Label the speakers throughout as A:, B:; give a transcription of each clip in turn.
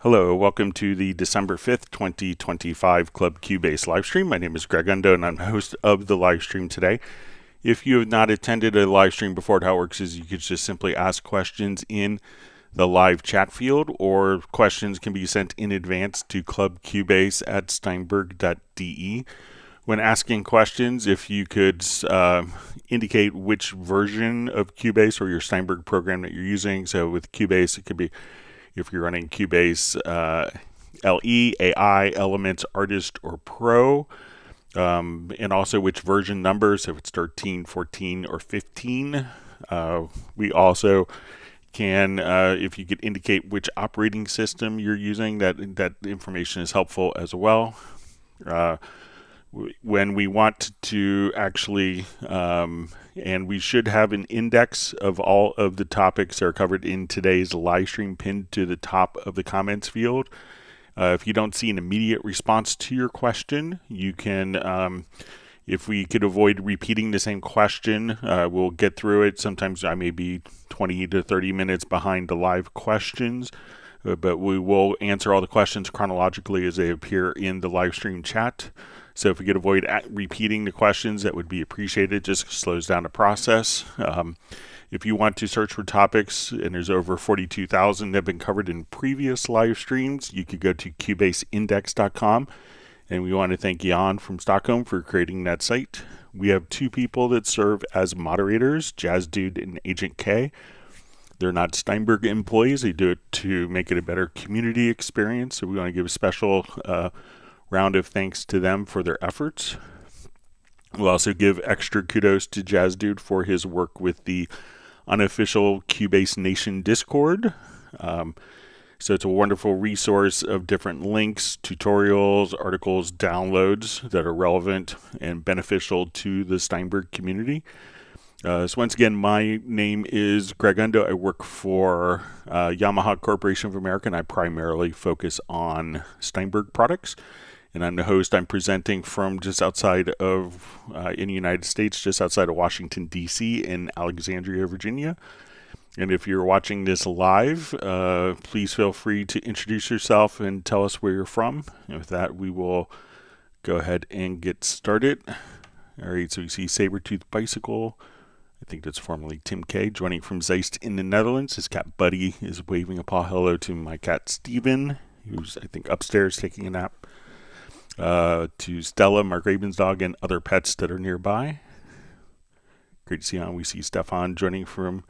A: Hello, welcome to the December 5th, 2025 Club Cubase livestream. My name is Greg Undo and I'm the host of the livestream today. If you have not attended a livestream before, how it works is you could just simply ask questions in the live chat field, or questions can be sent in advance to clubcubase@steinberg.de. When asking questions, if you could indicate which version of Cubase or your Steinberg program that you're using. So with Cubase, it could be if you're running Cubase LE, AI, Elements, Artist, or Pro, and also which version numbers, if it's 13, 14, or 15. We also can, if you could indicate which operating system you're using, that information is helpful as well. When we want to actually, and we should have an index of all of the topics that are covered in today's live stream pinned to the top of the comments field. If you don't see an immediate response to your question, you can, if we could avoid repeating the same question, we'll get through it. Sometimes I may be 20 to 30 minutes behind the live questions, but we will answer all the questions chronologically as they appear in the live stream chat. So if we could avoid repeating the questions, that would be appreciated. Just slows down the process. If you want to search for topics, and there's over 42,000 that have been covered in previous live streams, you could go to cubaseindex.com. And we want to thank Jan from Stockholm for creating that site. We have two people that serve as moderators, Jazz Dude and Agent K. They're not Steinberg employees. They do it to make it a better community experience. So we want to give a special round of thanks to them for their efforts. We'll also give extra kudos to Jazz Dude for his work with the unofficial Cubase Nation Discord. So it's a wonderful resource of different links, tutorials, articles, downloads that are relevant and beneficial to the Steinberg community. So once again, my name is Greg Undo. I work for Yamaha Corporation of America, and I primarily focus on Steinberg products. And I'm the host. I'm presenting from just outside of, in the United States, just outside of Washington, D.C. in Alexandria, Virginia. And if you're watching this live, please feel free to introduce yourself and tell us where you're from. And with that, we will go ahead and get started. All right, so you see Sabertooth Bicycle. I think that's formerly Tim K, joining from Zeist in the Netherlands. His cat Buddy is waving a paw hello to my cat Steven, who's, I think, upstairs taking a nap. To Stella, Mark Raven's dog, and other pets that are nearby. Great to see Jan. We see Stefan joining from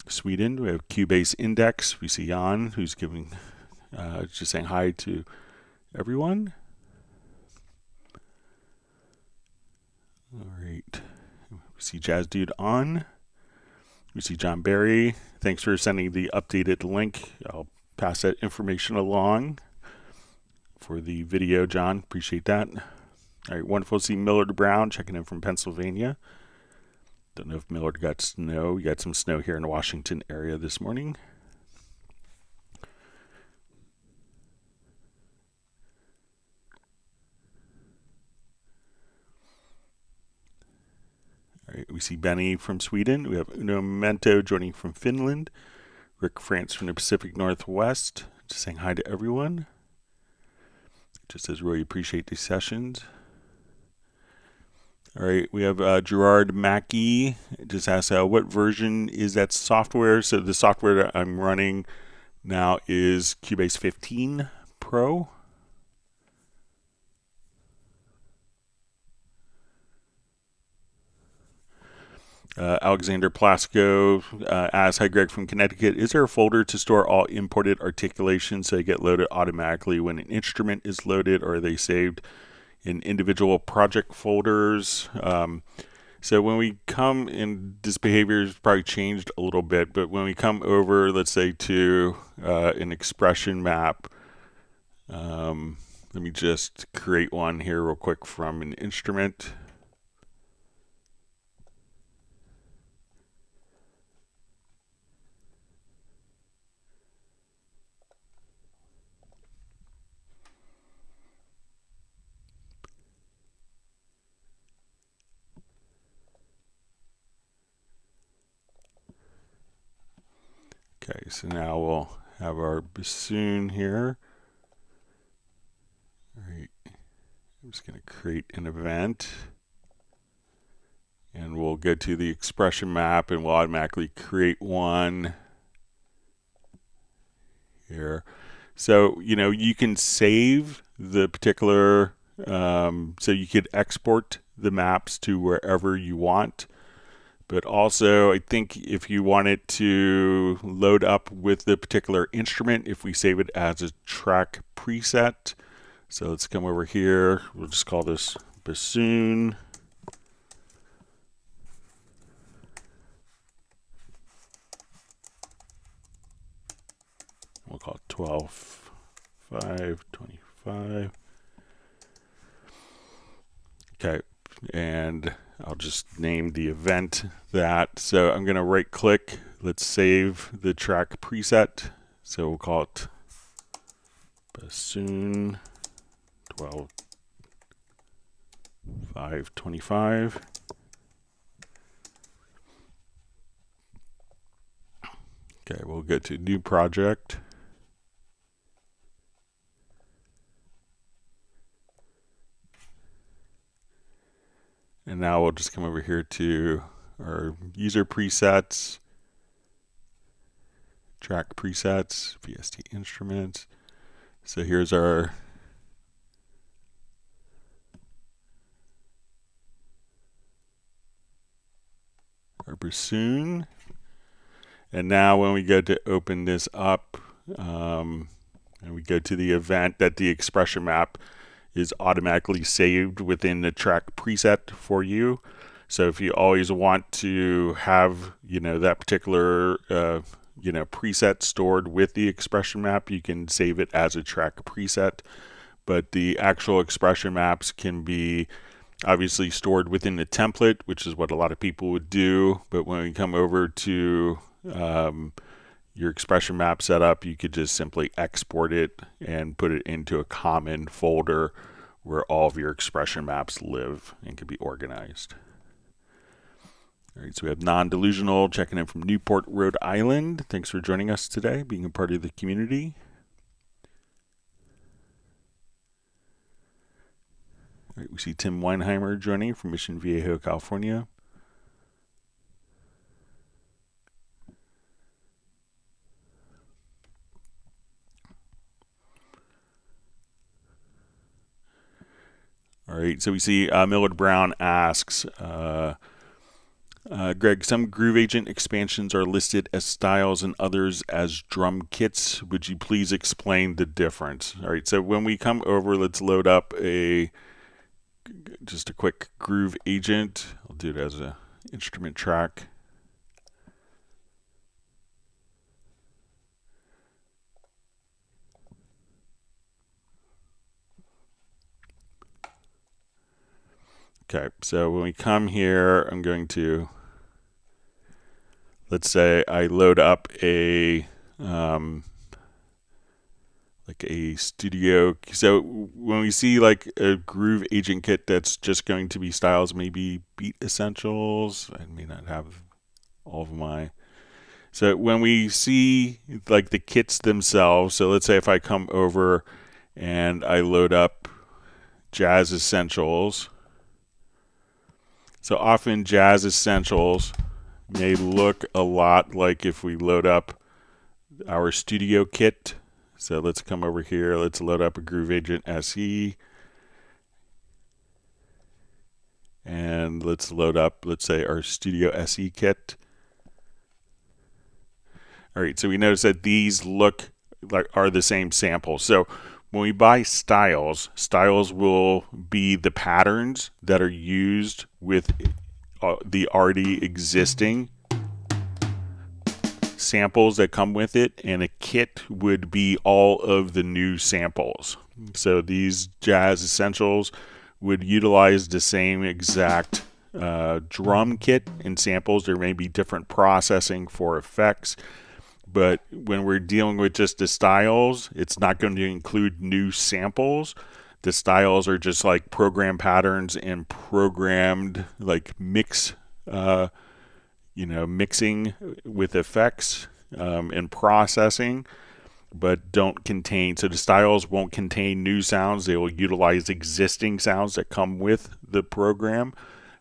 A: Sweden. We have Cubase Index. We see Jan, who's giving, just saying hi to everyone. All right. We see Jazz Dude on. We see John Barry. Thanks for sending the updated link. I'll pass that information along for the video, John. Appreciate that. All right, wonderful to see Millard Brown checking in from Pennsylvania. Don't know if Millard got snow. We got some snow here in the Washington area this morning. All right, we see Benny from Sweden. We have Uno Memento joining from Finland. Rick France from the Pacific Northwest. Just saying hi to everyone. Just says really appreciate these sessions. All right, we have Gerard Mackey just asks what version is that software? So the software that I'm running now is Cubase 15 Pro. Alexander Plasko asks, hi Greg from Connecticut, is there a folder to store all imported articulations so they get loaded automatically when an instrument is loaded, or are they saved in individual project folders? So when we come in, this behavior has probably changed a little bit, but when we come over, let's say to an expression map, let me just create one here real quick from an instrument. Okay, so now we'll have our bassoon here. All right, I'm just going to create an event. And we'll go to the expression map and we'll automatically create one here. So, you know, you can save the particular, so you could export the maps to wherever you want. But also, I think if you want it to load up with the particular instrument, if we save it as a track preset, so let's come over here. We'll just call this bassoon. We'll call it 12, 5, 25. Okay, and I'll just name the event that. So I'm going to right click. Let's save the track preset. So we'll call it bassoon 12, 5, 25. Okay, we'll go to new project. And now we'll just come over here to our user presets, track presets, VST instruments. So here's our bassoon. And now when we go to open this up, and we go to the event, that the expression map is automatically saved within the track preset for you. So if you always want to have, you know, that particular, you know, preset stored with the expression map, you can save it as a track preset. But the actual expression maps can be obviously stored within the template, which is what a lot of people would do. But when we come over to your expression map setup, you could just simply export it and put it into a common folder where all of your expression maps live and can be organized. All right, so we have Non-Delusional checking in from Newport, Rhode Island. Thanks for joining us today, being a part of the community. All right, we see Tim Weinheimer joining from Mission Viejo, California. All right, so we see Millard Brown asks, Greg, some Groove Agent expansions are listed as styles and others as drum kits. Would you please explain the difference? All right, so when we come over, let's load up just a quick Groove Agent. I'll do it as an instrument track. Okay, so when we come here, I'm going to, let's say I load up a like a studio. So when we see like a Groove Agent kit that's just going to be styles, maybe Beat Essentials. I may not have all of my. So when we see like the kits themselves, so let's say if I come over and I load up Jazz Essentials. So often Jazz Essentials may look a lot like if we load up our studio kit. So let's come over here. Let's load up a Groove Agent SE. And let's load up, let's say, our Studio SE kit. All right, so we notice that these look like are the same samples. So when we buy styles, styles will be the patterns that are used with the already existing samples that come with it, and a kit would be all of the new samples. So these Jazz Essentials would utilize the same exact drum kit and samples. There may be different processing for effects, but when we're dealing with just the styles, it's not going to include new samples. The styles are just like program patterns and programmed like mix, mixing with effects and processing. but don't contain, so the styles won't contain new sounds. They will utilize existing sounds that come with the program.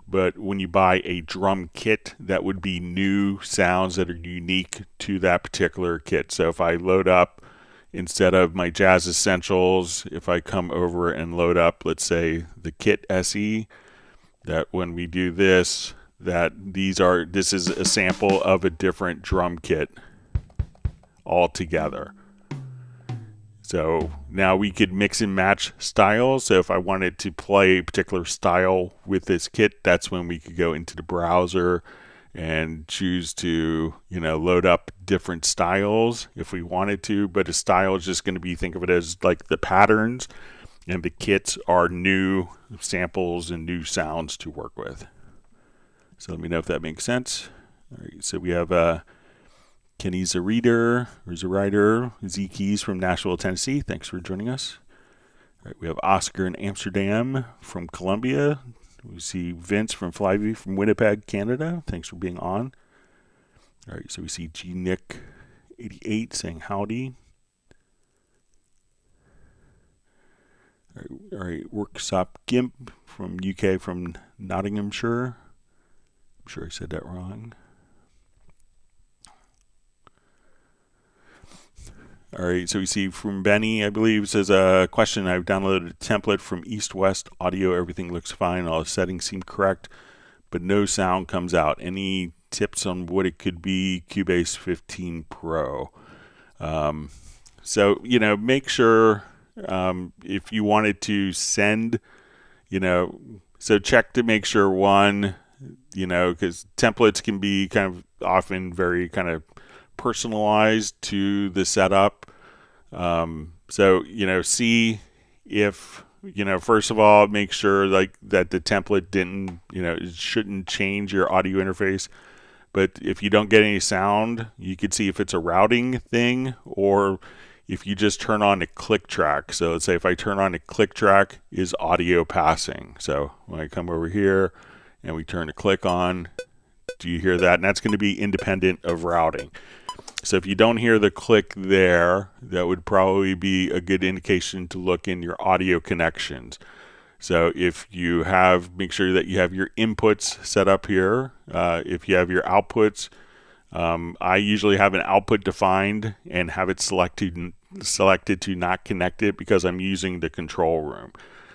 A: But when you buy a drum kit, that would be new sounds that are unique to that particular kit. So if I load up, instead of my Jazz Essentials, if I come over and load up, let's say the Kit SE, that when we do this, this is a sample of a different drum kit altogether. So now we could mix and match styles. So if I wanted to play a particular style with this kit, that's when we could go into the browser and choose to, load up different styles if we wanted to. But a style is just going to be, think of it as like the patterns, and the kits are new samples and new sounds to work with. So let me know if that makes sense. All right, so we have Kenny Zariter, Z Keys from Nashville, Tennessee. Thanks for joining us. All right, we have Oscar in Amsterdam from Colombia. We see Vince from Flyview from Winnipeg, Canada. Thanks for being on. All right, so we see G Nick 88 saying howdy. All right, Workshop Gimp from UK, from Nottinghamshire. I'm sure I said that wrong. All right, so we see from Benny, I believe, says a question. I've downloaded a template from East West Audio. Everything looks fine. All the settings seem correct, but no sound comes out. Any tips on what it could be? Cubase 15 Pro. So, make sure if you wanted to send, so check to make sure one, because templates can be kind of often very kind of personalized to the setup. So, see if, first of all, make sure like that the template didn't, it shouldn't change your audio interface. But if you don't get any sound, you could see if it's a routing thing, or if you just turn on a click track. So let's say if I turn on a click track, is audio passing? So when I come over here and we turn a click on, do you hear that? And that's going to be independent of routing. So if you don't hear the click there, that would probably be a good indication to look in your audio connections. So if you make sure that you have your inputs set up here. If you have your outputs, I usually have an output defined and have it selected to not connect it, because I'm using the control room.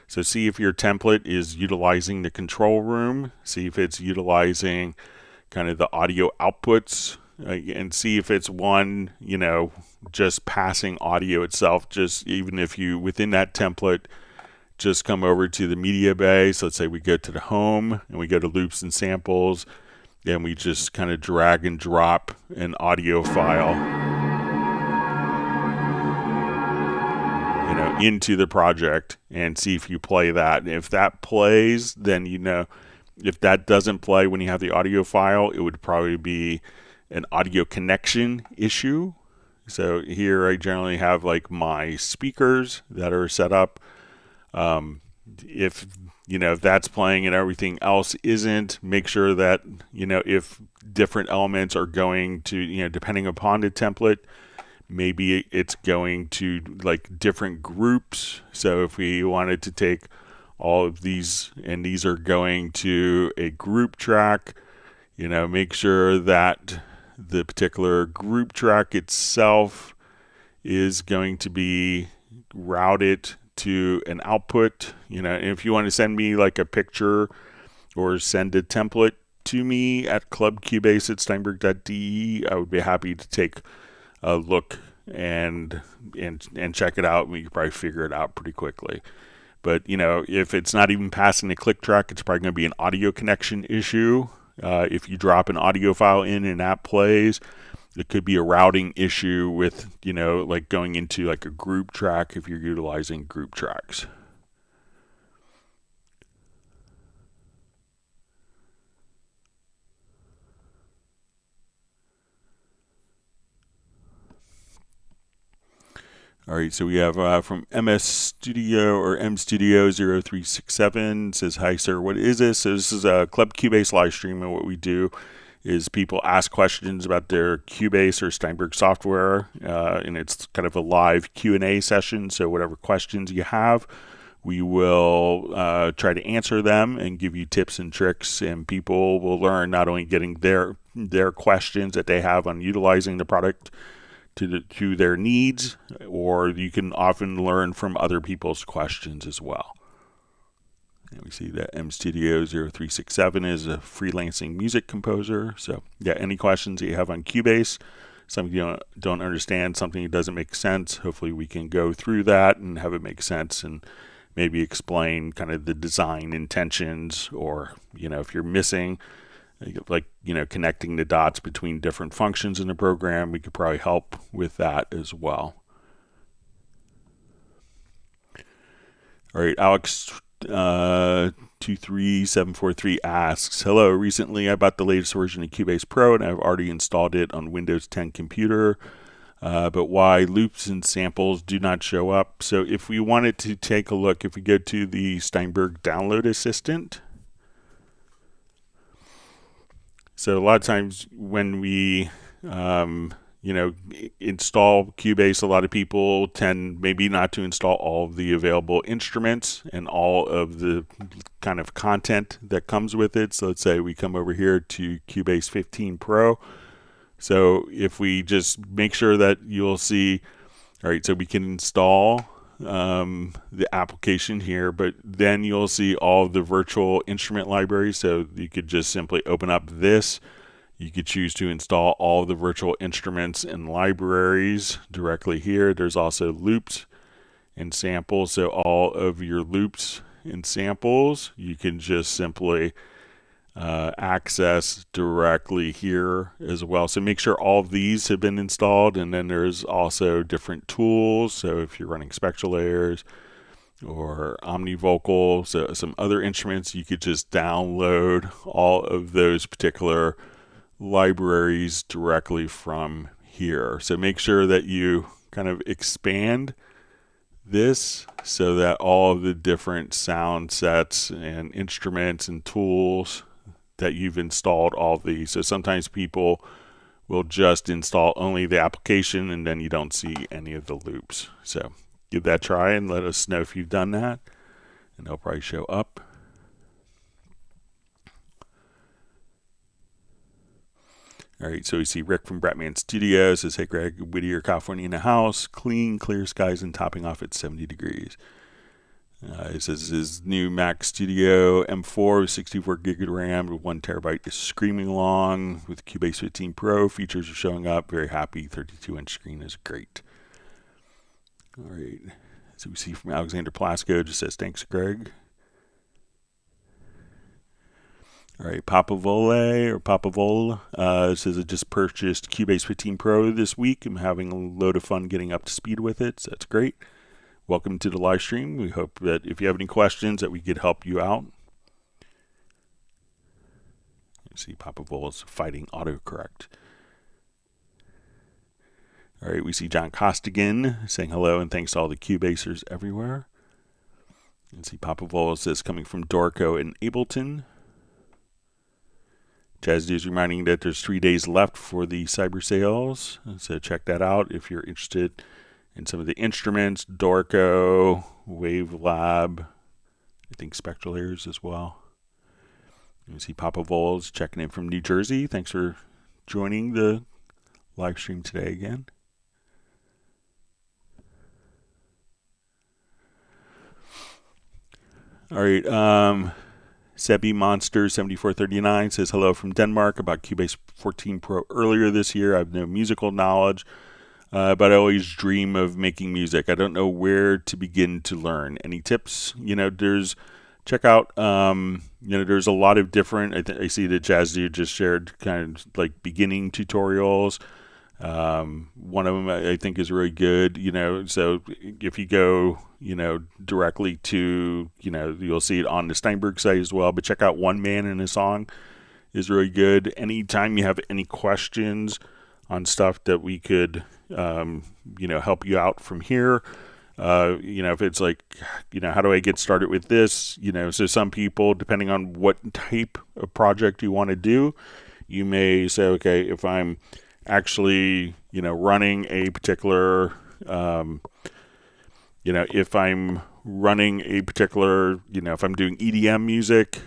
A: So see if your template is utilizing the control room. See if it's utilizing kind of the audio outputs, and see if it's one, just passing audio itself. Just even if you, within that template, just come over to the media bay. So let's say we go to the home and we go to loops and samples, and we just kind of drag and drop an audio file, into the project, and see if you play that. And if that plays, then if that doesn't play when you have the audio file, it would probably be an audio connection issue. So here I generally have like my speakers that are set up. If that's playing and everything else isn't, make sure that if different elements are going to, depending upon the template, maybe it's going to like different groups. So if we wanted to take all of these and these are going to a group track, make sure that the particular group track itself is going to be routed to an output. If you want to send me like a picture or send a template to me at clubcubase@steinberg.de, I would be happy to take a look and check it out. We could probably figure it out pretty quickly. But if it's not even passing the click track, it's probably going to be an audio connection issue. If you drop an audio file in and that plays, it could be a routing issue with, like going into like a group track if you're utilizing group tracks. All right, so we have from MS Studio or M Studio 0367 says, "Hi sir, what is this?" So this is a Club Cubase live stream, and what we do is people ask questions about their Cubase or Steinberg software, and it's kind of a live Q&A session. So whatever questions you have, we will try to answer them and give you tips and tricks, and people will learn not only getting their questions that they have on utilizing the product to their needs, or you can often learn from other people's questions as well. And we see that MStudio0367 is a freelancing music composer. So yeah, any questions that you have on Cubase, something you don't understand, something that doesn't make sense, hopefully we can go through that and have it make sense and maybe explain kind of the design intentions, or, if you're missing, like, connecting the dots between different functions in the program, we could probably help with that as well. All right, Alex 23743 asks, hello, recently I bought the latest version of Cubase Pro and I've already installed it on Windows 10 computer, but why loops and samples do not show up? So if we wanted to take a look, if we go to the Steinberg download assistant, so a lot of times when we install Cubase, a lot of people tend maybe not to install all of the available instruments and all of the kind of content that comes with it. So let's say we come over here to Cubase 15 Pro. So if we just make sure that you'll see, all right, so we can install the application here, but then you'll see all of the virtual instrument libraries. So you could just simply open up this. You could choose to install all of the virtual instruments and libraries directly here. There's also loops and samples. So all of your loops and samples, you can just simply access directly here as well. So make sure all of these have been installed. And then there's also different tools. So if you're running spectral layers or omnivocal, so some other instruments, you could just download all of those particular libraries directly from here. So make sure that you kind of expand this so that all of the different sound sets and instruments and tools that you've installed, all of these. So sometimes people will just install only the application and then you don't see any of the loops. So give that a try and let us know if you've done that, and they'll probably show up. All right, so we see Rick from Bratman Studios says, hey Greg, Whittier, California in the house, clean, clear skies and topping off at 70 degrees. It says his new Mac Studio M4 with 64 gig of RAM with 1 terabyte is screaming along with Cubase 15 Pro. Features are showing up. Very happy. 32-inch screen is great. All right, so we see from Alexander Plasko, just says, thanks Greg. All right, Papavole says I just purchased Cubase 15 Pro this week. I'm having a load of fun getting up to speed with it, so that's great. Welcome to the live stream. We hope that if you have any questions that we could help you out. You see Papavole is fighting autocorrect. All right, we see John Costigan saying hello and thanks to all the Cubasers everywhere. You see Papavole says coming from Dorco in Ableton. Jazz News reminding that there's 3 days left for the cyber sales, so check that out if you're interested in some of the instruments, Dorco, Wave Lab, I think Spectral Layers as well. You see Papa Vols checking in from New Jersey. Thanks for joining the live stream today again. All right, Sebi Monster 7439 says hello from Denmark about Cubase 14 Pro earlier this year. I have no musical knowledge, but I always dream of making music. I don't know where to begin to learn. Any tips? Check out, there's a lot of different, I see that Jazz Dude just shared kind of like beginning tutorials. One of them I think is really good, so if you go, directly to, you'll see it on the Steinberg site as well, but check out One Man in a Song is really good. Anytime you have any questions on stuff that we could, help you out from here, if it's like, how do I get started with this? So some people, depending on what type of project you want to do, you may say, okay, if I'm actually, running a particular, if I'm running a particular, if I'm doing EDM music,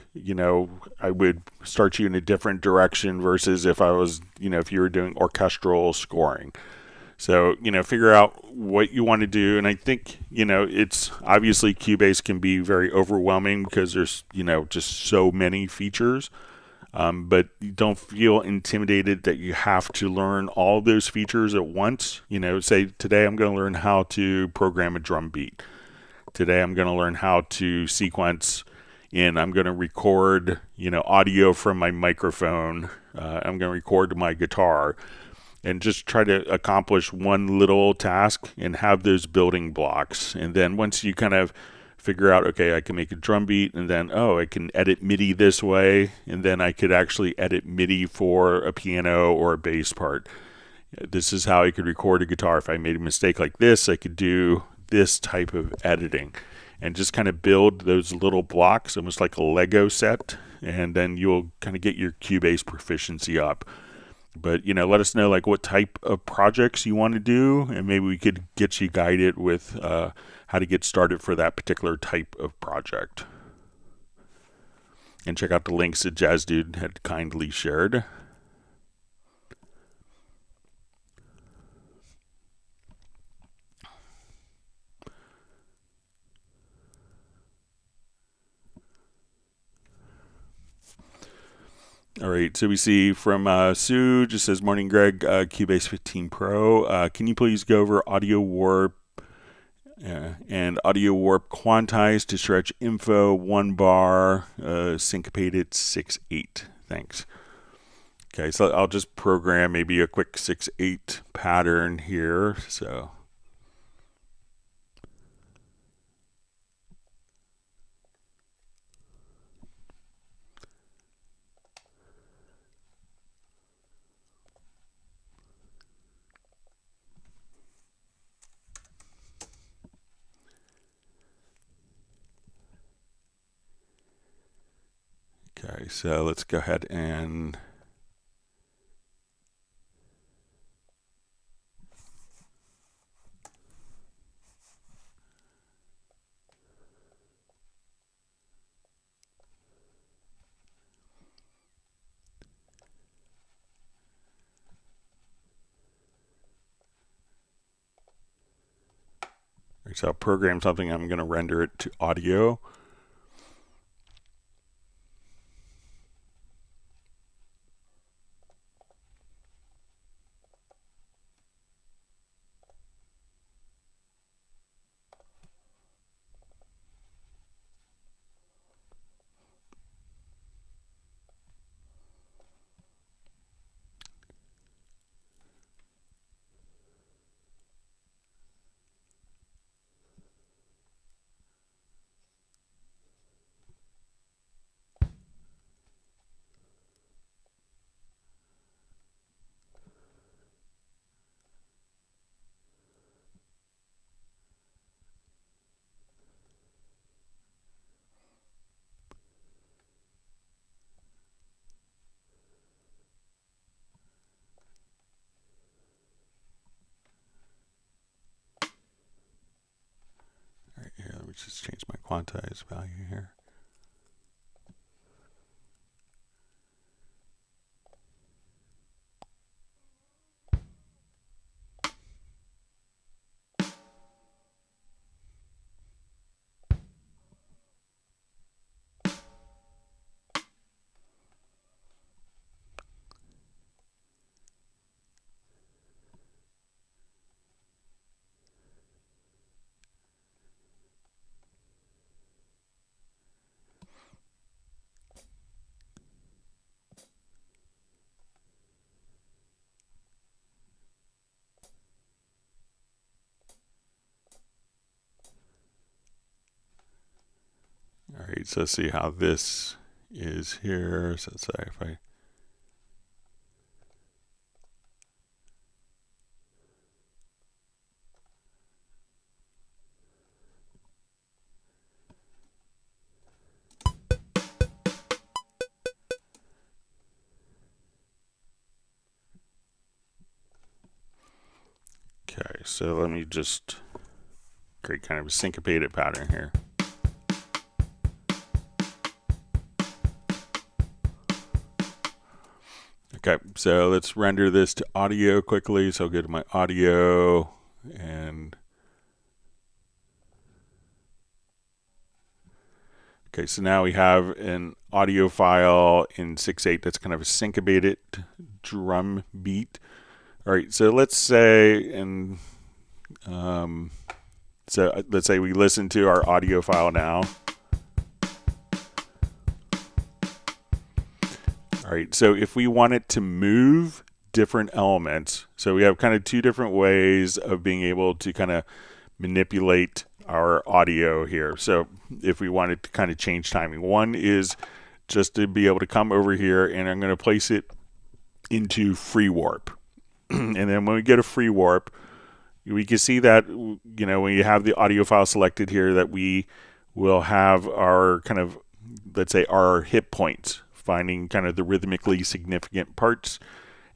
A: I would start you in a different direction versus if I was, if you were doing orchestral scoring. So, figure out what you want to do. And I think, it's obviously Cubase can be very overwhelming because there's, just so many features. But you don't feel intimidated that you have to learn all those features at once. Say today I'm going to learn how to program a drum beat. Today I'm going to learn how to sequence and I'm going to record, audio from my microphone. I'm going to record my guitar. And just try to accomplish one little task and have those building blocks. And then once you kind of figure out, okay, I can make a drum beat, and then, I can edit MIDI this way, and then I could actually edit MIDI for a piano or a bass part. This is how I could record a guitar. If I made a mistake like this, I could do this type of editing. And just kind of build those little blocks, almost like a Lego set, and then you'll kind of get your Cubase proficiency up. But, let us know like what type of projects you want to do, and maybe we could get you guided with how to get started for that particular type of project. And check out the links that Jazz Dude had kindly shared. All right, so we see from Sue, just says, morning, Greg, Cubase 15 Pro. Can you please go over audio warp and audio warp quantize to stretch info 1 bar, syncopated 6/8? Thanks. Okay, so I'll just program maybe a quick 6/8 pattern here. So. Okay, so let's go ahead and I'll program something. I'm going to render it to audio. All right, here, let me just change my quantize value here. All right, so let's see how this is here. So let's say if I so let me just create kind of a syncopated pattern here. Okay, so let's render this to audio quickly. So I'll go to my audio and okay, so now we have an audio file in 6/8 that's kind of a syncopated drum beat. All right, so let's say, and so let's say we listen to our audio file now. All right, so if we wanted to move different elements, so we have kind of two different ways of being able to kind of manipulate our audio here. So if we wanted to kind of change timing, one is just to be able to come over here and I'm going to place it into free warp. And then when we go to free warp, we can see that, you know, when you have the audio file selected here, that we will have our kind of, let's say, our hit points, finding kind of the rhythmically significant parts.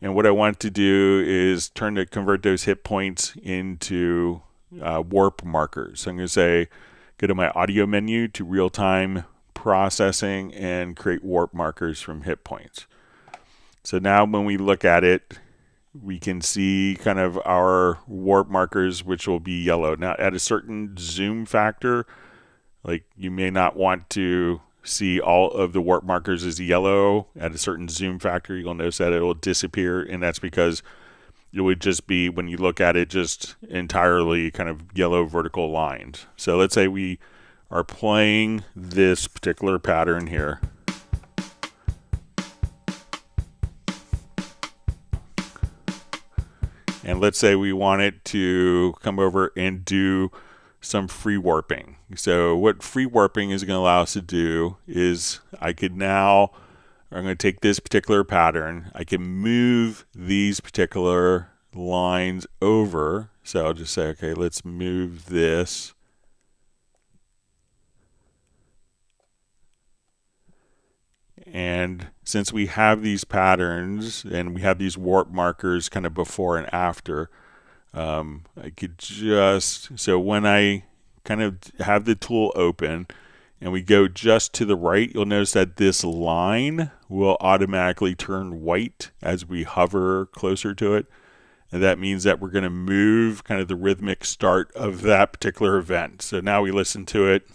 A: And what I want to do is convert those hit points into warp markers. So I'm going to say, go to my audio menu to real-time processing and create warp markers from hit points. So now when we look at it, we can see kind of our warp markers, which will be yellow. Now at a certain zoom factor, like you may not want to see all of the warp markers as yellow. At a certain zoom factor, you'll notice that it will disappear, and that's because it would just be, when you look at it, just entirely kind of yellow vertical lines. So let's say we are playing this particular pattern here. And let's say we wanted to come over and do some free warping. So what free warping is going to allow us to do is I'm going to take this particular pattern. I can move these particular lines over. So I'll just say, okay, let's move this. And since we have these patterns and we have these warp markers kind of before and after, I could just, so when I kind of have the tool open and we go just to the right, you'll notice that this line will automatically turn white as we hover closer to it. And that means that we're going to move kind of the rhythmic start of that particular event. So now we listen to it.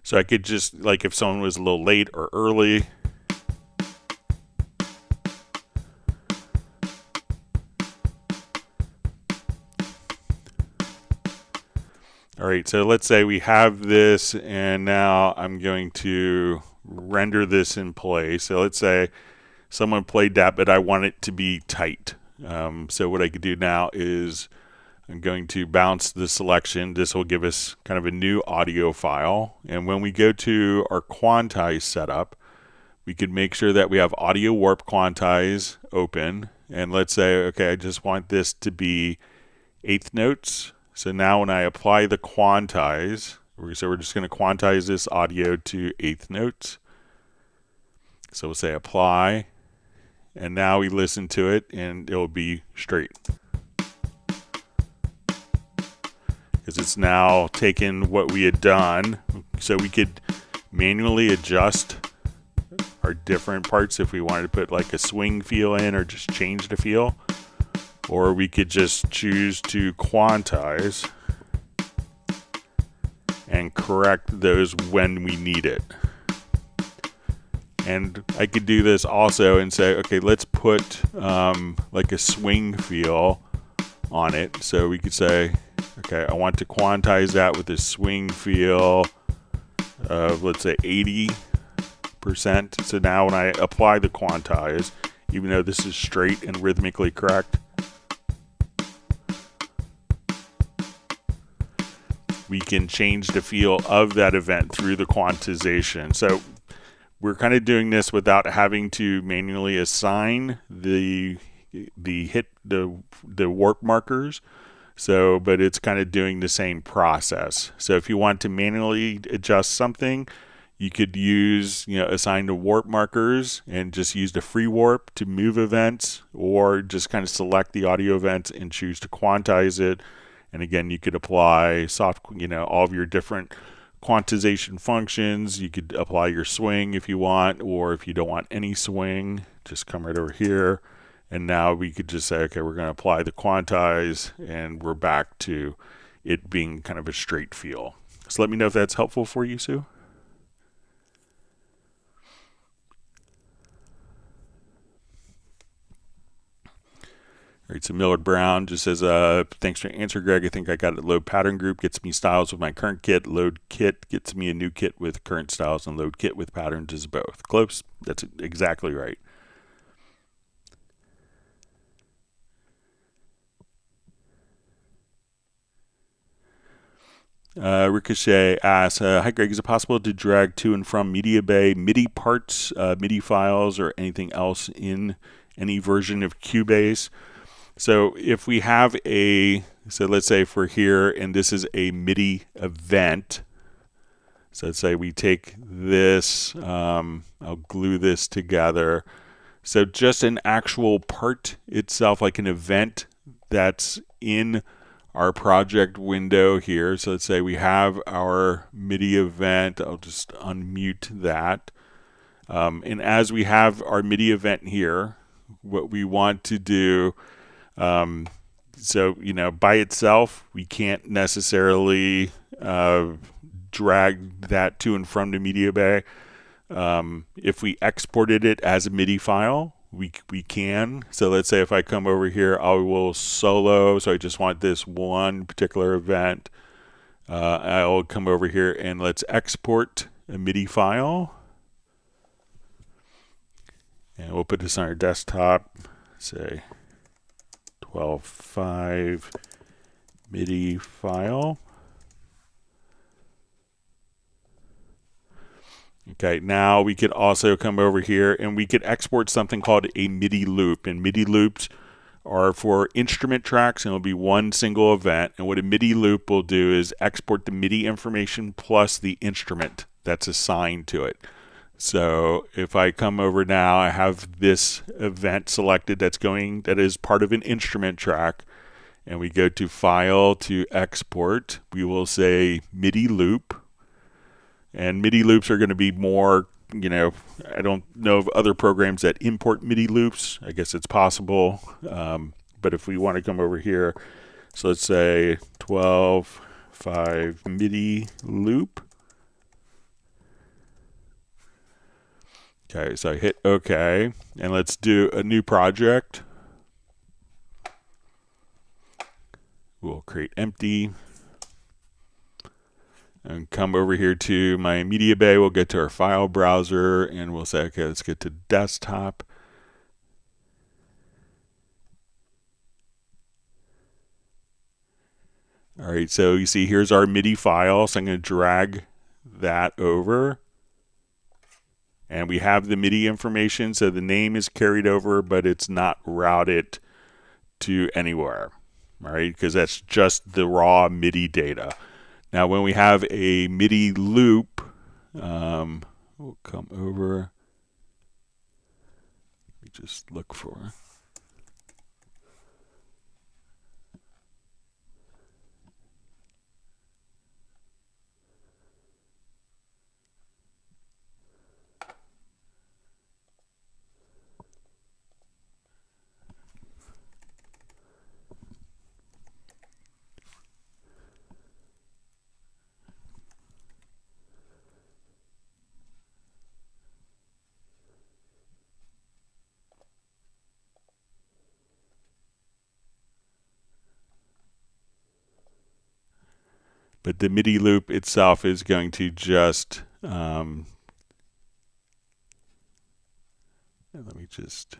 A: So I could just, like if someone was a little late or early, all right, so let's say we have this and now I'm going to render this in play. So let's say someone played that, but I want it to be tight. So what I could do now is I'm going to bounce the selection. This will give us kind of a new audio file. And when we go to our quantize setup, we could make sure that we have audio warp quantize open. And let's say, okay, I just want this to be eighth notes. So now when I apply the quantize, so we're just going to quantize this audio to eighth notes. So we'll say apply, and now we listen to it and it will be straight. Because it's now taken what we had done. So we could manually adjust our different parts if we wanted to put like a swing feel in or just change the feel. Or we could just choose to quantize and correct those when we need it. And I could do this also and say, okay, let's put like a swing feel on it. So we could say, okay, I want to quantize that with a swing feel of, let's say, 80%. So now when I apply the quantize, even though this is straight and rhythmically correct, we can change the feel of that event through the quantization. So we're kind of doing this without having to manually assign the warp markers. So, but it's kind of doing the same process. So if you want to manually adjust something, you could use, assign the warp markers and just use the free warp to move events, or just kind of select the audio events and choose to quantize it. And again, you could apply all of your different quantization functions. You could apply your swing if you want, or if you don't want any swing, just come right over here. And now we could just say, okay, we're going to apply the quantize, and we're back to it being kind of a straight feel. So let me know if that's helpful for you, Sue. All right, so Millard Brown just says, thanks for your answer, Greg. I think I got it. Load pattern group gets me styles with my current kit. Load kit gets me a new kit with current styles, and load kit with patterns is both. Close. That's exactly right. Ricochet asks, hi Greg, is it possible to drag to and from Media Bay MIDI parts, MIDI files, or anything else in any version of Cubase? So if we have so let's say if we're here and this is a MIDI event, so let's say we take this, I'll glue this together. So just an actual part itself, like an event that's in our project window here. So let's say we have our MIDI event. I'll just unmute that. And as we have our MIDI event here, what we want to do, so, by itself, we can't necessarily drag that to and from the Media Bay. If we exported it as a MIDI file, we can. So let's say if I come over here, I will solo. So I just want this one particular event. I'll come over here and let's export a MIDI file. And we'll put this on our desktop, say 12.5 MIDI file. Okay, now we could also come over here and we could export something called a MIDI loop. And MIDI loops are for instrument tracks, and it'll be one single event. And what a MIDI loop will do is export the MIDI information plus the instrument that's assigned to it. So if I come over now, I have this event selected that is part of an instrument track, and we go to File to Export. We will say MIDI loop, and MIDI loops are going to be more, I don't know of other programs that import MIDI loops. I guess it's possible, but if we want to come over here, so let's say 12.5 MIDI loop. Okay, so I hit OK, and let's do a new project. We'll create empty, and come over here to my Media Bay. We'll get to our file browser, and we'll say, okay, let's get to desktop. All right, so you see here's our MIDI file, so I'm going to drag that over. And we have the MIDI information, so the name is carried over, but it's not routed to anywhere, all right? Because that's just the raw MIDI data. Now, when we have a MIDI loop, we'll come over. We just look for. But the MIDI loop itself is going to just, let me just,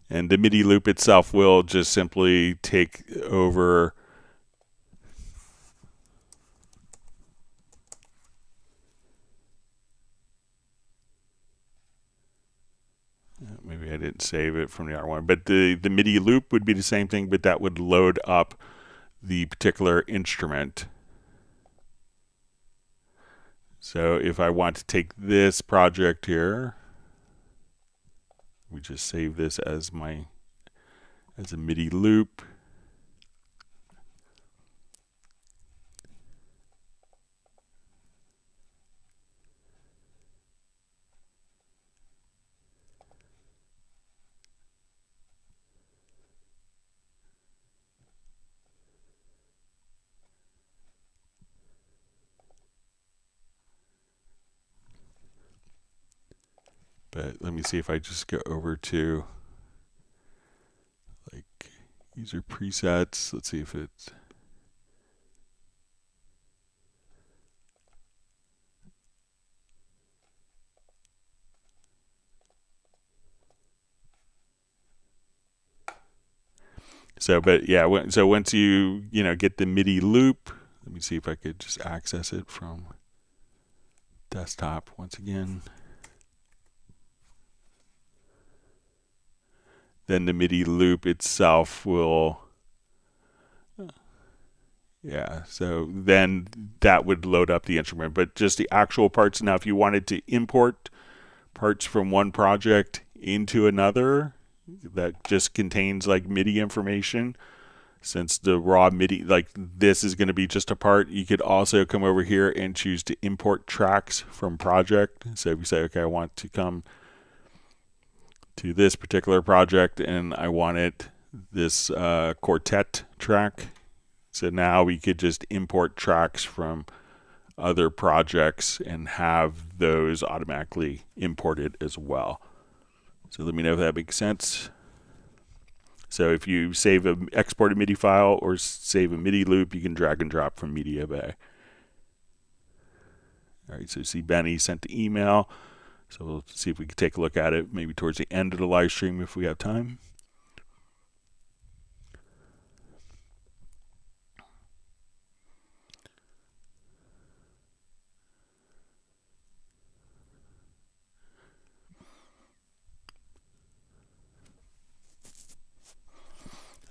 A: and the MIDI loop itself will just simply take over maybe I didn't save it from the R1, but the MIDI loop would be the same thing, but that would load up the particular instrument. So if I want to take this project here, we just save this as a MIDI loop. But let me see if I just go over to like user presets. Let's see if it's so. But yeah, so once you get the MIDI loop, let me see if I could just access it from desktop once again. Then the MIDI loop itself will, yeah, so then that would load up the instrument. But just the actual parts, now if you wanted to import parts from one project into another that just contains like MIDI information, since the raw MIDI, like this is going to be just a part, you could also come over here and choose to import tracks from project. So if you say, okay, I want to come to this particular project and I wanted this quartet track. So now we could just import tracks from other projects and have those automatically imported as well. So let me know if that makes sense. So if you export a MIDI file or save a MIDI loop, you can drag and drop from Media Bay. All right, so see Benny sent the email. So we'll see if we can take a look at it maybe towards the end of the live stream if we have time.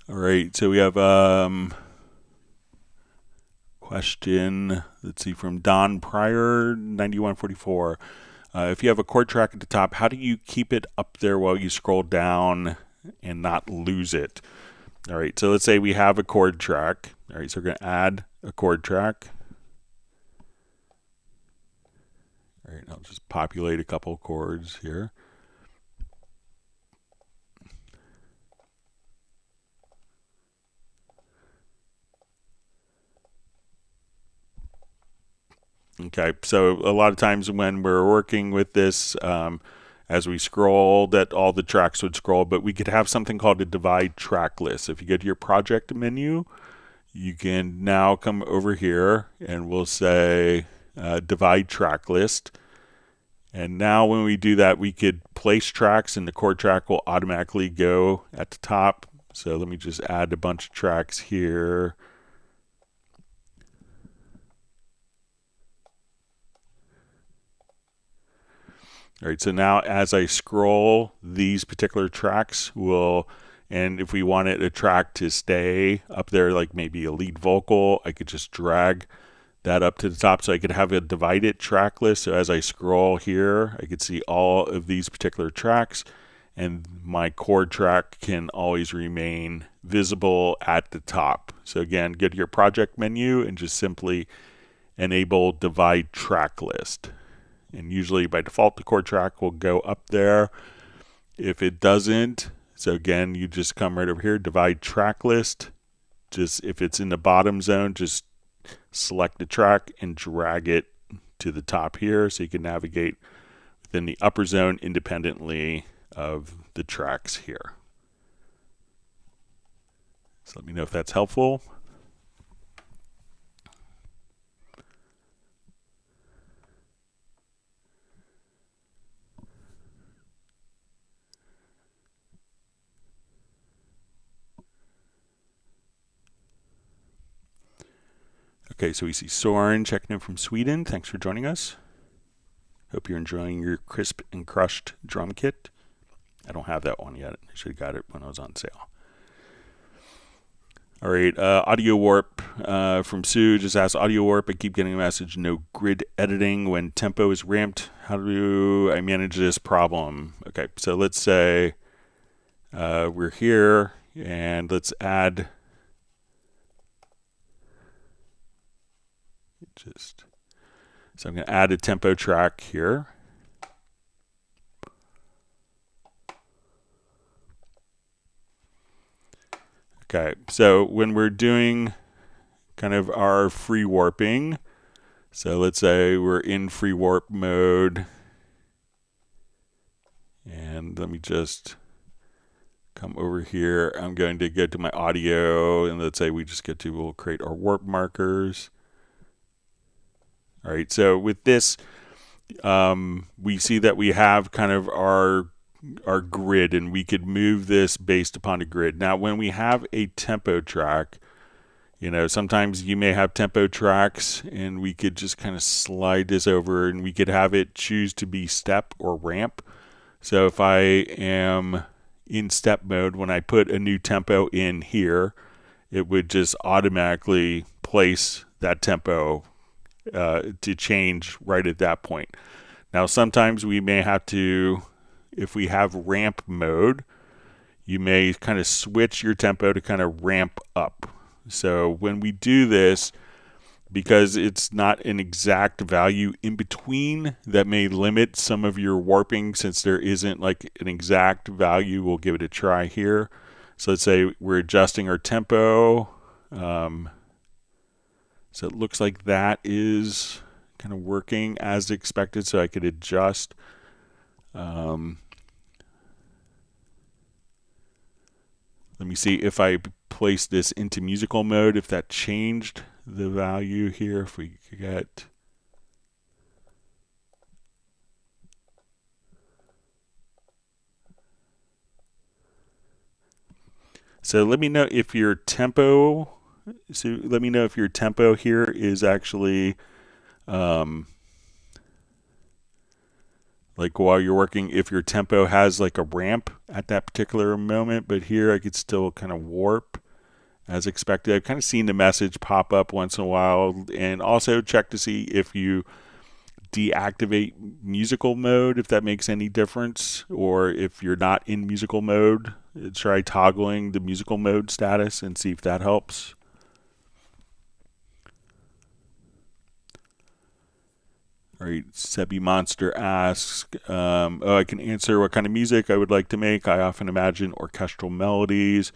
A: All right, so we have question, let's see, from Don Pryor, 9144. If you have a chord track at the top, how do you keep it up there while you scroll down and not lose it? All right, so let's say we have a chord track. All right, so we're going to add a chord track. All right, I'll just populate a couple chords here. Okay, so a lot of times when we're working with this, as we scroll, that all the tracks would scroll, but we could have something called a divide track list. If you go to your project menu, you can now come over here and we'll say divide track list. And now when we do that, we could place tracks and the chord track will automatically go at the top. So let me just add a bunch of tracks here. All right, so now as I scroll, these particular tracks will, and if we wanted a track to stay up there, like maybe a lead vocal, I could just drag that up to the top so I could have a divided track list. So as I scroll here, I could see all of these particular tracks, and my chord track can always remain visible at the top. So again, go to your project menu and just simply enable divide track list. And usually by default, the chord track will go up there. If it doesn't, so again, you just come right over here, divide track list. Just if it's in the bottom zone, just select the track and drag it to the top here so you can navigate within the upper zone independently of the tracks here. So let me know if that's helpful. Okay, so we see Soren checking in from Sweden. Thanks for joining us. Hope you're enjoying your crisp and crushed drum kit. I don't have that one yet. I should have got it when I was on sale. All right, audio warp from Sue just asked, audio warp, I keep getting a message, no grid editing when tempo is ramped. How do I manage this problem? Okay, so let's say we're here and let's add so I'm going to add a tempo track here. Okay, so when we're doing kind of our free warping, so let's say we're in free warp mode, and let me just come over here. I'm going to go to my audio, and let's say we just get to, we'll create our warp markers. All right, so with this, we see that we have kind of our grid, and we could move this based upon a grid. Now, when we have a tempo track, you know, sometimes you may have tempo tracks, and we could just kind of slide this over, and we could have it choose to be step or ramp. So if I am in step mode, when I put a new tempo in here, it would just automatically place that tempo to change right at that point. Now, sometimes we may have to, if we have ramp mode, you may kind of switch your tempo to kind of ramp up. So when we do this, because it's not an exact value in between, that may limit some of your warping. Since there isn't like an exact value, we'll give it a try here. So let's say we're adjusting our tempo. So it looks like that is kind of working as expected, so I could adjust. Let me see if I place this into musical mode, if that changed the value here. If we get, so let me know if your tempo, here is actually like while you're working, if your tempo has like a ramp at that particular moment. But here I could still kind of warp as expected. I've kind of seen the message pop up once in a while. And also check to see if you deactivate musical mode, if that makes any difference, or if you're not in musical mode, try toggling the musical mode status and see if that helps. All right, Sebi Monster asks, I can answer what kind of music I would like to make. I often imagine orchestral melodies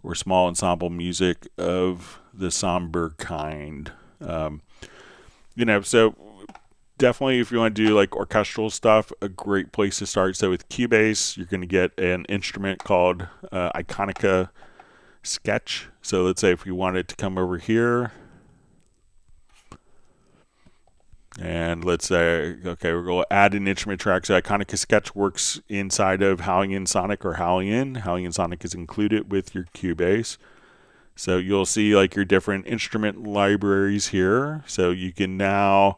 A: or small ensemble music of the somber kind. So definitely if you want to do like orchestral stuff, a great place to start. So with Cubase, you're going to get an instrument called Iconica Sketch. So let's say if you wanted to come over here, and let's say, okay, we're going to add an instrument track. So Iconica Sketch works inside of Hallian Sonic or Hallian. Hallian Sonic is included with your Cubase. So you'll see like your different instrument libraries here. So you can now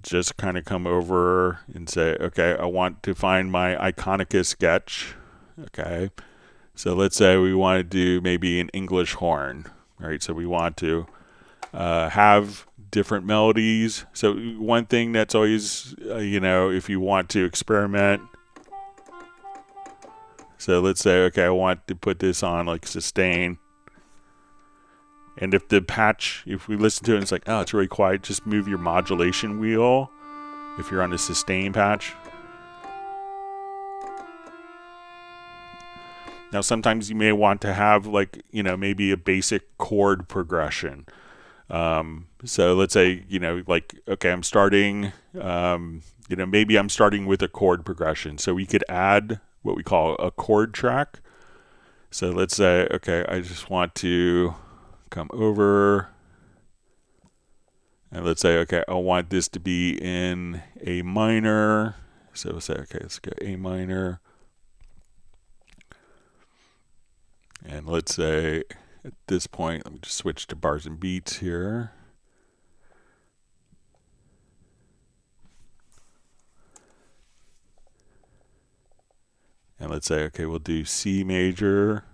A: just kind of come over and say, okay, I want to find my Iconica Sketch. Okay. So let's say we want to do maybe an English horn. All right. So we want to have different melodies. So one thing that's always, if you want to experiment. So let's say, okay, I want to put this on like sustain. And if the patch, if we listen to it and it's like, oh, it's really quiet, just move your modulation wheel if you're on the sustain patch. Now, sometimes you may want to have like, maybe a basic chord progression. So let's say, okay, I'm starting, maybe I'm starting with a chord progression. So we could add what we call a chord track. So let's say, okay, I just want to come over and let's say, okay, I want this to be in A minor. So we'll say, okay, let's go A minor. And let's say at this point, let me just switch to bars and beats here. And let's say, okay, we'll do C major.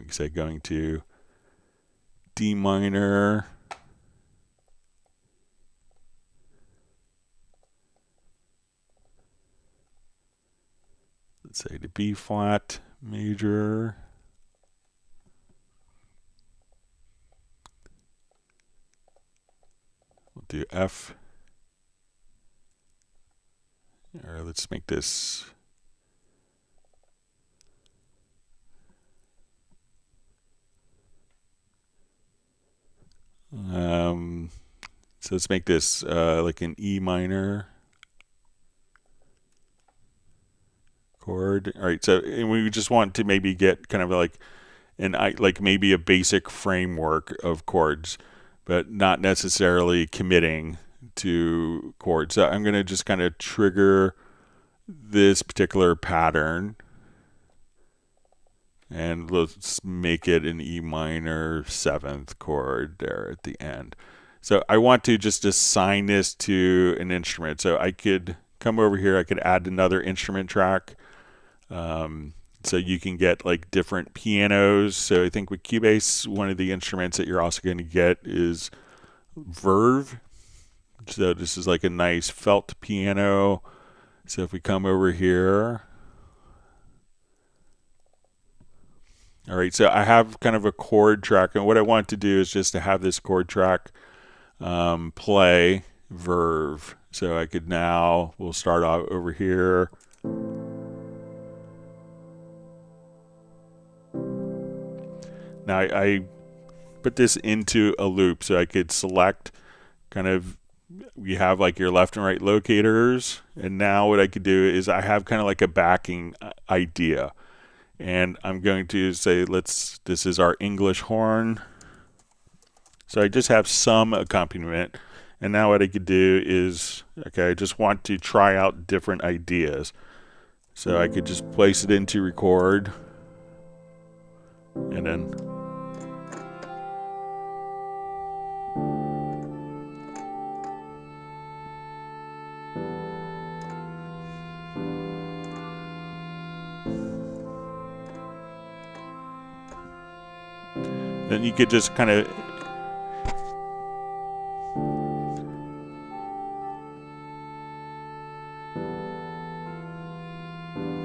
A: like I said, going to D minor. Let's say to B flat major. We'll do F. Or let's make this so let's make this like an E minor chord. All right, so and we just want to maybe get kind of like like maybe a basic framework of chords, but not necessarily committing to chords. So I'm going to just kind of trigger this particular pattern, and let's make it an E minor 7th chord there at the end. So I want to just assign this to an instrument. So I could come over here, I could add another instrument track. So you can get like different pianos. So I think with Cubase, one of the instruments that you're also going to get is Reverb. So this is like a nice felt piano. So if we come over here, all right, so I have kind of a chord track, and what I want to do is just to have this chord track play Verve. So I could now, we'll start out over here. Now I put this into a loop, so I could select kind of, we have like your left and right locators, and now what I could do is I have kind of like a backing idea, and I'm going to say this is our English horn. So I just have some accompaniment, and now what I could do is, okay, I just want to try out different ideas. So I could just place it into record, and then you could just kind of,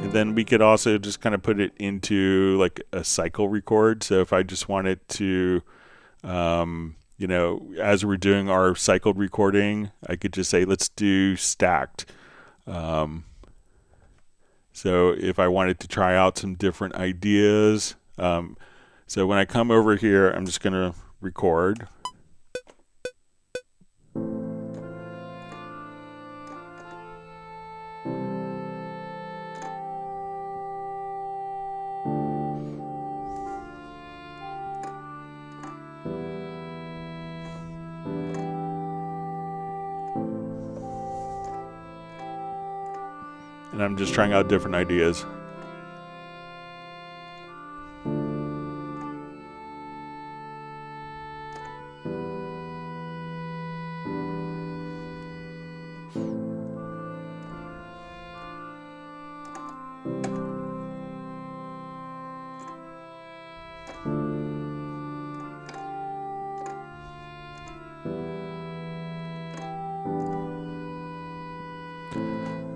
A: and then we could also just kind of put it into like a cycle record. So if I just wanted to, you know, as we're doing our cycled recording, I could just say, let's do stacked. So if I wanted to try out some different ideas, so when I come over here, I'm just going to record. And I'm just trying out different ideas.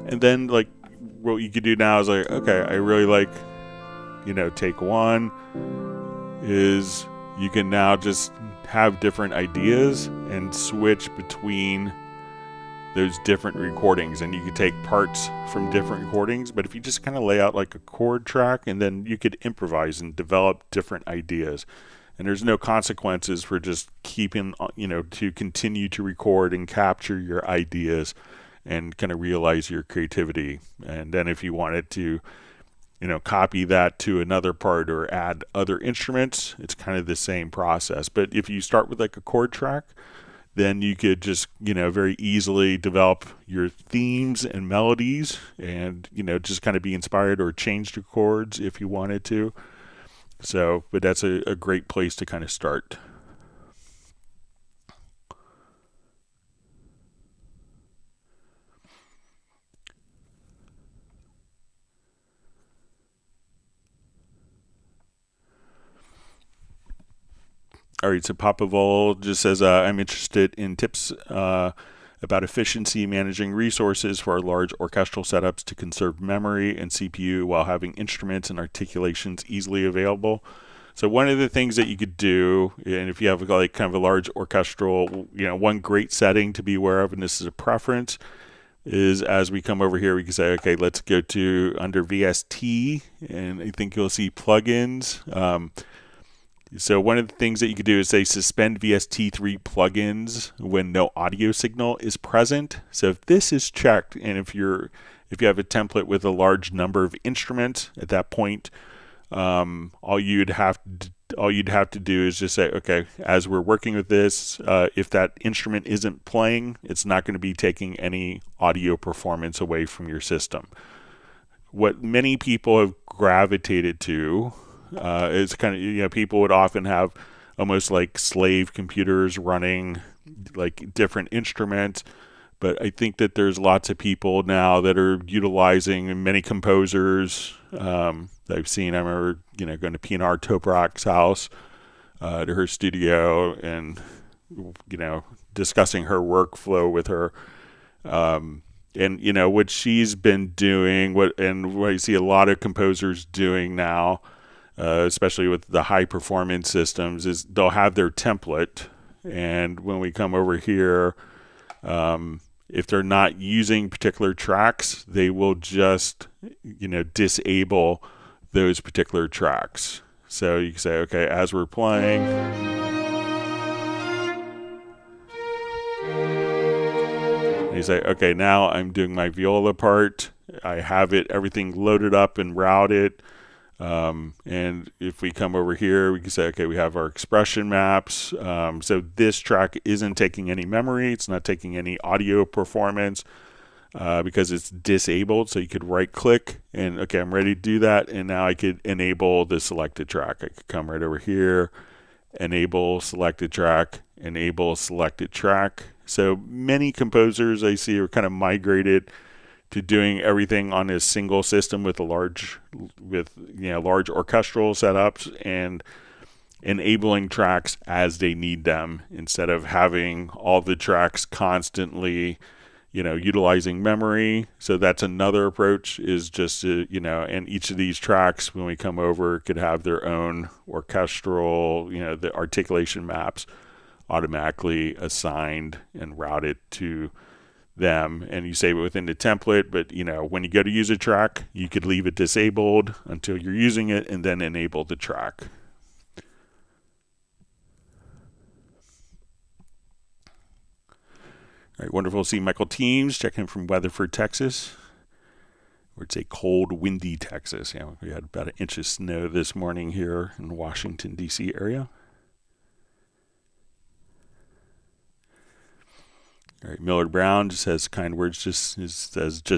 A: And then like what you could do now is like, okay, I really like, you know, take one is you can now just have different ideas and switch between those different recordings, and you could take parts from different recordings. But if you just kind of lay out like a chord track, and then you could improvise and develop different ideas, and there's no consequences for just keeping, you know, to continue to record and capture your ideas and kind of realize your creativity. And then if you wanted to, you know, copy that to another part or add other instruments, it's kind of the same process. But if you start with like a chord track, then you could just, you know, very easily develop your themes and melodies, and, you know, just kind of be inspired or change the chords if you wanted to. So, but that's a great place to kind of start. All right, so Papa Vol just says, I'm interested in tips about efficiency managing resources for our large orchestral setups to conserve memory and CPU while having instruments and articulations easily available. So one of the things that you could do, and if you have like kind of a large orchestral, one great setting to be aware of, and this is a preference, is as we come over here, we can say, okay, let's go to under VST, and I think you'll see plugins. So one of the things that you could do is say suspend VST3 plugins when no audio signal is present. So if this is checked, and if you have a template with a large number of instruments at that point, all you'd have to do is just say, okay, as we're working with this, if that instrument isn't playing, it's not going to be taking any audio performance away from your system. What many people have gravitated to is kind of, people would often have almost like slave computers running like different instruments. But I think that there's lots of people now that are utilizing, many composers that I've seen. I remember, going to P&R Toprak's house, to her studio, and, discussing her workflow with her. And, what she's been doing, what I see a lot of composers doing now, especially with the high performance systems, is they'll have their template. And when we come over here, if they're not using particular tracks, they will just, disable those particular tracks. So you can say, okay, as we're playing, and you say, okay, now I'm doing my viola part. I have everything loaded up and routed. And if we come over here, we can say, okay, we have our expression maps. So this track isn't taking any memory. It's not taking any audio performance because it's disabled. So you could right click and, okay, I'm ready to do that. And now I could enable the selected track. I could come right over here, enable selected track, enable selected track. So many composers I see are kind of migrated to doing everything on a single system with large orchestral setups and enabling tracks as they need them instead of having all the tracks constantly, utilizing memory. So that's another approach, is just to, and each of these tracks, when we come over, could have their own orchestral, the articulation maps automatically assigned and routed to them, and you save it within the template. But when you go to use a track, you could leave it disabled until you're using it and then enable the track. All right, wonderful to see Michael Teams checking from Weatherford, Texas, where it's a cold, windy Texas. We had about 1 inch of snow this morning here in the Washington, D.C. area. All right, Millard Brown just has kind words, just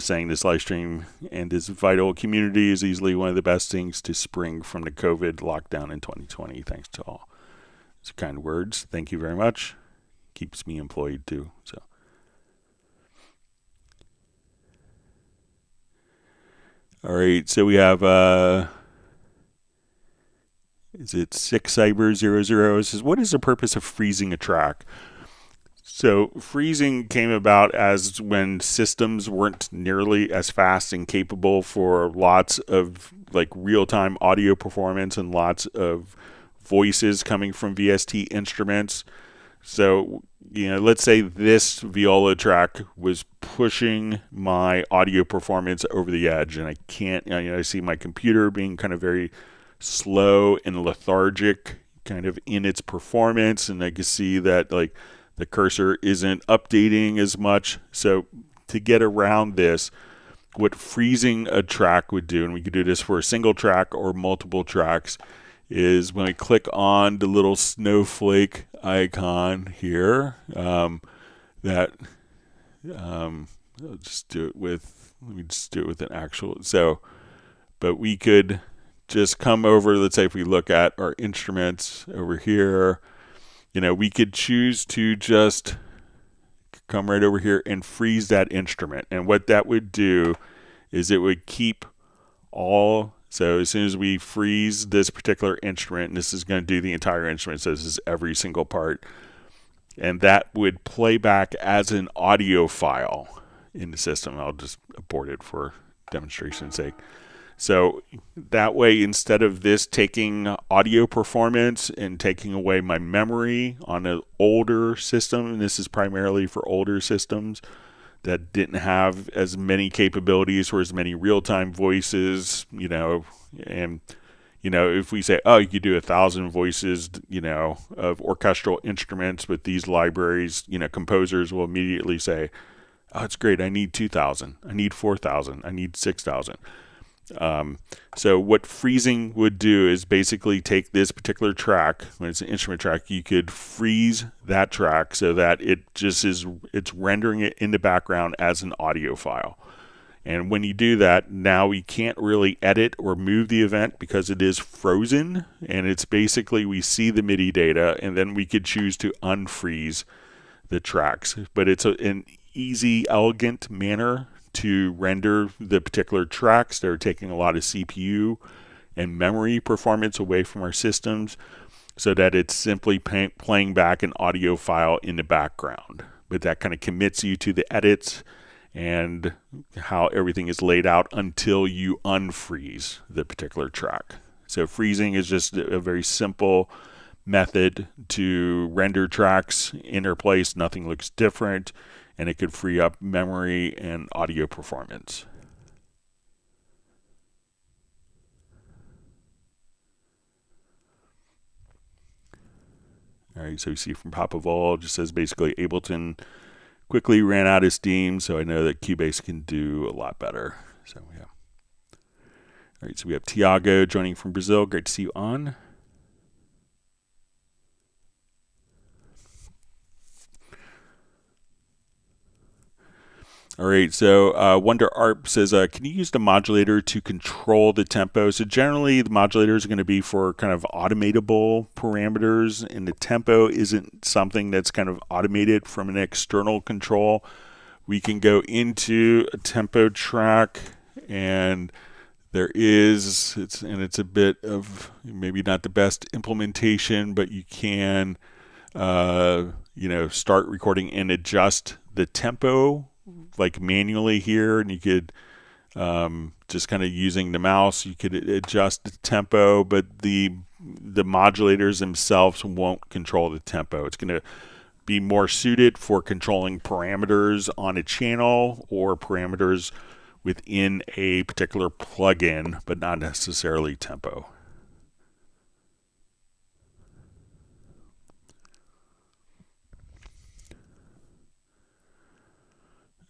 A: saying this live stream and this vital community is easily one of the best things to spring from the COVID lockdown in 2020. Thanks to all. It's kind words. Thank you very much. Keeps me employed too. So, all right, so we have is it 6cyber00? It says, what is the purpose of freezing a track? So freezing came about as when systems weren't nearly as fast and capable for lots of like real-time audio performance and lots of voices coming from VST instruments. So, let's say this viola track was pushing my audio performance over the edge, and I can't, I see my computer being kind of very slow and lethargic kind of in its performance, and I can see that like the cursor isn't updating as much. So to get around this, what freezing a track would do, and we could do this for a single track or multiple tracks, is when I click on the little snowflake icon here, I'll just do it with, let me just do it with an actual, but we could just come over, let's say if we look at our instruments over here, we could choose to just come right over here and freeze that instrument. And what that would do is it would keep all So as soon as we freeze this particular instrument, and this is going to do the entire instrument, so this is every single part, and that would play back as an audio file in the system. I'll just abort it for demonstration's sake. So that way, instead of this taking audio performance and taking away my memory on an older system, and this is primarily for older systems that didn't have as many capabilities or as many real-time voices, and if we say, oh, you could do 1,000 voices, of orchestral instruments with these libraries, composers will immediately say, oh, it's great, I need 2,000, I need 4,000, I need 6,000. So what freezing would do is basically take this particular track, when it's an instrument track, you could freeze that track so that it's rendering it in the background as an audio file. And when you do that, now we can't really edit or move the event because it is frozen, and it's basically we see the MIDI data and then we could choose to unfreeze the tracks. But it's an easy, elegant manner to render the particular tracks that are taking a lot of CPU and memory performance away from our systems, so that it's simply playing back an audio file in the background. But that kind of commits you to the edits and how everything is laid out until you unfreeze the particular track. So freezing is just a very simple method to render tracks in their place. Nothing looks different, and it could free up memory and audio performance. All right, so you see from Popavol, just says basically Ableton quickly ran out of steam, so I know that Cubase can do a lot better. So yeah. All right, so we have Tiago joining from Brazil. Great to see you on. All right, so Wonder Arp says, can you use the modulator to control the tempo? So generally, the modulators are going to be for kind of automatable parameters, and the tempo isn't something that's kind of automated from an external control. We can go into a tempo track, and it's a bit of maybe not the best implementation, but you can, start recording and adjust the tempo like manually here, and you could just kind of using the mouse, you could adjust the tempo, but the modulators themselves won't control the tempo. It's going to be more suited for controlling parameters on a channel or parameters within a particular plugin, but not necessarily tempo.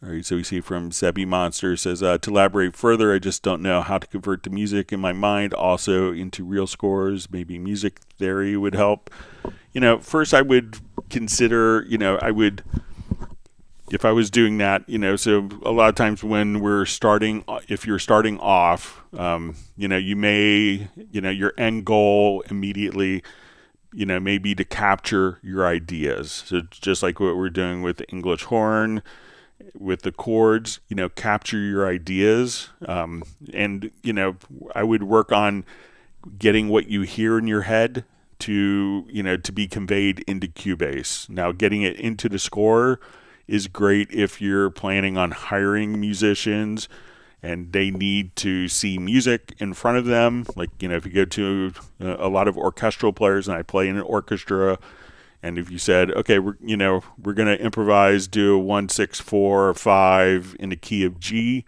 A: All right, so we see from Sebi Monster says, to elaborate further, I just don't know how to convert the music in my mind also into real scores. Maybe music theory would help. First I would consider, if I was doing that, so a lot of times when if you're starting off, you may, your end goal immediately, may be to capture your ideas. So just like what we're doing with the English horn, with the chords, capture your ideas. And I would work on getting what you hear in your head to be conveyed into Cubase. Now, getting it into the score is great if you're planning on hiring musicians and they need to see music in front of them. Like, if you go to a lot of orchestral players, and I play in an orchestra, and if you said, okay, we're going to improvise, do a 1, 6, 4, 5 in the key of G,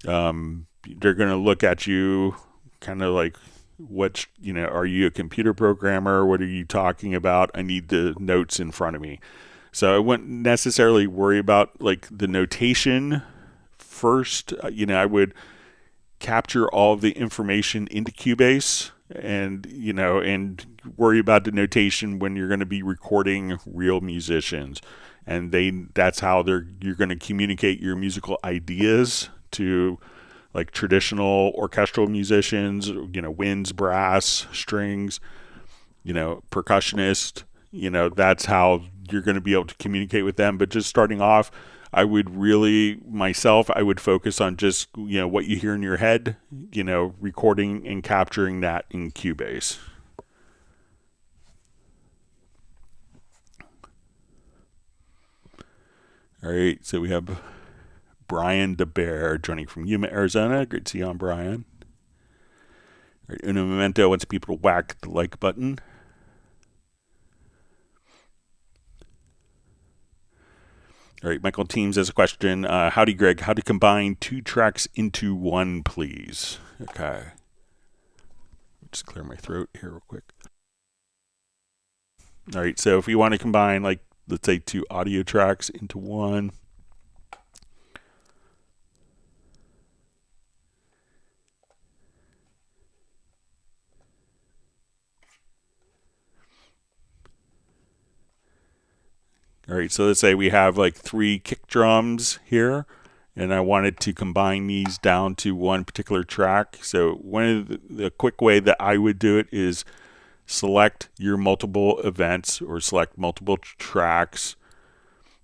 A: they're going to look at you kind of like, are you a computer programmer? What are you talking about? I need the notes in front of me. So I wouldn't necessarily worry about like the notation first. I would capture all of the information into Cubase, and worry about the notation when you're going to be recording real musicians, and that's how you're going to communicate your musical ideas to like traditional orchestral musicians, winds, brass, strings, percussionist. That's how you're going to be able to communicate with them. But just starting off, I would really, myself, I would focus on just, what you hear in your head, recording and capturing that in Cubase. All right, so we have Brian DeBear joining from Yuma, Arizona. Great to see you on, Brian. All right, Uno Momento wants people to whack the like button. All right, Michael Teams has a question. Howdy, Greg. How to combine 2 tracks into one, please? Okay. Just clear my throat here real quick. All right, so if we want to combine, like, let's say 2 audio tracks into one. All right, so let's say we have like 3 kick drums here, and I wanted to combine these down to one particular track. So one of the quick way that I would do it is select your multiple events or select multiple tracks,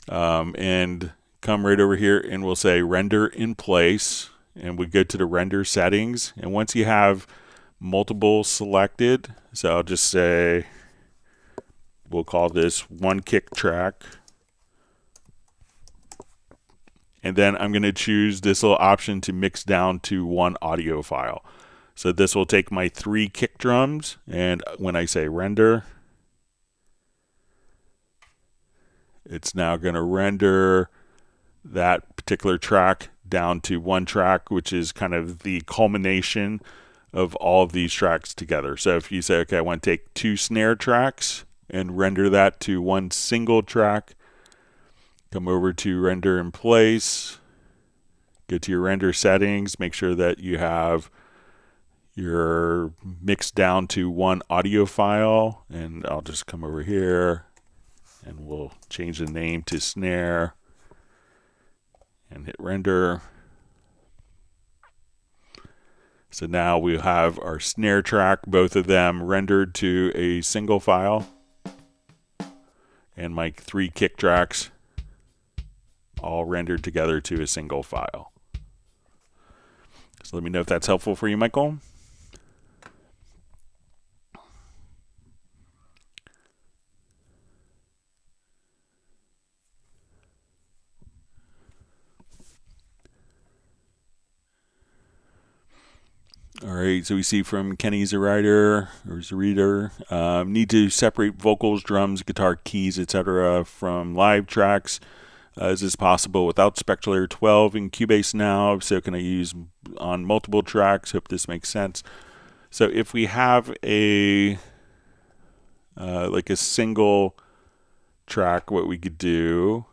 A: and come right over here and we'll say render in place, and we go to the render settings. And once you have multiple selected, so I'll just say, we'll call this 1 kick track. And then I'm going to choose this little option to mix down to 1 audio file. So this will take my 3 kick drums, and when I say render, it's now going to render that particular track down to 1 track, which is kind of the culmination of all of these tracks together. So if you say, okay, I want to take 2 snare tracks and render that to 1 single track, come over to render in place, go to your render settings, make sure that you have your mix down to 1 audio file, and I'll just come over here and we'll change the name to snare and hit render. So now we have our snare track, both of them rendered to a single file, and my 3 kick tracks all rendered together to a single file. So let me know if that's helpful for you, Michael. All right, so we see from Kenny Zarider, need to separate vocals, drums, guitar, keys, etc. from live tracks. Is this possible without Spectral Layer 12 in Cubase now? So can I use on multiple tracks? Hope this makes sense. So if we have a like a single track, what we could do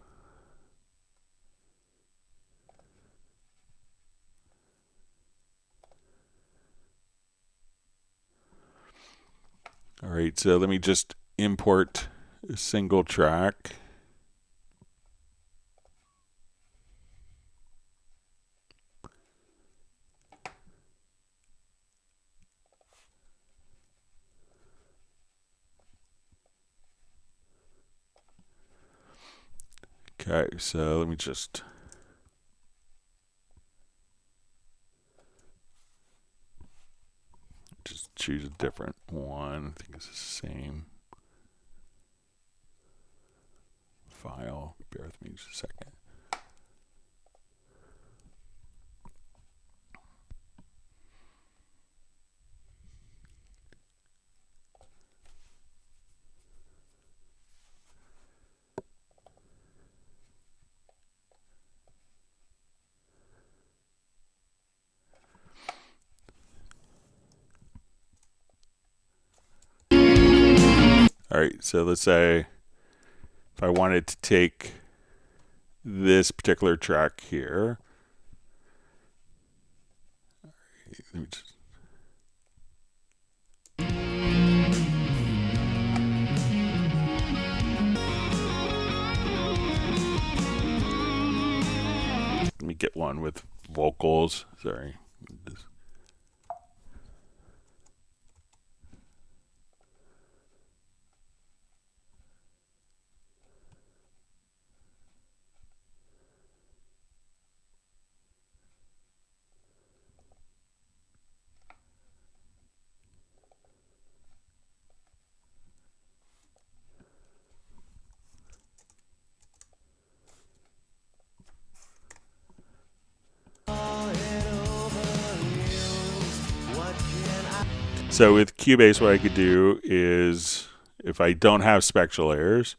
A: all right, so let me just import a single track. Okay, so let me just choose a different one. I think it's the same file. Bear with me just a second. All right, so let's say if I wanted to take this particular track here, let me just let me get one with vocals. Sorry. So with Cubase, what I could do is, if I don't have spectral layers,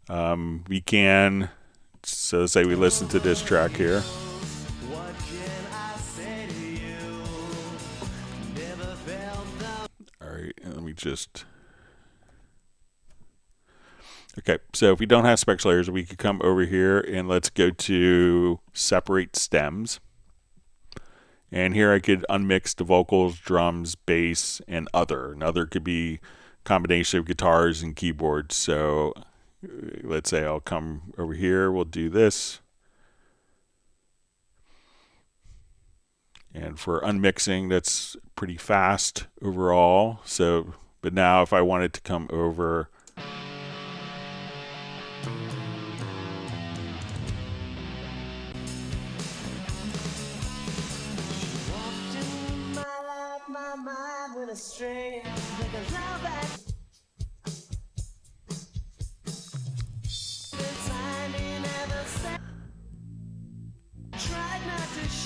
A: we can, so say we listen to this track here. All right, and let me just, okay, so if we don't have spectral layers, we could come over here and let's go to separate stems. And here I could unmix the vocals, drums, bass, and other. And other could be a combination of guitars and keyboards. So let's say I'll come over here, we'll do this. And for unmixing, that's pretty fast overall. So, but now if I wanted to come over,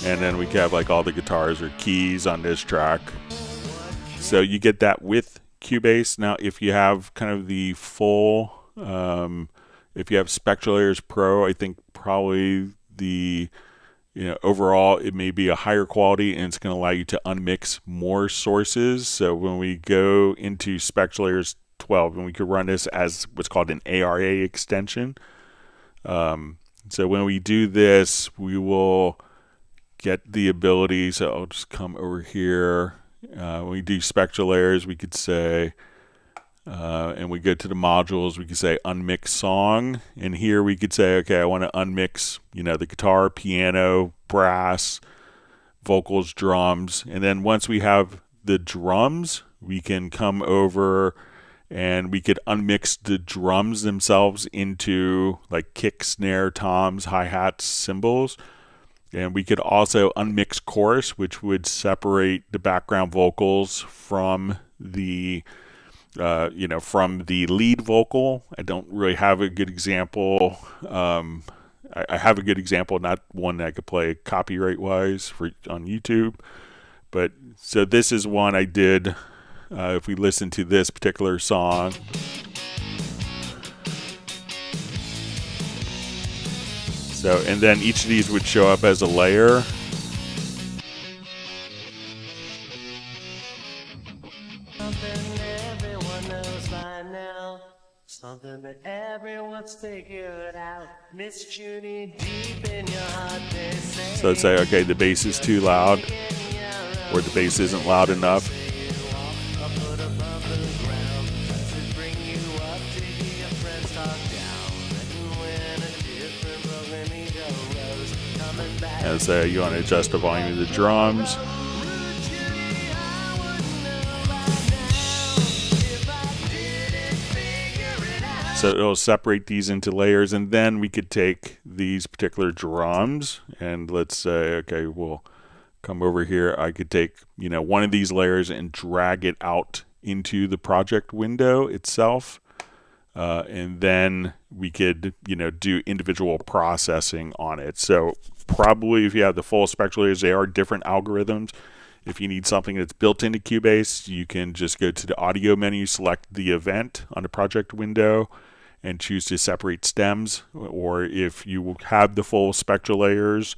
A: and then we have like all the guitars or keys on this track. So you get that with Cubase. Now, if you have kind of the full, if you have Spectral Layers Pro, I think probably the, overall it may be a higher quality and it's going to allow you to unmix more sources. So when we go into Spectral Layers 12, and we could run this as what's called an ARA extension. So when we do this, we will get the ability, so I'll just come over here. When we do spectral layers, we could say, and we go to the modules, we could say unmix song. And here we could say, okay, I want to unmix, the guitar, piano, brass, vocals, drums. And then once we have the drums, we can come over and we could unmix the drums themselves into like kick, snare, toms, hi-hats, cymbals. And we could also unmix chorus, which would separate the background vocals from the, from the lead vocal. I don't really have a good example. I have a good example, not one that I could play copyright-wise on YouTube. But so this is one I did. If we listen to this particular song. So, and then each of these would show up as a layer.
B: Something everyone knows by now. Something that everyone's figured out. Miss Judy, deep in your heart, they say.
A: So let's say, okay, the bass is too loud, or the bass isn't loud enough. And say you want to adjust the volume of the drums. So it'll separate these into layers, and then we could take these particular drums and let's say, okay, we'll come over here. I could take, one of these layers and drag it out into the project window itself. And then we could, do individual processing on it. So probably if you have the full spectral layers, they are different algorithms. If you need something that's built into Cubase, you can just go to the audio menu, select the event on the project window, and choose to separate stems. Or if you have the full spectral layers,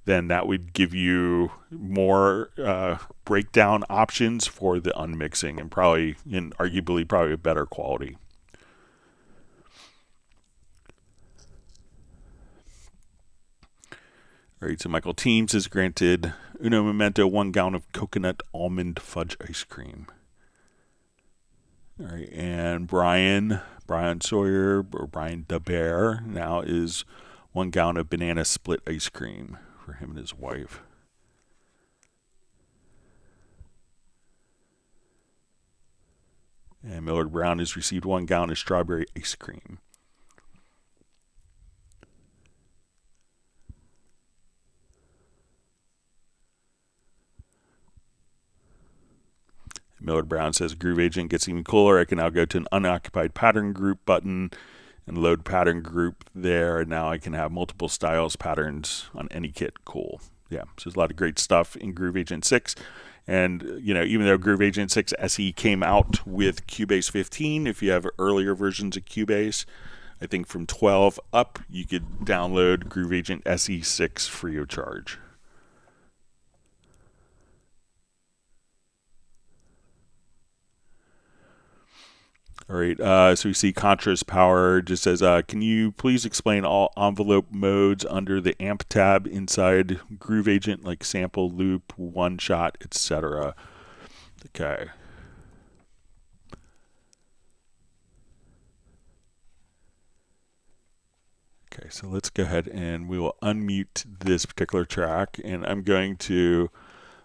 A: then that would give you more breakdown options for the unmixing, and probably, and arguably, probably a better quality. All right, so Michael Teams is granted Uno Momento 1 gallon of coconut almond fudge ice cream. All right, and Brian Sawyer, or Brian DeBear, now is 1 gallon of banana split ice cream for him and his wife. And Millard Brown has received 1 gallon of strawberry ice cream. Millard Brown says, Groove Agent gets even cooler. I can now go to an unoccupied pattern group button and load pattern group there. And now I can have multiple styles, patterns on any kit. Cool. yeah, so there's a lot of great stuff in Groove Agent 6. And, even though Groove Agent 6 SE came out with Cubase 15, if you have earlier versions of Cubase, I think from 12 up, you could download Groove Agent SE 6 free of charge. All right, so we see Contrast Power just says, can you please explain all envelope modes under the amp tab inside Groove Agent, like sample, loop, one shot, etc. Okay. Okay, so let's go ahead and we will unmute this particular track, and I'm going to,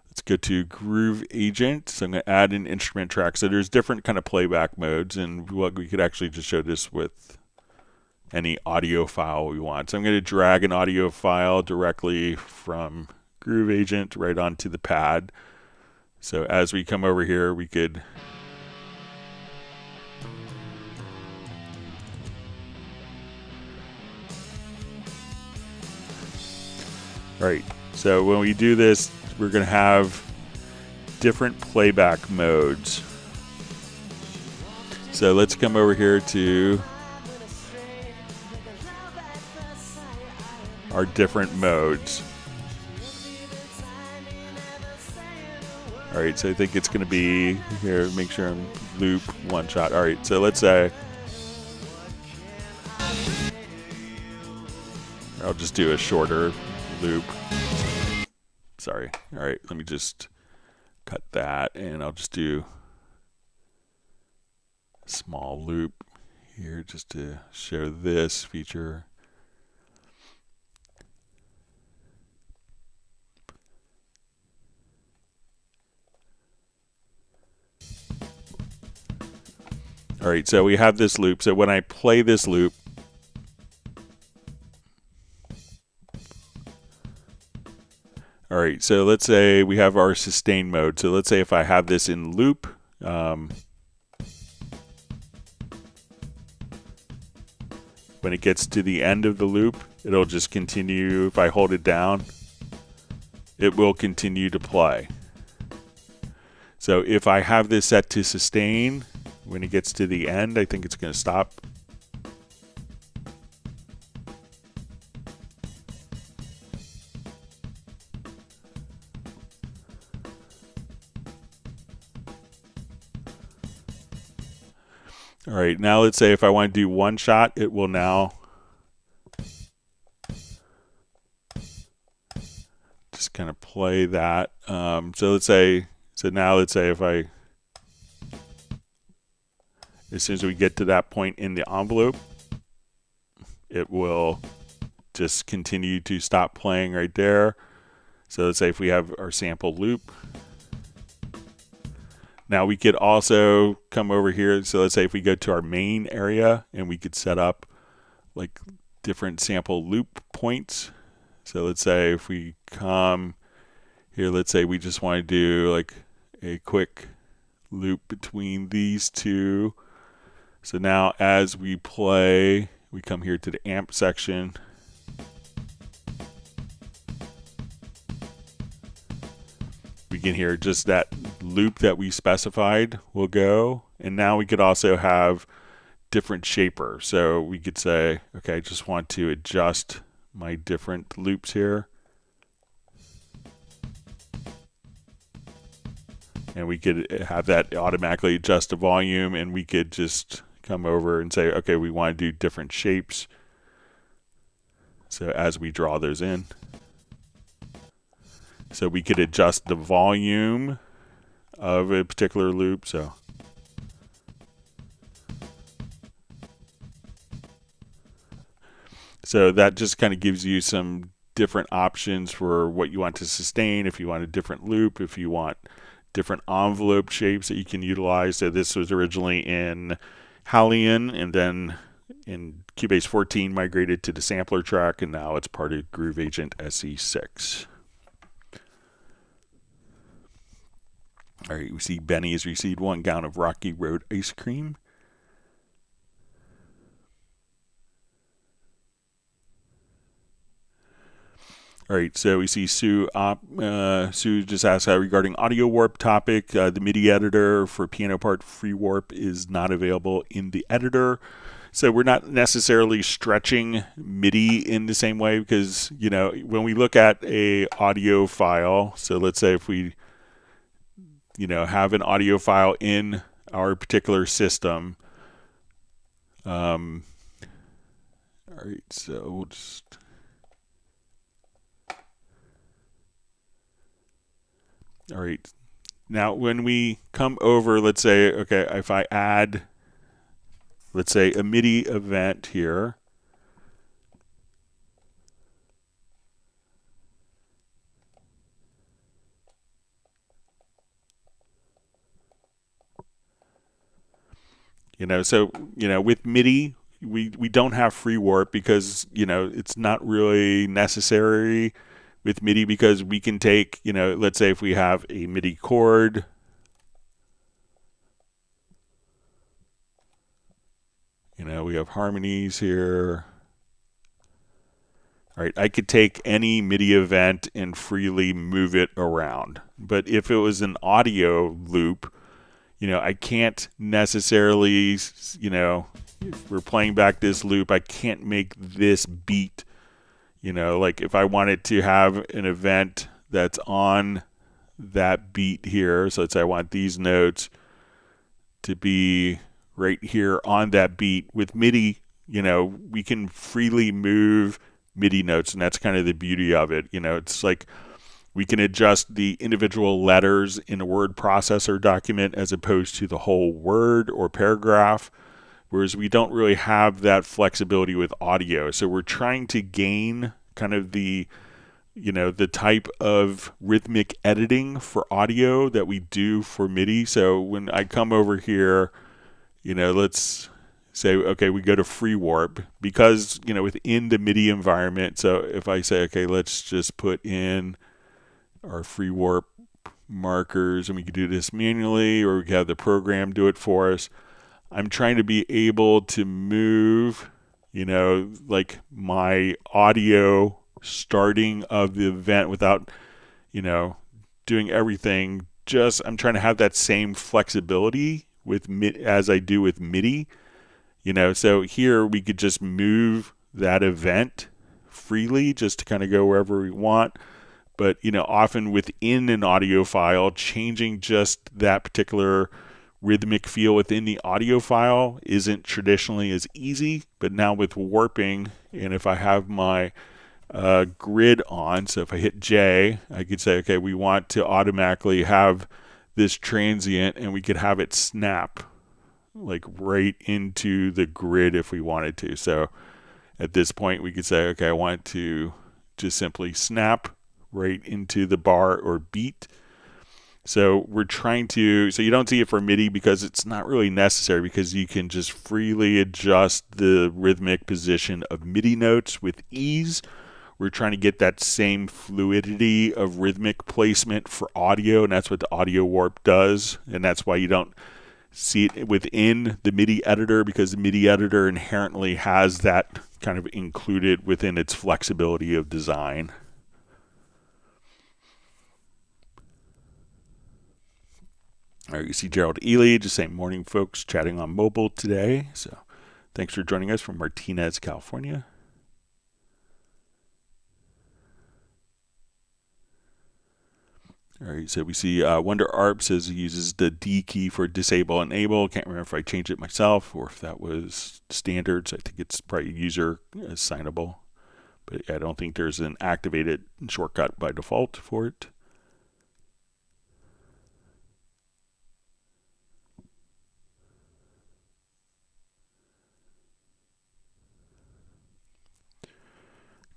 A: let's go to Groove Agent. So I'm going to add an instrument track. So there's different kind of playback modes, and we could actually just show this with any audio file we want. So I'm going to drag an audio file directly from Groove Agent right onto the pad. So as we come over here, we could right. So when we do this, we're going to have different playback modes. So let's come over here to our different modes. All right, so I think it's going to be here, make sure I'm loop, one shot. All right, so let's say I'll just do a shorter loop. Sorry. All right, let me just cut that, and I'll just do a small loop here just to show this feature. All right, so we have this loop. So when I play this loop, all right, so let's say we have our sustain mode. So let's say if I have this in loop, when it gets to the end of the loop, it'll just continue. If I hold it down, it will continue to play. So if I have this set to sustain, when it gets to the end, I think it's going to stop. All right, now let's say if I want to do one shot, it will now just kind of play that. So now let's say if I, as soon as we get to that point in the envelope, it will just continue to stop playing right there. So let's say if we have our sample loop. Now we could also come over here. So let's say if we go to our main area, and we could set up like different sample loop points. So let's say if we come here, let's say we just want to do like a quick loop between these two. So now as we play, we come here to the amp section. We can hear just that loop that we specified will go. And now we could also have different shaper. So we could say, okay, I just want to adjust my different loops here. And we could have that automatically adjust the volume, and we could just come over and say, okay, we want to do different shapes. So as we draw those in. So we could adjust the volume of a particular loop. So that just kind of gives you some different options for what you want to sustain. If you want a different loop, if you want different envelope shapes that you can utilize. So this was originally in Hallian, and then in Cubase 14 migrated to the sampler track, and now it's part of Groove Agent SE6. All right, we see Benny has received 1 gallon of Rocky Road ice cream. All right, so we see Sue just asked regarding audio warp topic. The MIDI editor for piano part free warp is not available in the editor. So we're not necessarily stretching MIDI in the same way because, when we look at a audio file, so let's say if we, have an audio file in our particular system. All right, so we'll just... All right. Now, when we come over, let's say, okay, if I add, let's say, a MIDI event here. With MIDI, we don't have free warp because, it's not really necessary with MIDI because we can take, let's say if we have a MIDI chord, we have harmonies here. All right, I could take any MIDI event and freely move it around. But if it was an audio loop, I can't necessarily, if we're playing back this loop, I can't make this beat. Like if I wanted to have an event that's on that beat here, so let's say I want these notes to be right here on that beat. With MIDI, we can freely move MIDI notes, and that's kind of the beauty of it. It's like we can adjust the individual letters in a word processor document as opposed to the whole word or paragraph. Whereas we don't really have that flexibility with audio. So we're trying to gain kind of the type of rhythmic editing for audio that we do for MIDI. So when I come over here, let's say, okay, we go to free warp because, within the MIDI environment. So if I say, okay, let's just put in our free warp markers and we can do this manually or we can have the program do it for us. I'm trying to be able to move, like my audio starting of the event without, doing everything. I'm trying to have that same flexibility as I do with MIDI. So here we could just move that event freely just to kind of go wherever we want. But, often within an audio file, changing just that particular rhythmic feel within the audio file isn't traditionally as easy, but now with warping, and if I have my grid on, so if I hit J, I could say, okay, we want to automatically have this transient, and we could have it snap like right into the grid if we wanted to. So at this point, we could say, okay, I want to just simply snap right into the bar or beat. So we're trying to, so you don't see it for MIDI because it's not really necessary because you can just freely adjust the rhythmic position of MIDI notes with ease. We're trying to get that same fluidity of rhythmic placement for audio, and that's what the audio warp does. And that's why you don't see it within the MIDI editor because the MIDI editor inherently has that kind of included within its flexibility of design. All right, you see Gerald Ely just saying, morning, folks, chatting on mobile today. So thanks for joining us from Martinez, California. All right, so we see Wonder Arp says he uses the D key for disable and enable. Can't remember if I changed it myself or if that was standards. I think it's probably user assignable. But I don't think there's an activated shortcut by default for it.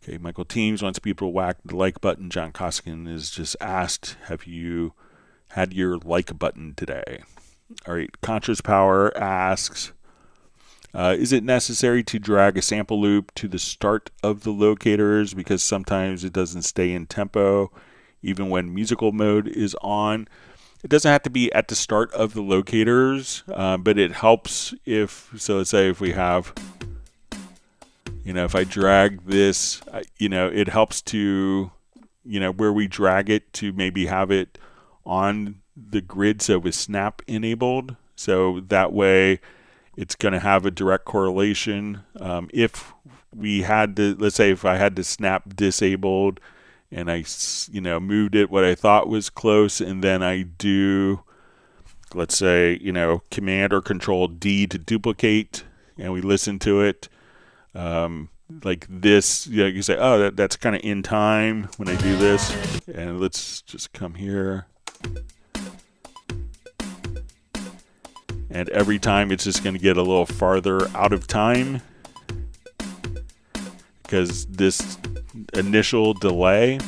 A: Okay, Michael Teams wants people to whack the like button. John Koskin is just asked, have you had your like button today? All right, Contras Power asks, is it necessary to drag a sample loop to the start of the locators because sometimes it doesn't stay in tempo even when musical mode is on? It doesn't have to be at the start of the locators, but it helps if, so let's say if we have, if I drag this, it helps to where we drag it to maybe have it on the grid so with snap enabled. So that way it's going to have a direct correlation. If we had to, let's say if I had to snap disabled and I, moved it what I thought was close, and then I do, let's say, Command or Control D to duplicate, and we listen to it, like this, you say, oh, that's kind of in time when I do this. And let's just come here. And every time it's just going to get a little farther out of time because this initial delay.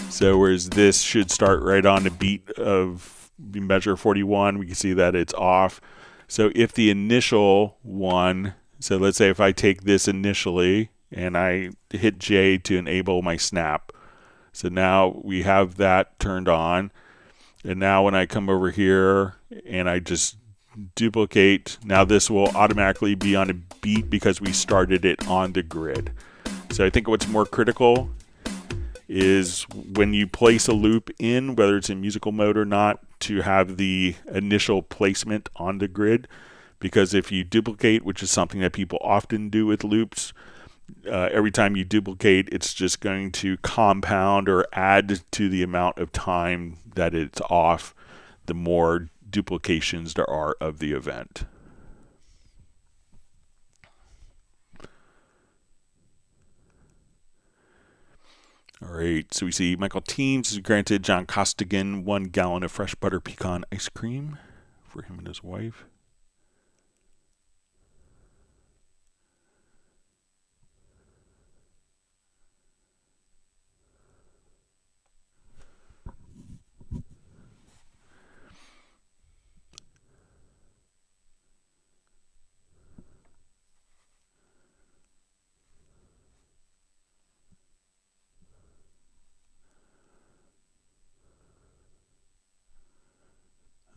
A: So whereas this should start right on the beat of measure 41, we can see that it's off. So if the initial one, so let's say if I take this initially and I hit J to enable my snap. So now we have that turned on. And now when I come over here and I just duplicate, now this will automatically be on a beat because we started it on the grid. So I think what's more critical is when you place a loop in, whether it's in musical mode or not, to have the initial placement on the grid. Because if you duplicate, which is something that people often do with loops, every time you duplicate, it's just going to compound or add to the amount of time that it's off, the more duplications there are of the event. All right, so we see Michael Teams has granted John Costigan 1 gallon of fresh butter pecan ice cream for him and his wife.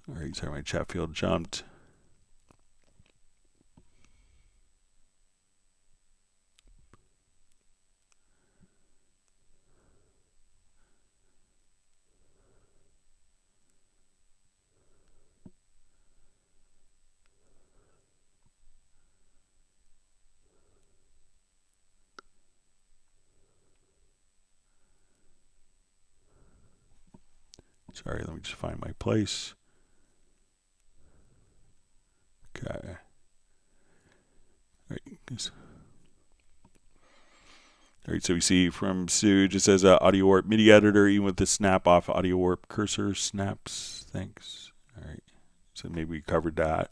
A: All right, sorry, my chat field jumped. Sorry, let me just find my place. Okay. All right, so we see from Suge, it says Audio Warp MIDI editor, even with the snap off Audio Warp cursor snaps. Thanks. All right, so maybe we covered that.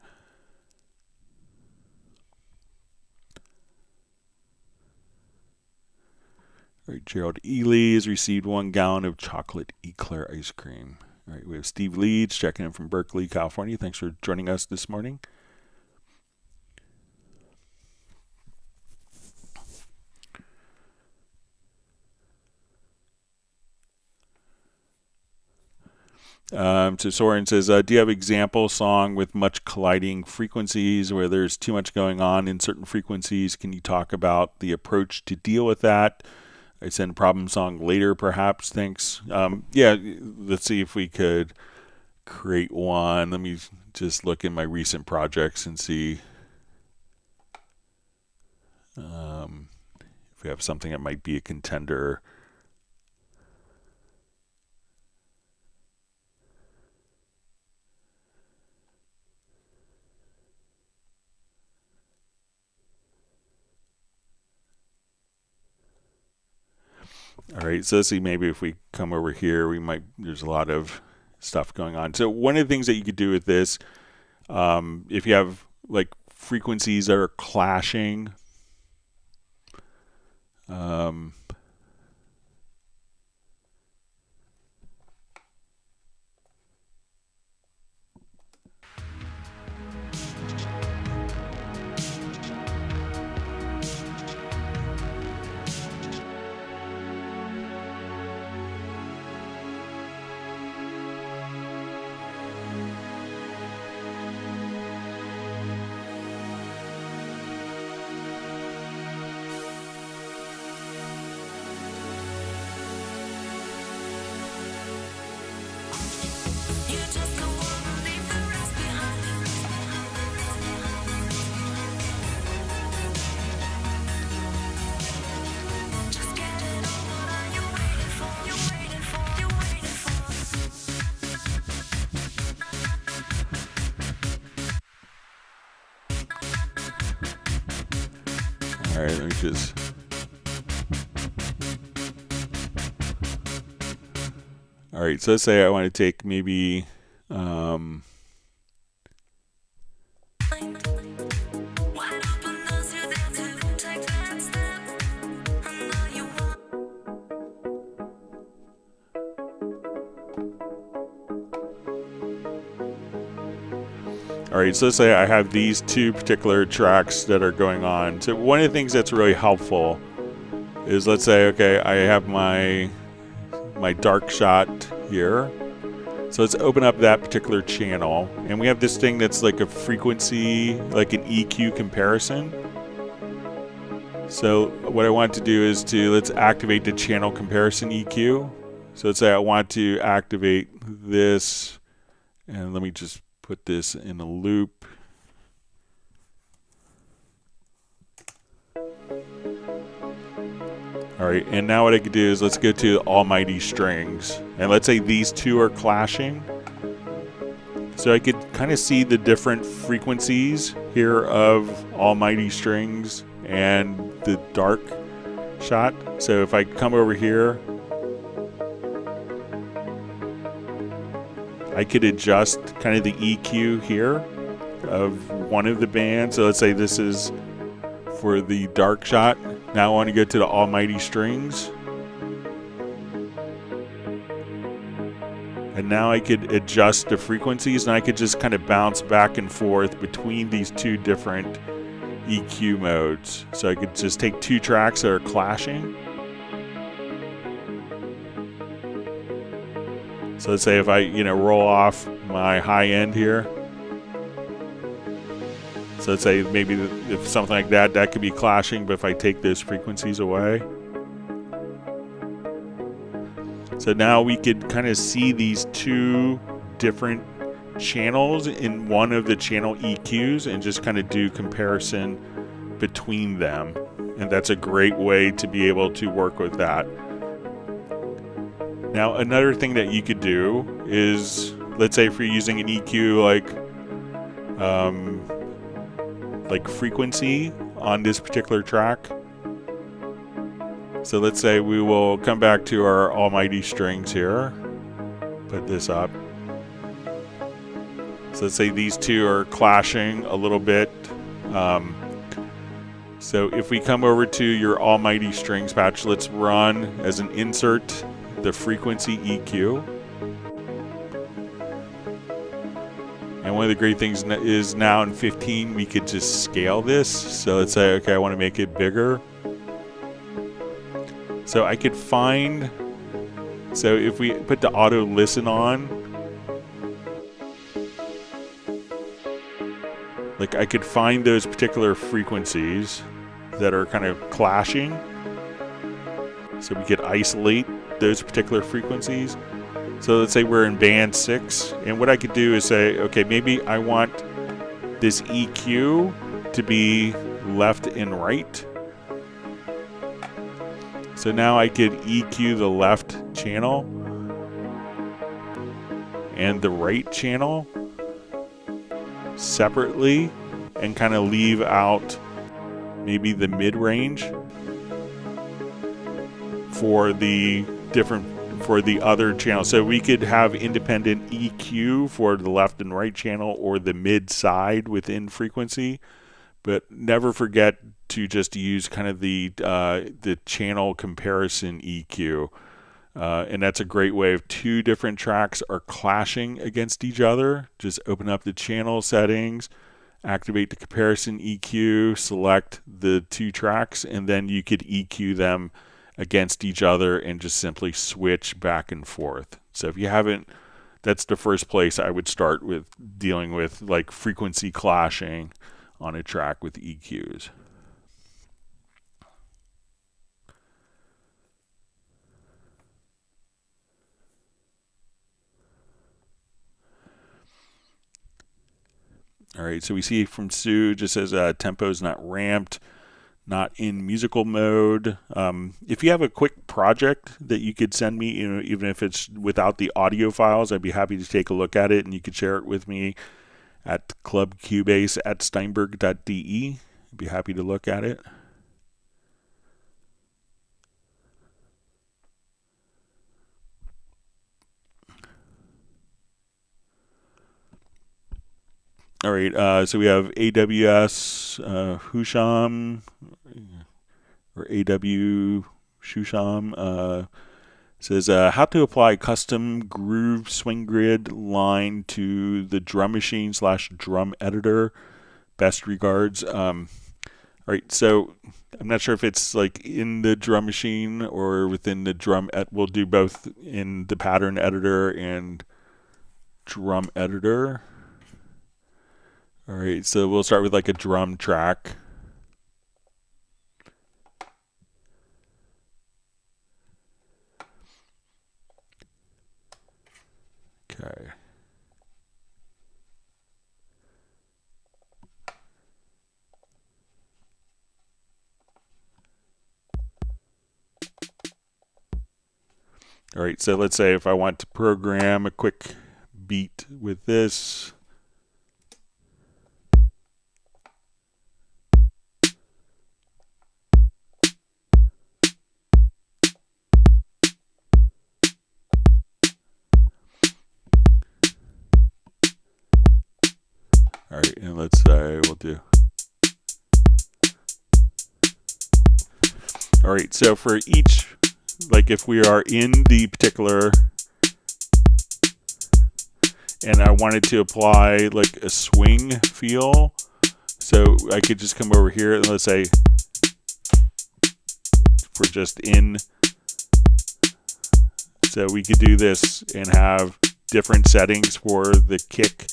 A: All right, Gerald Ely has received 1 gallon of chocolate eclair ice cream. All right, we have Steve Leeds checking in from Berkeley, California. Thanks for joining us this morning. So Soren says, do you have example song with much colliding frequencies where there's too much going on in certain frequencies? Can you talk about the approach to deal with that? I send problem song later, perhaps. Thanks. Yeah, let's see if we could create one. Let me just look in my recent projects and see if we have something that might be a contender. All right, so let's see, maybe if we come over here, there's a lot of stuff going on. So one of the things that you could do with this, if you have like frequencies that are clashing, All right, let me just. All right, so let's say I want to take maybe. All right, so let's say I have these two particular tracks that are going on. So one of the things that's really helpful is, let's say, okay, I have my dark shot here. So let's open up that particular channel, and we have this thing that's like a frequency, like an EQ comparison. So what I want to do is let's activate the channel comparison EQ. So let's say I want to activate this, and let me just put this in a loop. All right, and now what I could do is let's go to almighty strings, and let's say these two are clashing. So I could kind of see the different frequencies here of almighty strings and the dark shot. So if I come over here, I could adjust kind of the EQ here of one of the bands. So let's say this is for the dark shot. Now I want to go to the almighty strings. And now I could adjust the frequencies, and I could just kind of bounce back and forth between these two different EQ modes. So I could just take two tracks that are clashing. So let's say if I, roll off my high end here. So let's say maybe if something like that could be clashing, but if I take those frequencies away. So now we could kind of see these two different channels in one of the channel EQs and just kind of do comparison between them. And that's a great way to be able to work with that. Now, another thing that you could do is, let's say if you're using an EQ like frequency on this particular track. So let's say we will come back to our almighty strings here, put this up. So let's say these two are clashing a little bit. So if we come over to your almighty strings patch, let's run as an insert the frequency EQ. And one of the great things is now in 15 we could just scale this. So let's say, okay, I want to make it bigger. So I could find, so if we put the auto listen on, like I could find those particular frequencies that are kind of clashing. So we could isolate those particular frequencies. So let's say we're in band 6, and what I could do is say, okay, maybe I want this EQ to be left and right. So now I could EQ the left channel and the right channel separately and kind of leave out maybe the mid-range for the other channel. So we could have independent EQ for the left and right channel or the mid side within frequency, but never forget to just use kind of the channel comparison EQ. And that's a great way if two different tracks are clashing against each other. Just open up the channel settings, activate the comparison EQ, select the two tracks, and then you could EQ them against each other and just simply switch back and forth. So if you haven't, that's the first place I would start with dealing with like frequency clashing on a track with EQs. All right, so we see from Sue just says tempo is not ramped, not in musical mode. If you have a quick project that you could send me, even if it's without the audio files, I'd be happy to take a look at it, and you could share it with me at clubcubase@steinberg.de. I'd be happy to look at it. All right, so we have AWS Husham or AW Shusham. Says how to apply custom groove swing grid line to the drum machine / drum editor. Best regards. All right, so I'm not sure if it's like in the drum machine or within the drum. We'll do both in the pattern editor and drum editor. All right, so we'll start with like a drum track. Okay. All right, so let's say if I want to program a quick beat with this. All right, and let's say we'll do. All right, so for each, like if we are in the particular, and I wanted to apply like a swing feel, so I could just come over here and let's say if we're just in, so we could do this and have different settings for the kick,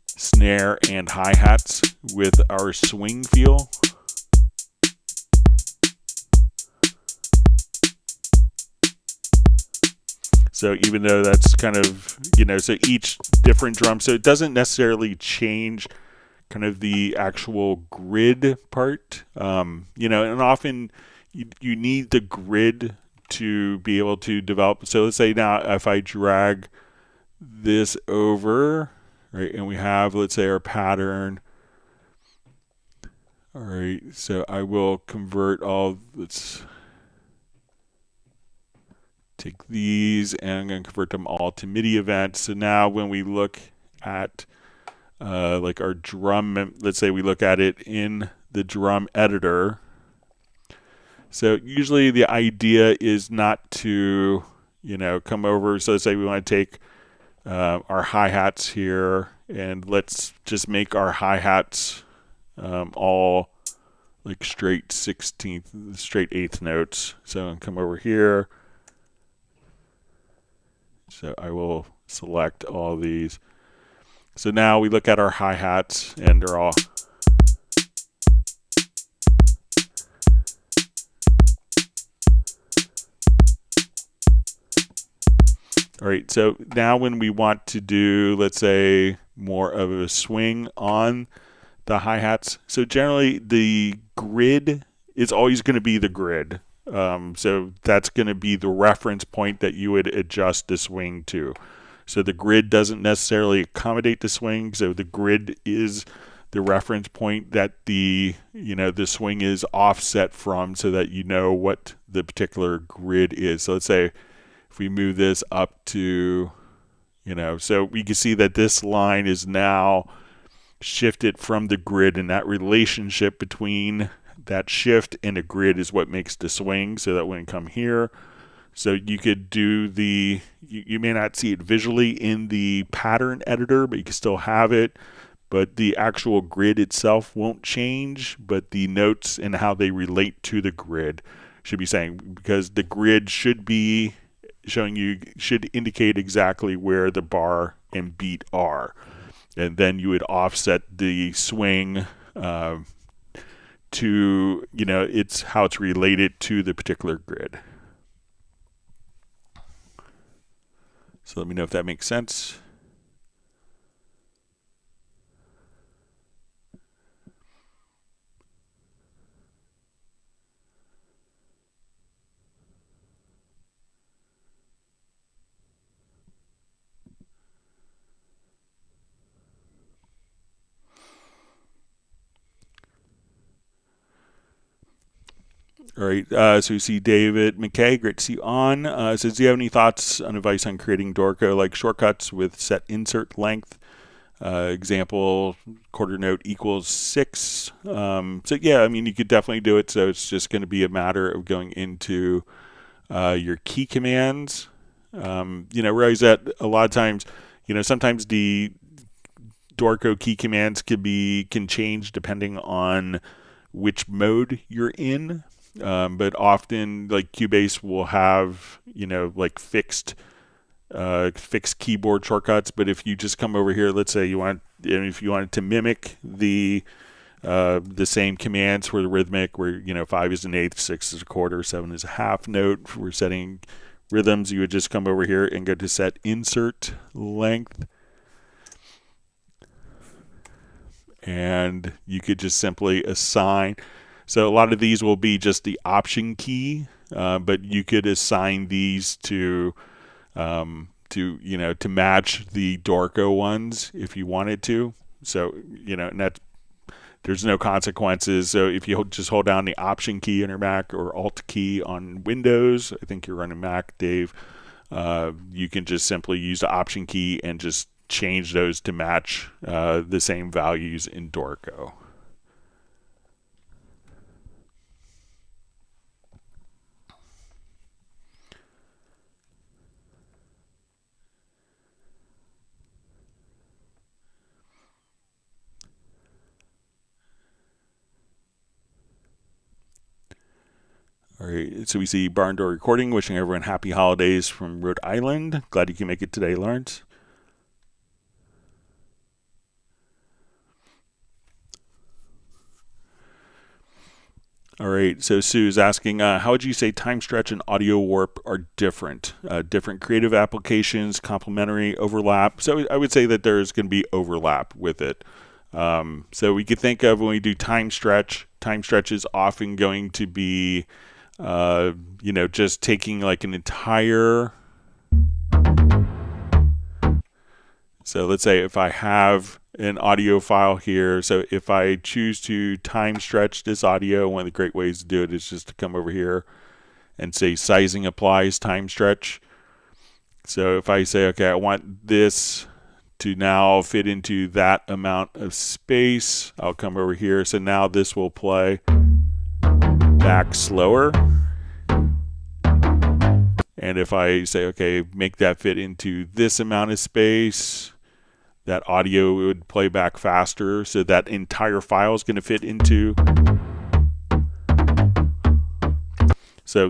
A: snare, and hi-hats with our swing feel. So even though that's kind of, so each different drum, so it doesn't necessarily change kind of the actual grid part, and often you need the grid to be able to develop. So let's say now if I drag this over, right, and we have, let's say, our pattern. All right, so I will convert let's take these and I'm going to convert them all to MIDI events. So now when we look at like our drum, let's say we look at it in the drum editor. So usually the idea is not to, come over. So let's say we want to take our hi-hats here and let's just make our hi-hats all like straight 16th, straight 8th notes. So I'll come over here. So I will select all these. So now we look at our hi-hats and they're all. All right, so now when we want to do, let's say, more of a swing on the hi-hats, so generally the grid is always going to be the grid. So that's going to be the reference point that you would adjust the swing to. So the grid doesn't necessarily accommodate the swing. So the grid is the reference point that the swing is offset from, so that you know what the particular grid is. So let's say if we move this up to, so we can see that this line is now shifted from the grid, and that relationship between that shift and a grid is what makes the swing. So that when it come here, so you could do you may not see it visually in the pattern editor, but you can still have it. But the actual grid itself won't change, but the notes and how they relate to the grid should be saying, because the grid should be should indicate exactly where the bar and beat are. And then you would offset the swing to, it's how it's related to the particular grid. So let me know if that makes sense. All right, so you see David McKay, great to see you on. Says, do you have any thoughts on advice on creating Dorco-like shortcuts with set insert length? example, quarter note equals 6. So yeah, I mean, you could definitely do it. So it's just going to be a matter of going into your key commands. Realize that a lot of times, sometimes the Dorco key commands can change depending on which mode you're in. But often, like Cubase will have, like fixed keyboard shortcuts. But if you just come over here, let's say if you wanted to mimic the same commands for the rhythmic, where 5 is an eighth, 6 is a quarter, 7 is a half note for setting rhythms, you would just come over here and go to set insert length, and you could just simply assign. So a lot of these will be just the option key, but you could assign these to match the Dorco ones if you wanted to. So and there's no consequences. So if you just hold down the option key on your Mac or Alt key on Windows, I think you're running Mac, Dave, you can just simply use the option key and just change those to match the same values in Dorco. All right, so we see Barn Door Recording wishing everyone happy holidays from Rhode Island. Glad you can make it today, Lawrence. All right, so Sue's asking, how would you say time stretch and audio warp are different? Different creative applications, complementary, overlap? So I would say that there's going to be overlap with it. So we could think of when we do time stretch is often going to be just taking like an entire. So let's say if I have an audio file here, so if I choose to time stretch this audio, one of the great ways to do it is just to come over here and say sizing applies time stretch. So if I say, okay, I want this to now fit into that amount of space, I'll come over here. So now this will play back slower. And if I say, okay, make that fit into this amount of space, that audio would play back faster. So that entire file is going to fit into. So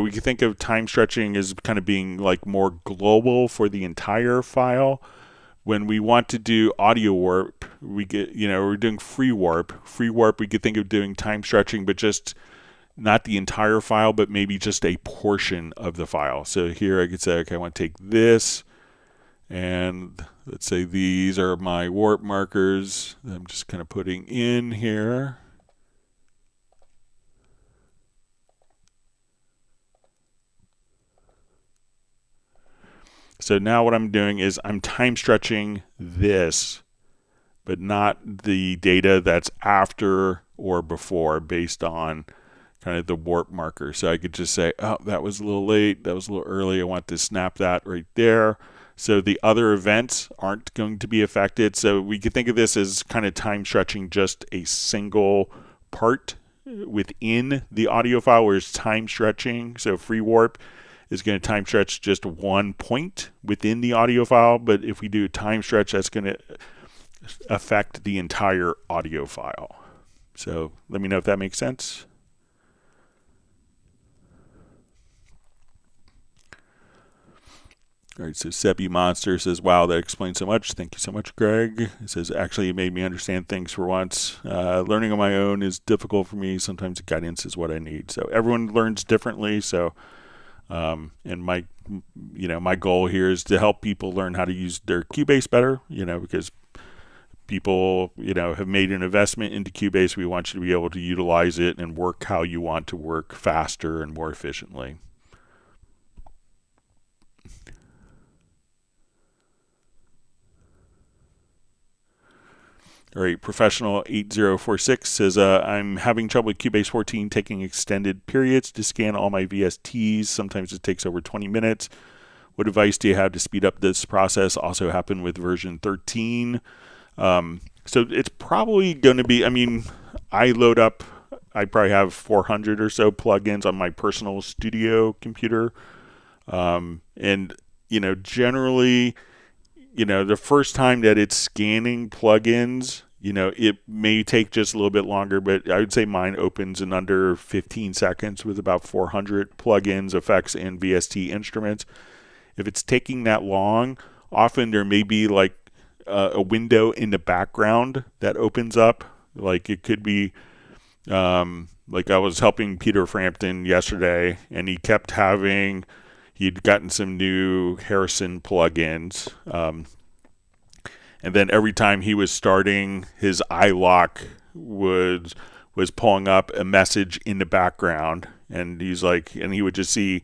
A: we can think of time stretching as kind of being like more global for the entire file. When we want to do audio warp, we get, we're doing free warp. Free warp, we could think of doing time stretching, but just not the entire file, but maybe just a portion of the file. So here I could say, okay, I want to take this, and let's say these are my warp markers that I'm just kind of putting in here. So now what I'm doing is I'm time stretching this, but not the data that's after or before based on kind of the warp marker. So I could just say, oh, that was a little late, that was a little early, I want to snap that right there. So the other events aren't going to be affected. So we could think of this as kind of time stretching just a single part within the audio file, where it's time stretching. So free warp is going to time stretch just one point within the audio file. But if we do time stretch, that's going to affect the entire audio file. So let me know if that makes sense. All right, so Sebi Monster says, wow, that explains so much. Thank you so much, Greg. It says, actually, it made me understand things for once. Learning on my own is difficult for me. Sometimes guidance is what I need. So everyone learns differently. So, and my goal here is to help people learn how to use their Cubase better, because people, have made an investment into Cubase. We want you to be able to utilize it and work how you want to work faster and more efficiently. All right, Professional 8046 says, I'm having trouble with Cubase 14 taking extended periods to scan all my VSTs. Sometimes it takes over 20 minutes. What advice do you have to speed up this process? Also happened with version 13. So it's probably going to be, I mean, I probably have 400 or so plugins on my personal studio computer. And, generally, the first time that it's scanning plugins, it may take just a little bit longer, but I would say mine opens in under 15 seconds with about 400 plugins, effects, and VST instruments. If it's taking that long, often there may be like a window in the background that opens up. Like it could be, like I was helping Peter Frampton yesterday, and he'd gotten some new Harrison plugins. And then every time he was starting, his iLock was pulling up a message in the background, and he would just see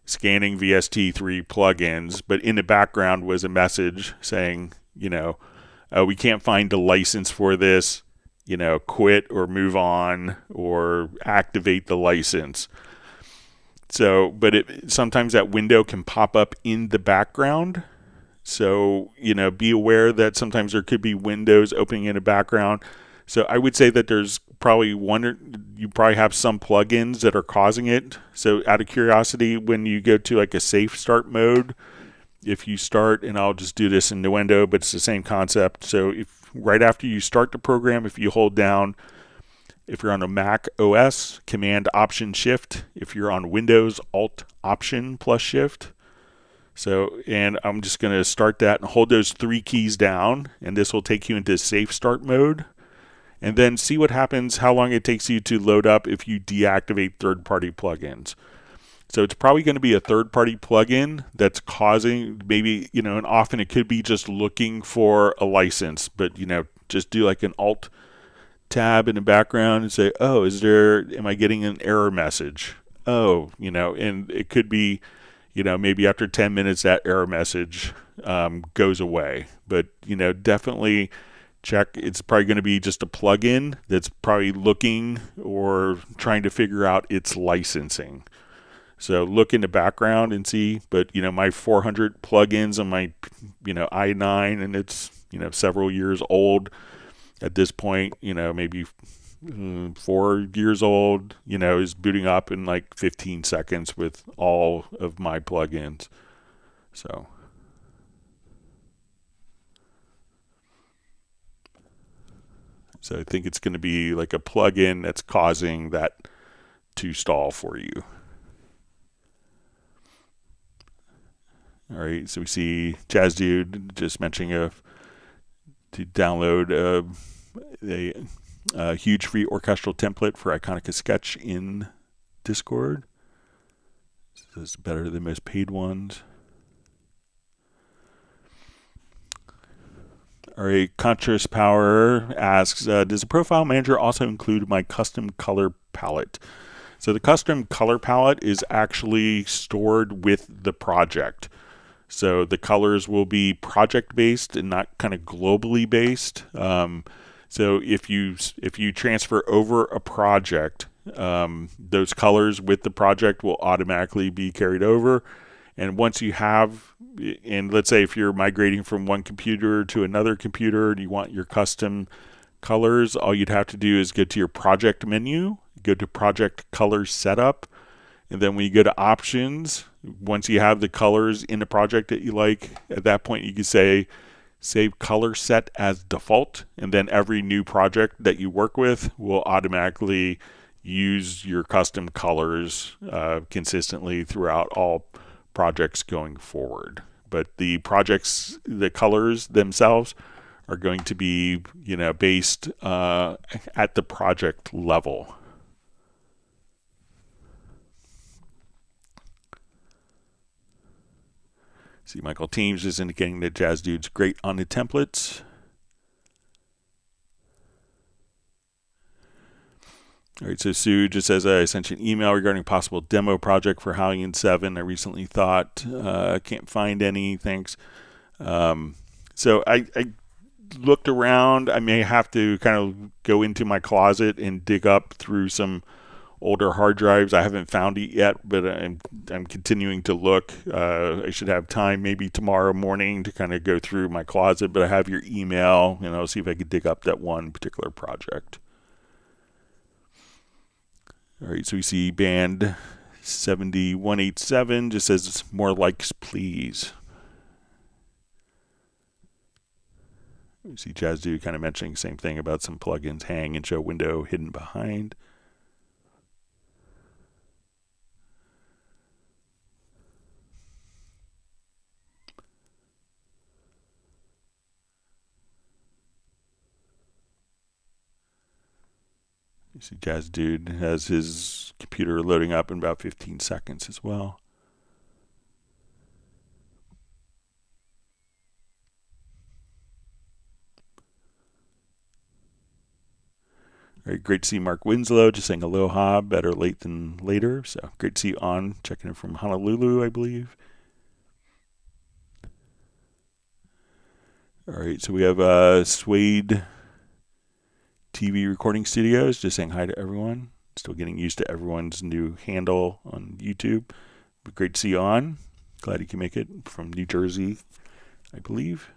A: scanning VST3 plugins, but in the background was a message saying, we can't find a license for this, quit or move on or activate the license. So, but sometimes that window can pop up in the background. So, be aware that sometimes there could be windows opening in the background. So I would say that there's probably you probably have some plugins that are causing it. So out of curiosity, when you go to like a safe start mode, if you start, and I'll just do this in the window, but it's the same concept. So if right after you start the program, if you hold down, if you're on a Mac OS, Command Option Shift. If you're on Windows, Alt Option plus Shift. So, and I'm just going to start that and hold those 3 keys down, and this will take you into safe start mode. And then see what happens, how long it takes you to load up if you deactivate third-party plugins. So it's probably going to be a third-party plugin that's causing maybe, and often it could be just looking for a license, but, just do like an Alt tab in the background and say, oh, am I getting an error message? Oh, and it could be, maybe after 10 minutes that error message goes away. But, definitely check. It's probably going to be just a plugin that's probably looking or trying to figure out its licensing. So look in the background and see. But, my 400 plugins on my, i9, and it's, several years old at this point, maybe 4 years old, is booting up in like 15 seconds with all of my plugins. So I think it's going to be like a plugin that's causing that to stall for you. All right, so we see Jazz Dude just mentioning to download a huge free orchestral template for Iconica Sketch in Discord. This is better than most paid ones. All right, Contrast Power asks, does the Profile Manager also include my custom color palette? So the custom color palette is actually stored with the project. So the colors will be project-based and not kind of globally based. So if you transfer over a project, those colors with the project will automatically be carried over. And once you have, and let's say if you're migrating from one computer to another computer and you want your custom colors, all you'd have to do is go to your project menu, go to Project Color Setup, and then when you go to Options, once you have the colors in the project that you like, at that point you can say save color set as default, and then every new project that you work with will automatically use your custom colors consistently throughout all projects going forward. But the colors themselves are going to be, based at the project level. See, Michael Teams is indicating that Jazz Dude's great on the templates. All right, so Sue just says, I sent you an email regarding a possible demo project for Halion 7. I recently thought, can't find any, thanks. So I looked around. I may have to kind of go into my closet and dig up through some older hard drives. I haven't found it yet, but I'm continuing to look. I should have time maybe tomorrow morning to kind of go through my closet, but I have your email, and I'll see if I can dig up that one particular project. All right, so we see band 7187 just says more likes, please. We see Jazz Dude kind of mentioning the same thing about some plugins hang and show window hidden behind. You see Jazz Dude has his computer loading up in about 15 seconds as well. All right, great to see Mark Winslow just saying aloha, better late than later. So great to see you on, checking in from Honolulu, I believe. All right, so we have Suede TV Recording Studios just saying hi to everyone. Still getting used to everyone's new handle on YouTube. But great to see you on. Glad you can make it from New Jersey, I believe.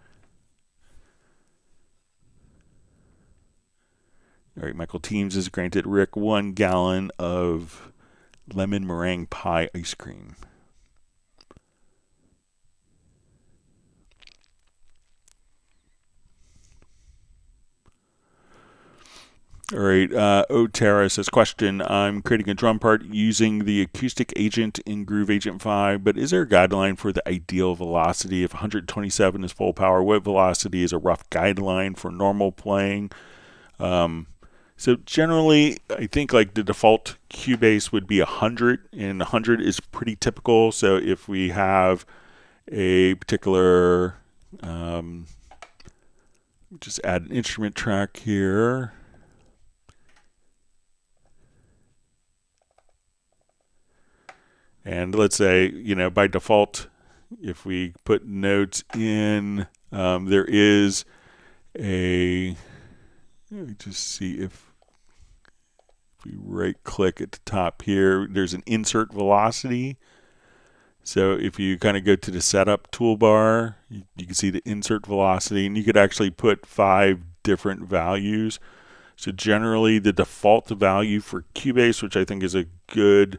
A: All right, Michael Teams has granted Rick 1 gallon of lemon meringue pie ice cream. All right, O'Tara says, question, I'm creating a drum part using the acoustic agent in Groove Agent 5, but is there a guideline for the ideal velocity? If 127 is full power, what velocity is a rough guideline for normal playing? So generally, I think like the default Cubase would be 100, and 100 is pretty typical. So if we have a particular, just add an instrument track here. And let's say, by default, if we put notes in, there is a, let me just see if we right click at the top here, there's an insert velocity. So if you kind of go to the setup toolbar, you can see the insert velocity, and you could actually put 5 different values. So generally the default value for Cubase, which I think is a good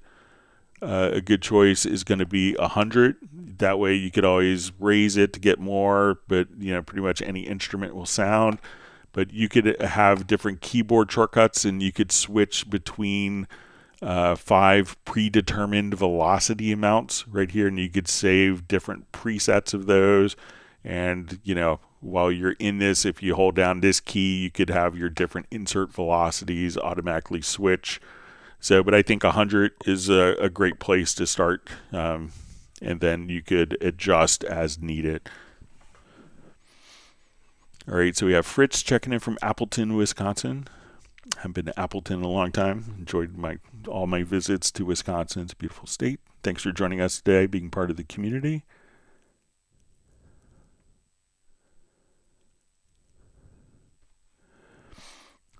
A: choice, is going to be 100. That way you could always raise it to get more, but pretty much any instrument will sound. But you could have different keyboard shortcuts, and you could switch between 5 predetermined velocity amounts right here, and you could save different presets of those. And while you're in this, if you hold down this key, you could have your different insert velocities automatically switch. So, but I think 100 is a great place to start, and then you could adjust as needed. All right, so we have Fritz checking in from Appleton, Wisconsin. I haven't been to Appleton in a long time. Enjoyed all my visits to Wisconsin. It's a beautiful state. Thanks for joining us today, being part of the community.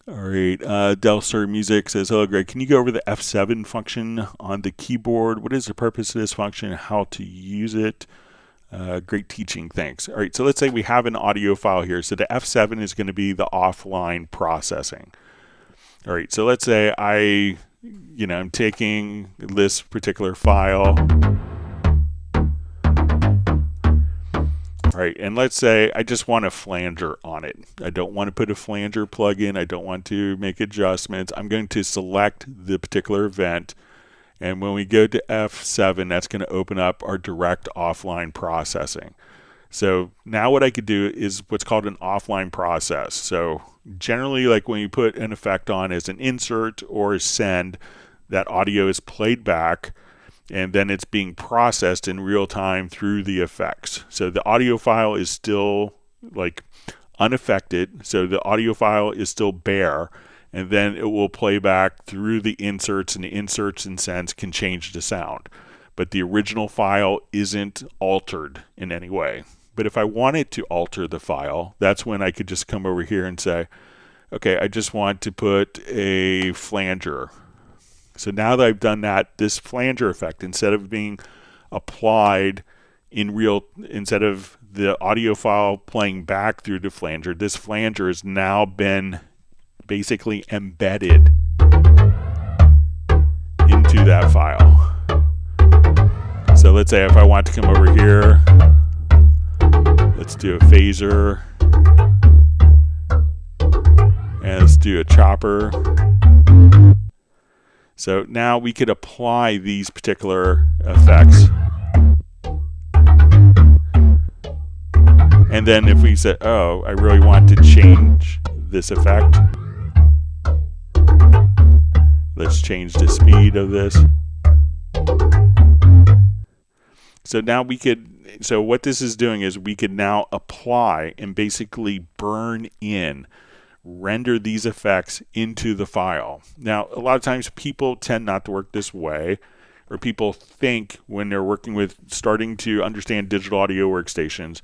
A: All right, Delstar Music says, hello, Greg. Can you go over the F7 function on the keyboard? What is the purpose of this function and how to use it? Great teaching, thanks. All right, so let's say we have an audio file here. So the F7 is going to be the offline processing. All right, so let's say I'm taking this particular file. All right, and let's say I just want a flanger on it. I don't want to put a flanger plugin. I don't want to make adjustments. I'm going to select the particular event. And when we go to F7, that's going to open up our direct offline processing. So now what I could do is what's called an offline process. So generally, like when you put an effect on as an insert or a send, that audio is played back, and then it's being processed in real time through the effects. So the audio file is still like unaffected. So the audio file is still bare, and then it will play back through the inserts, and the inserts and sends can change the sound. But the original file isn't altered in any way. But if I wanted to alter the file, that's when I could just come over here and say, okay, I just want to put a flanger. So now that I've done that, this flanger effect, instead of being applied instead of the audio file playing back through the flanger, this flanger has now been basically embedded into that file. So let's say if I want to come over here, let's do a phaser, and let's do a chopper. So now we could apply these particular effects. And then if we say, oh, I really want to change this effect, let's change the speed of this. So now what this is doing is we could now apply and basically render these effects into the file. Now, a lot of times people tend not to work this way, or people think when they're starting to understand digital audio workstations,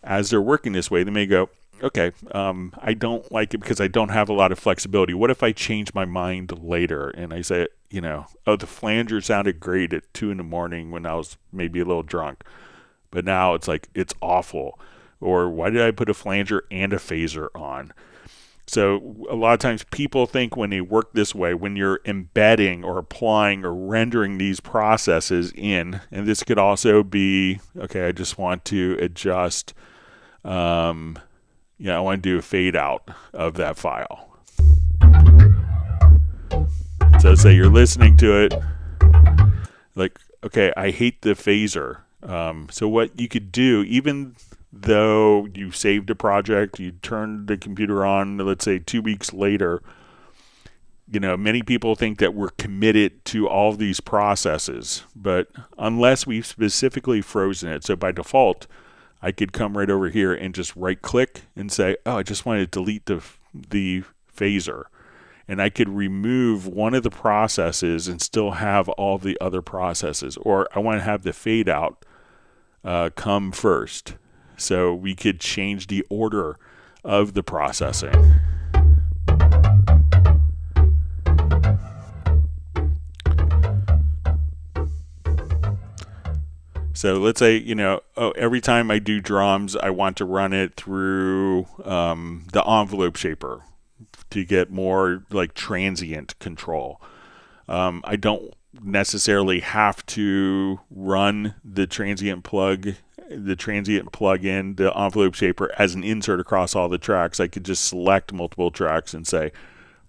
A: as they're working this way, they may go, okay, I don't like it because I don't have a lot of flexibility. What if I change my mind later and I say, oh, the flanger sounded great at 2 a.m. when I was maybe a little drunk, but now it's like, it's awful. Or why did I put a flanger and a phaser on? So a lot of times people think when they work this way, when you're embedding or applying or rendering these processes in, and this could also be, okay, I just want to adjust, I want to do a fade out of that file. So say you're listening to it, like, okay, I hate the phaser. So what you could do, even though you saved a project, you turned the computer on, let's say 2 weeks later, many people think that we're committed to all of these processes, but unless we've specifically frozen it, so by default, I could come right over here and just right click and say, oh, I just want to delete the phaser. And I could remove one of the processes and still have all the other processes. Or I want to have the fade out come first. So we could change the order of the processing. So let's say, every time I do drums, I want to run it through the envelope shaper to get more like transient control. I don't necessarily have to run the transient plug-in, the envelope shaper as an insert across all the tracks. I could just select multiple tracks and say,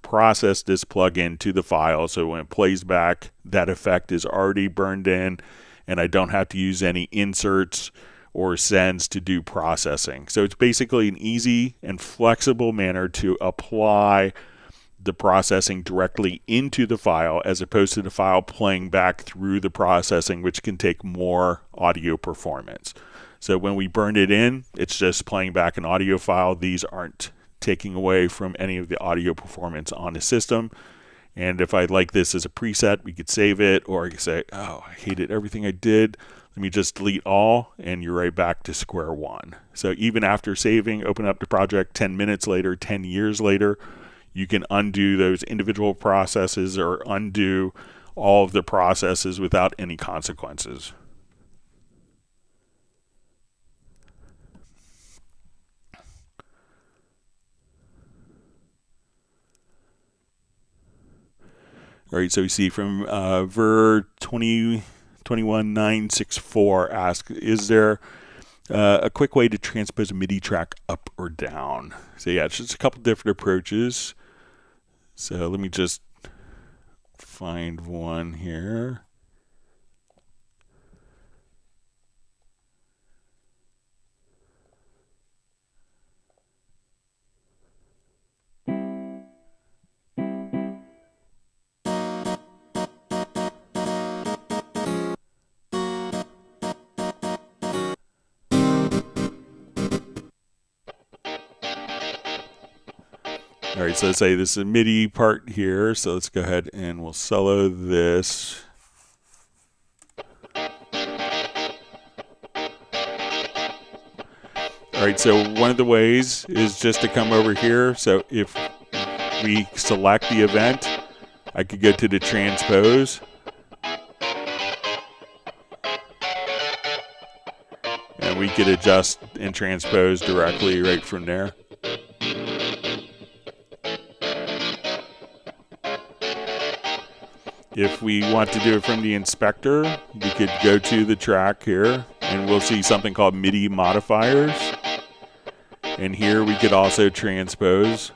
A: process this plug-in to the file, so when it plays back, that effect is already burned in, and I don't have to use any inserts or sends to do processing. So it's basically an easy and flexible manner to apply the processing directly into the file, as opposed to the file playing back through the processing, which can take more audio performance. So when we burn it in, it's just playing back an audio file. These aren't taking away from any of the audio performance on the system. And if I like this as a preset, we could save it, or I could say, oh, I hated everything I did. Let me just delete all, and you're right back to square one. So even after saving, open up the project 10 minutes later, 10 years later, you can undo those individual processes or undo all of the processes without any consequences. All right, so we see from Ver 21964 ask, is there a quick way to transpose a MIDI track up or down? So yeah, it's just a couple different approaches. So let me just find one here. All right, so let's say this is a MIDI part here. So let's go ahead and we'll solo this. All right, so one of the ways is just to come over here. So if we select the event, I could go to the transpose. And we could adjust and transpose directly right from there. If we want to do it from the inspector, we could go to the track here and we'll see something called MIDI modifiers. And here we could also transpose.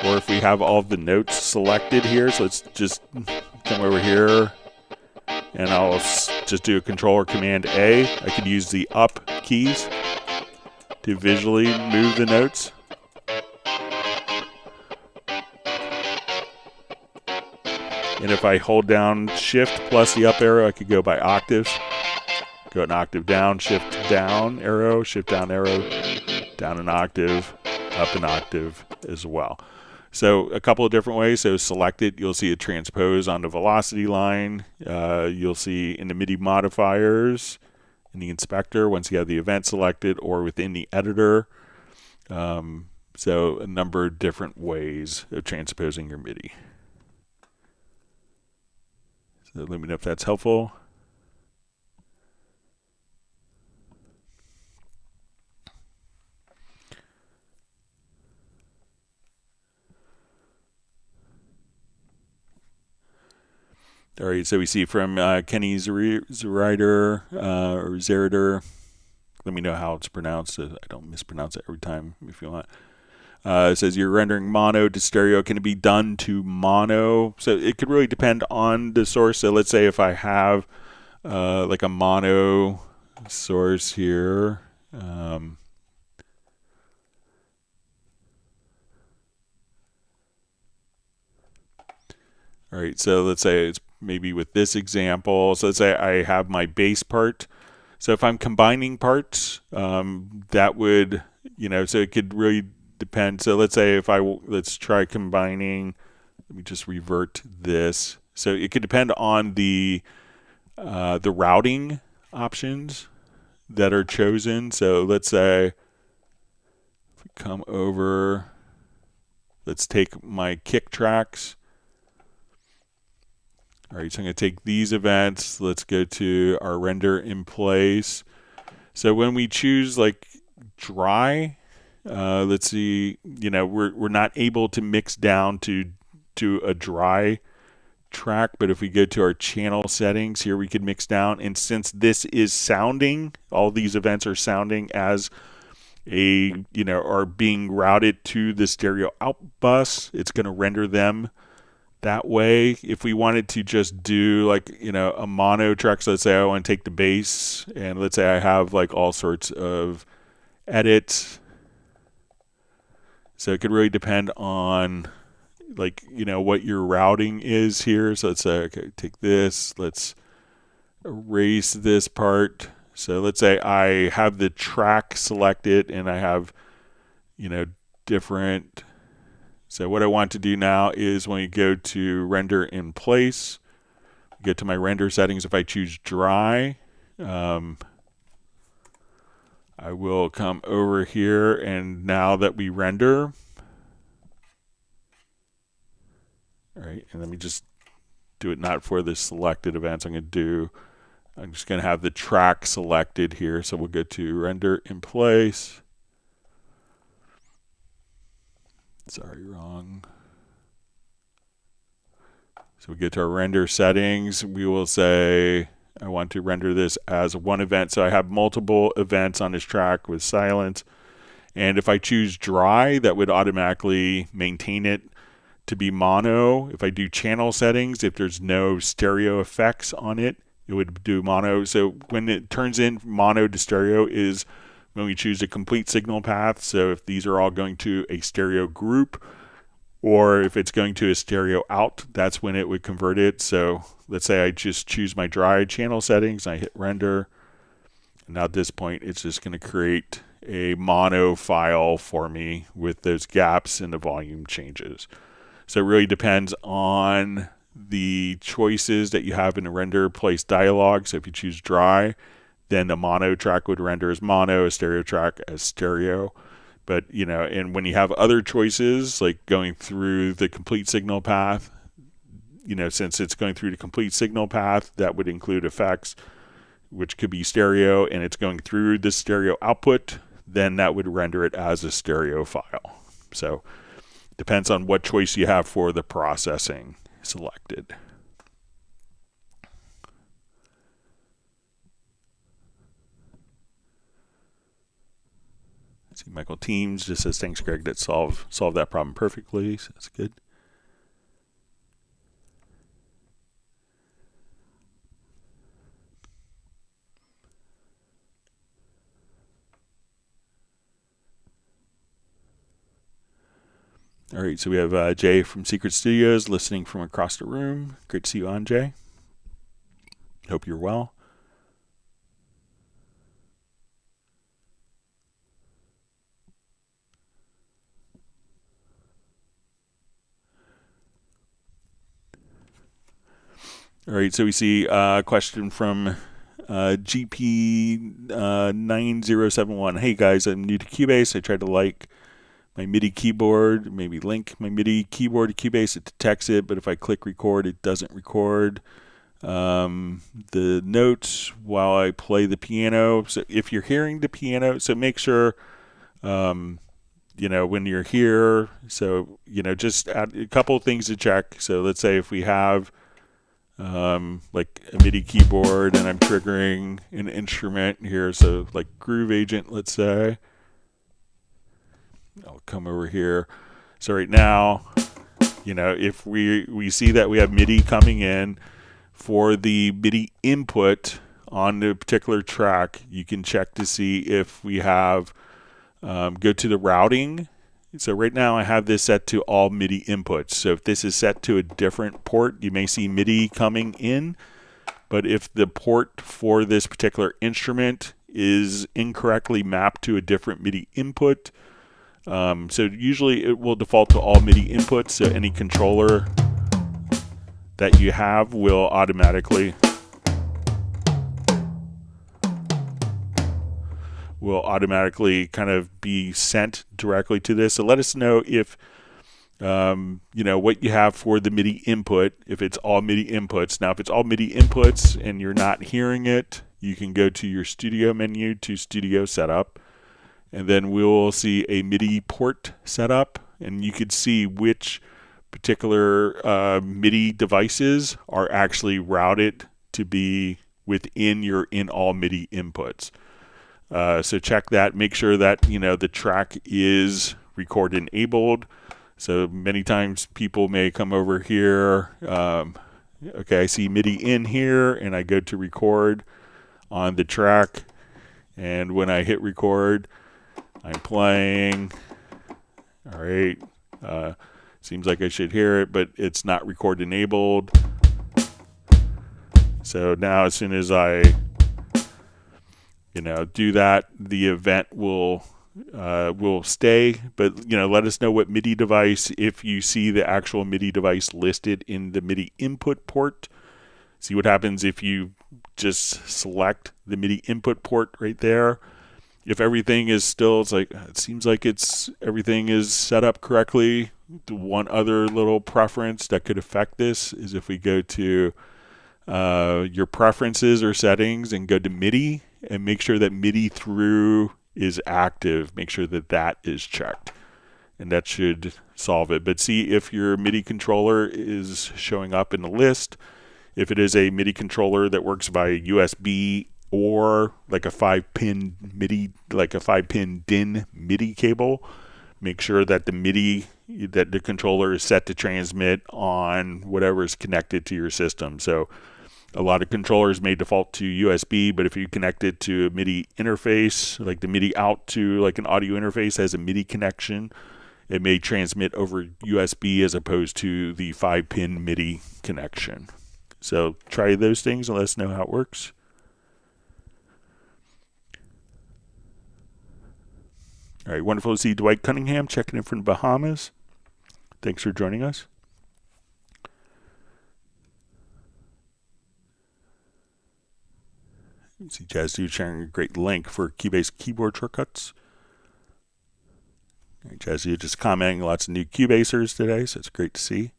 A: Or if we have all the notes selected here, so let's just come over here and I'll just do a Control or Command A. I could use the up keys to visually move the notes. And if I hold down Shift plus the up arrow, I could go by octaves. Go an octave down, Shift down arrow, Shift down arrow, down an octave, up an octave as well. So a couple of different ways. So select it, you'll see a transpose on the velocity line. You'll see in the MIDI modifiers in the inspector once you have the event selected, or within the editor. So a number of different ways of transposing your MIDI. So let me know if that's helpful. All right, so we see from Kenny Zerider, or Zerider. Let me know how it's pronounced. I don't mispronounce it every time if you want. It says you're rendering mono to stereo. Can it be done to mono? So it could really depend on the source. So let's say if I have like a mono source here. All right, so let's say it's maybe with this example. So let's say I have my bass part. So if I'm combining parts, that would, so it could really depend. So let's say let's try combining, let me just revert this. So it could depend on the routing options that are chosen. So let's say if we come over, let's take my kick tracks. All right, so I'm going to take these events. Let's go to our render in place. So when we choose like dry, let's see, we're not able to mix down to a dry track, but if we go to our channel settings here, we could mix down. And since this is sounding, all these events are sounding as are being routed to the stereo out bus, it's going to render them that way. If we wanted to just do like, a mono track, so let's say I want to take the bass and let's say I have like all sorts of edits. So it could really depend on like, what your routing is here. So let's say, okay, take this, let's erase this part. So let's say I have the track selected and I have, different. So what I want to do now is when you go to render in place, get to my render settings. If I choose dry, I will come over here, and now that we render, all right, and let me just do it not for the selected events. I'm just going to have the track selected here. So we'll go to render in place. Sorry, wrong. So we get to our render settings. We will say, I want to render this as one event. So I have multiple events on this track with silence. And if I choose dry, that would automatically maintain it to be mono. If I do channel settings, if there's no stereo effects on it, it would do mono. So when it turns in mono to stereo is when we choose a complete signal path. So if these are all going to a stereo group, or if it's going to a stereo out, that's when it would convert it. So let's say I just choose my dry channel settings, I hit render. And now at this point, it's just going to create a mono file for me with those gaps and the volume changes. So it really depends on the choices that you have in the render place dialog. So if you choose dry, then the mono track would render as mono, a stereo track as stereo. But, and when you have other choices, like going through the complete signal path, since it's going through the complete signal path, that would include effects, which could be stereo, and it's going through the stereo output, then that would render it as a stereo file. So depends on what choice you have for the processing selected. Let's see, Michael Teams just says, thanks, Greg, that solved that problem perfectly. So that's good. All right, so we have Jay from Secret Studios listening from across the room. Great to see you on, Jay. Hope you're well. All right, so we see a question from GP9071. Hey guys, I'm new to Cubase. I tried to like my MIDI keyboard, maybe link my MIDI keyboard to Cubase. It detects it, but if I click record, it doesn't record the notes while I play the piano. So if you're hearing the piano, so make sure, when you're here, so, just add a couple of things to check. So let's say if we have like a MIDI keyboard and I'm triggering an instrument here, so like Groove Agent, let's say. I'll come over here. So right now, if we see that we have MIDI coming in for the MIDI input on the particular track, you can check to see if we have, go to the routing. So right now I have this set to all MIDI inputs. So if this is set to a different port, you may see MIDI coming in. But if the port for this particular instrument is incorrectly mapped to a different MIDI input, so usually it will default to all MIDI inputs, so any controller that you have will automatically kind of be sent directly to this. So let us know if what you have for the MIDI input, if it's all MIDI inputs. Now if it's all MIDI inputs and you're not hearing it, you can go to your studio menu to studio setup. And then we'll see a MIDI port setup, and you could see which particular MIDI devices are actually routed to be within your in all MIDI inputs. So check that. Make sure that the track is record enabled. So many times people may come over here. Okay, I see MIDI in here, and I go to record on the track, and when I hit record, I'm playing. All right. Seems like I should hear it, but it's not record enabled. So now as soon as I, do that, the event will stay. But, let us know what MIDI device, if you see the actual MIDI device listed in the MIDI input port. See what happens if you just select the MIDI input port right there. If everything is still, it seems like everything is set up correctly. The one other little preference that could affect this is if we go to your preferences or settings and go to MIDI and make sure that MIDI through is active. Make sure that that is checked, and that should solve it. But see if your MIDI controller is showing up in the list. If it is a MIDI controller that works by USB or like a 5-pin MIDI, like a 5-pin DIN MIDI cable, make sure that the controller is set to transmit on whatever is connected to your system. So a lot of controllers may default to USB, but if you connect it to a MIDI interface, like the MIDI out to like an audio interface has a MIDI connection, it may transmit over USB as opposed to the 5-pin MIDI connection. So try those things and let us know how it works. All right, wonderful to see Dwight Cunningham checking in from the Bahamas. Thanks for joining us. See Jazzy sharing a great link for Cubase keyboard shortcuts. All right, Jazzy just commenting lots of new Cubasers today, so it's great to see.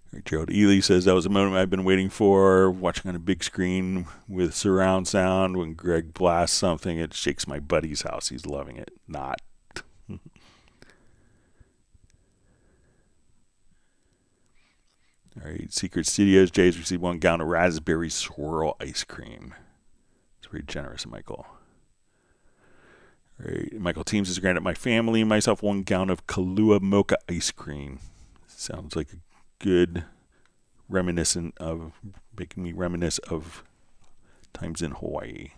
A: All right, Gerald Ely says that was a moment I've been waiting for, watching on a big screen with surround sound. When Greg blasts something, it shakes my buddy's house. He's loving it. Not. All right, Secret Studios. Jay's received 1 gallon of raspberry swirl ice cream. It's very generous, Michael. All right, Michael Teams has granted my family and myself 1 gallon of Kahlua mocha ice cream. Sounds like a good reminiscent of, making me reminisce of times in Hawaii.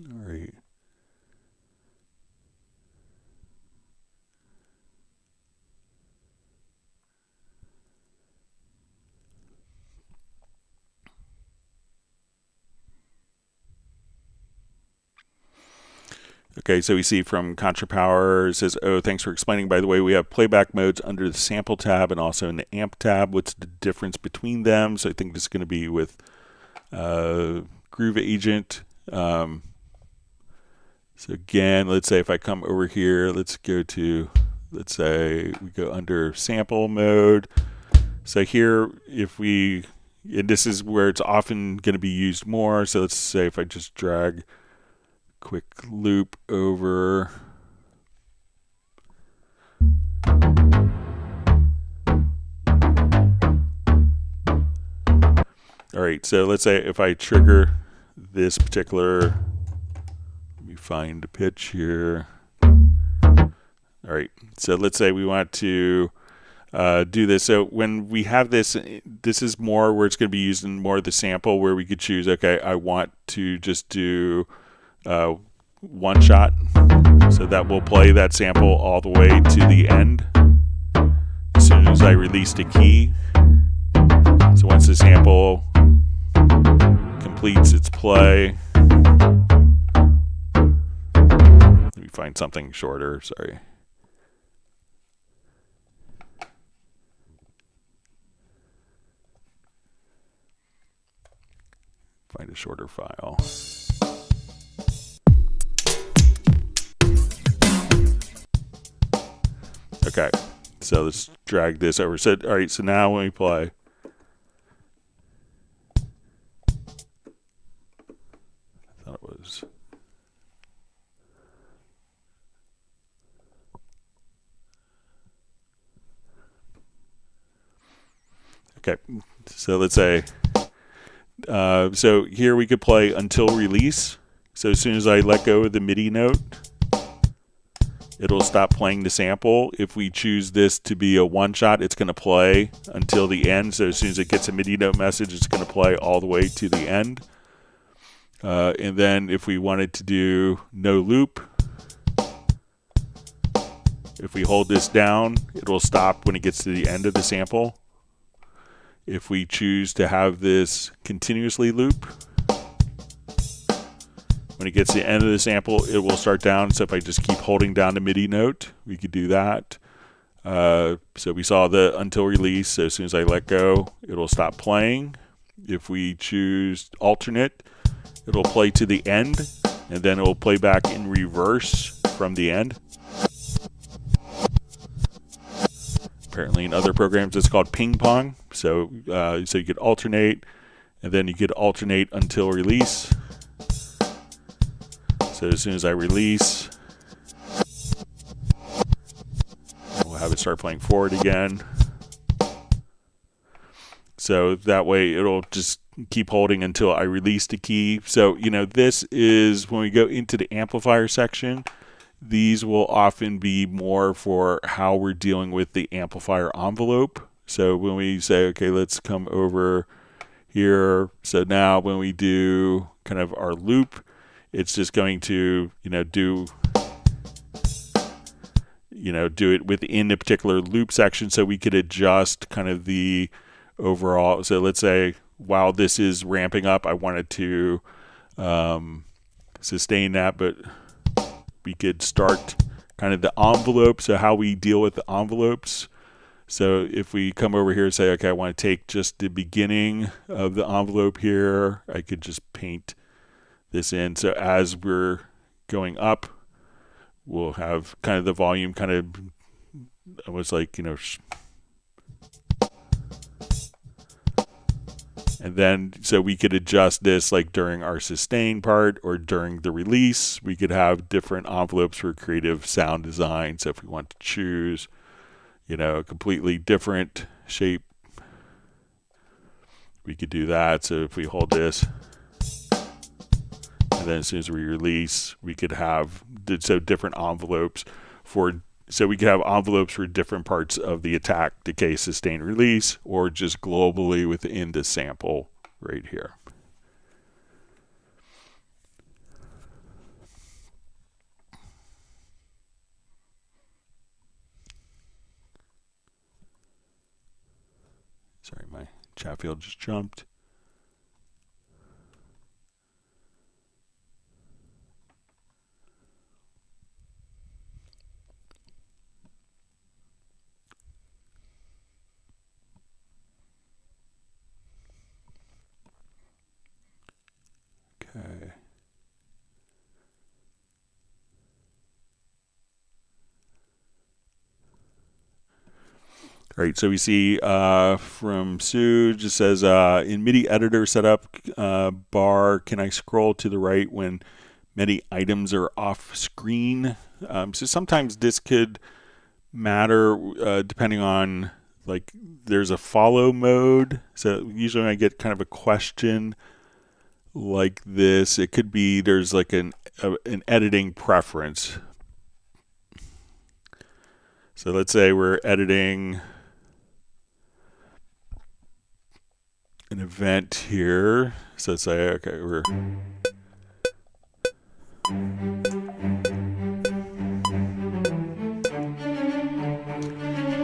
A: All right. Okay, so we see from Contra Power, it says, oh, thanks for explaining. By the way, we have playback modes under the sample tab and also in the amp tab. What's the difference between them? So I think this is going to be with Groove Agent. So again, let's say if I come over here, let's say we go under sample mode. So here, and this is where it's often going to be used more. So let's say if I just drag quick loop over. All right, so let's say if I trigger this particular, let me find a pitch here. All right, so let's say we want to do this. So when we have this, this is more where it's going to be used in more of the sample, where we could choose, okay, I want to just do one shot, so that will play that sample all the way to the end as soon as I release the key. So once the sample completes its play, let me find something shorter, sorry. Find a shorter file. Okay, so let's drag this over. So, all right, so now when we play, I thought it was. Okay, so let's say, so here we could play until release. So as soon as I let go of the MIDI note, it'll stop playing the sample. If we choose this to be a one shot, it's going to play until the end. So as soon as it gets a MIDI note message, it's going to play all the way to the end. And then if we wanted to do no loop, if we hold this down, it will stop when it gets to the end of the sample. If we choose to have this continuously loop, when it gets to the end of the sample, it will start down. So if I just keep holding down the MIDI note, we could do that. So we saw the until release. So as soon as I let go, it'll stop playing. If we choose alternate, it'll play to the end, and then it will play back in reverse from the end. Apparently in other programs it's called ping pong. So so you could alternate, and then you could alternate until release. So as soon as I release, we'll have it start playing forward again. So that way it'll just keep holding until I release the key. So, you know, this is when we go into the amplifier section, these will often be more for how we're dealing with the amplifier envelope. So when we say, okay, let's come over here. So now when we do kind of our loop, it's just going to, you know, do, do it within a particular loop section, so we could adjust kind of the overall. So let's say while this is ramping up, I wanted to sustain that, but we could start kind of the envelope. So how we deal with the envelopes. So if we come over here and say, okay, I want to take just the beginning of the envelope here, I could just paint this in. So as we're going up, we'll have kind of the volume kind of almost like, and then so we could adjust this like during our sustain part or during the release. We could have different envelopes for creative sound design. So if we want to choose, a completely different shape, we could do that. So if we hold this, and then as soon as we release, we could have different envelopes so we could have envelopes for different parts of the attack, decay, sustain, release, or just globally within the sample right here. Sorry, my chat field just jumped. Okay. All right, so we see from Sue, just says, in MIDI editor setup bar, can I scroll to the right when MIDI items are off screen? So sometimes this could matter depending on, like, there's a follow mode. So usually when I get kind of a question like this, it could be there's like an editing preference. So let's say we're editing an event here. So let's say, okay, we're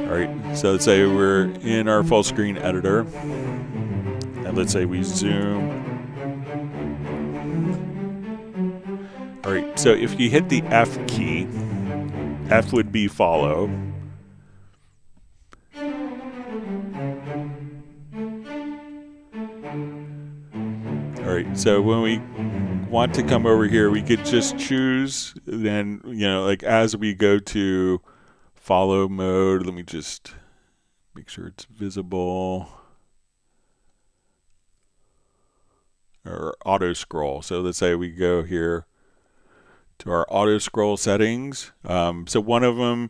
A: all right. So let's say we're in our full screen editor, and let's say we zoom. All right. So if you hit the F key, F would be follow. All right, so when we want to come over here, we could just choose, then, like as we go to follow mode, let me just make sure it's visible, or auto scroll. So let's say we go here to our auto scroll settings. So one of them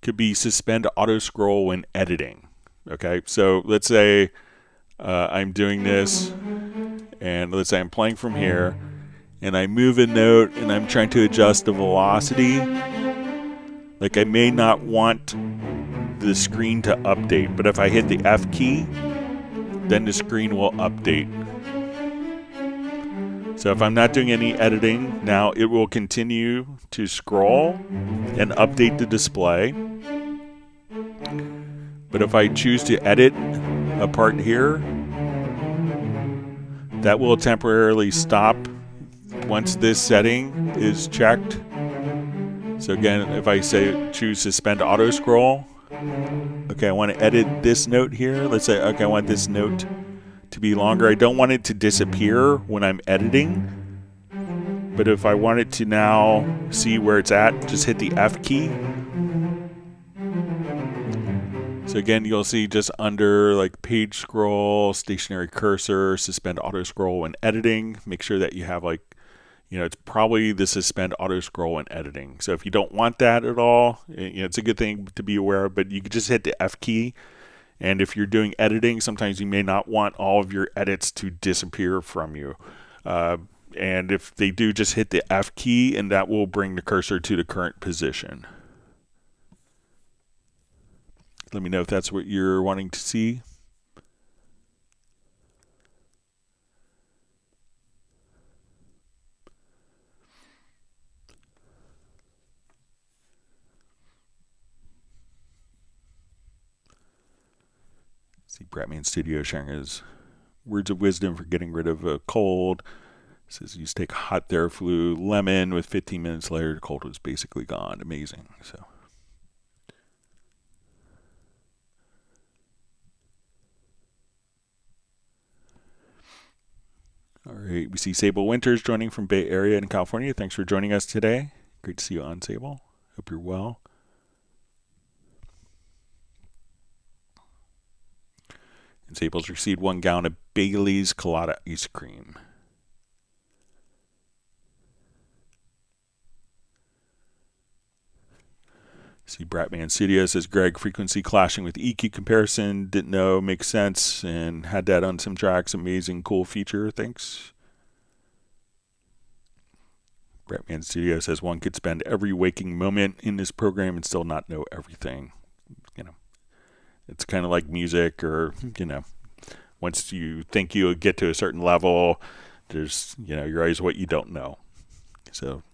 A: could be suspend auto scroll when editing. Okay, so let's say I'm doing this, and let's say I'm playing from here, and I move a note, and I'm trying to adjust the velocity. Like, I may not want the screen to update, but if I hit the F key, then the screen will update. So if I'm not doing any editing, now it will continue to scroll and update the display. But if I choose to edit a part here, that will temporarily stop once this setting is checked. So again, if I say choose suspend auto scroll, okay, I want to edit this note here. Let's say, okay, I want this note to be longer. I don't want it to disappear when I'm editing, but if I want it to now see where it's at, just hit the F key. So again, you'll see just under like page scroll, stationary cursor, suspend auto scroll when editing. Make sure that you have it's probably the suspend auto scroll when editing. So if you don't want that at all, it's a good thing to be aware of, but you can just hit the F key. And if you're doing editing, sometimes you may not want all of your edits to disappear from you. And if they do, just hit the F key, and that will bring the cursor to the current position. Let me know if that's what you're wanting to see. Bratman Studio sharing his words of wisdom for getting rid of a cold. It says you take hot Theraflu lemon with 15 minutes later, the cold was basically gone. Amazing. So. All right, we see Sable Winters joining from Bay Area in California. Thanks for joining us today. Great to see you on, Sable. Hope you're well. And Sable's received 1 gallon of Bailey's Colada ice cream. See, Bratman Studio says, Greg, frequency clashing with EQ comparison. Didn't know, makes sense, and had that on some tracks. Amazing, cool feature. Thanks. Bratman Studio says, one could spend every waking moment in this program and still not know everything. You know, it's kind of like music, or, you know, once you think you'll get to a certain level, there's, you know, you're always what you don't know. So.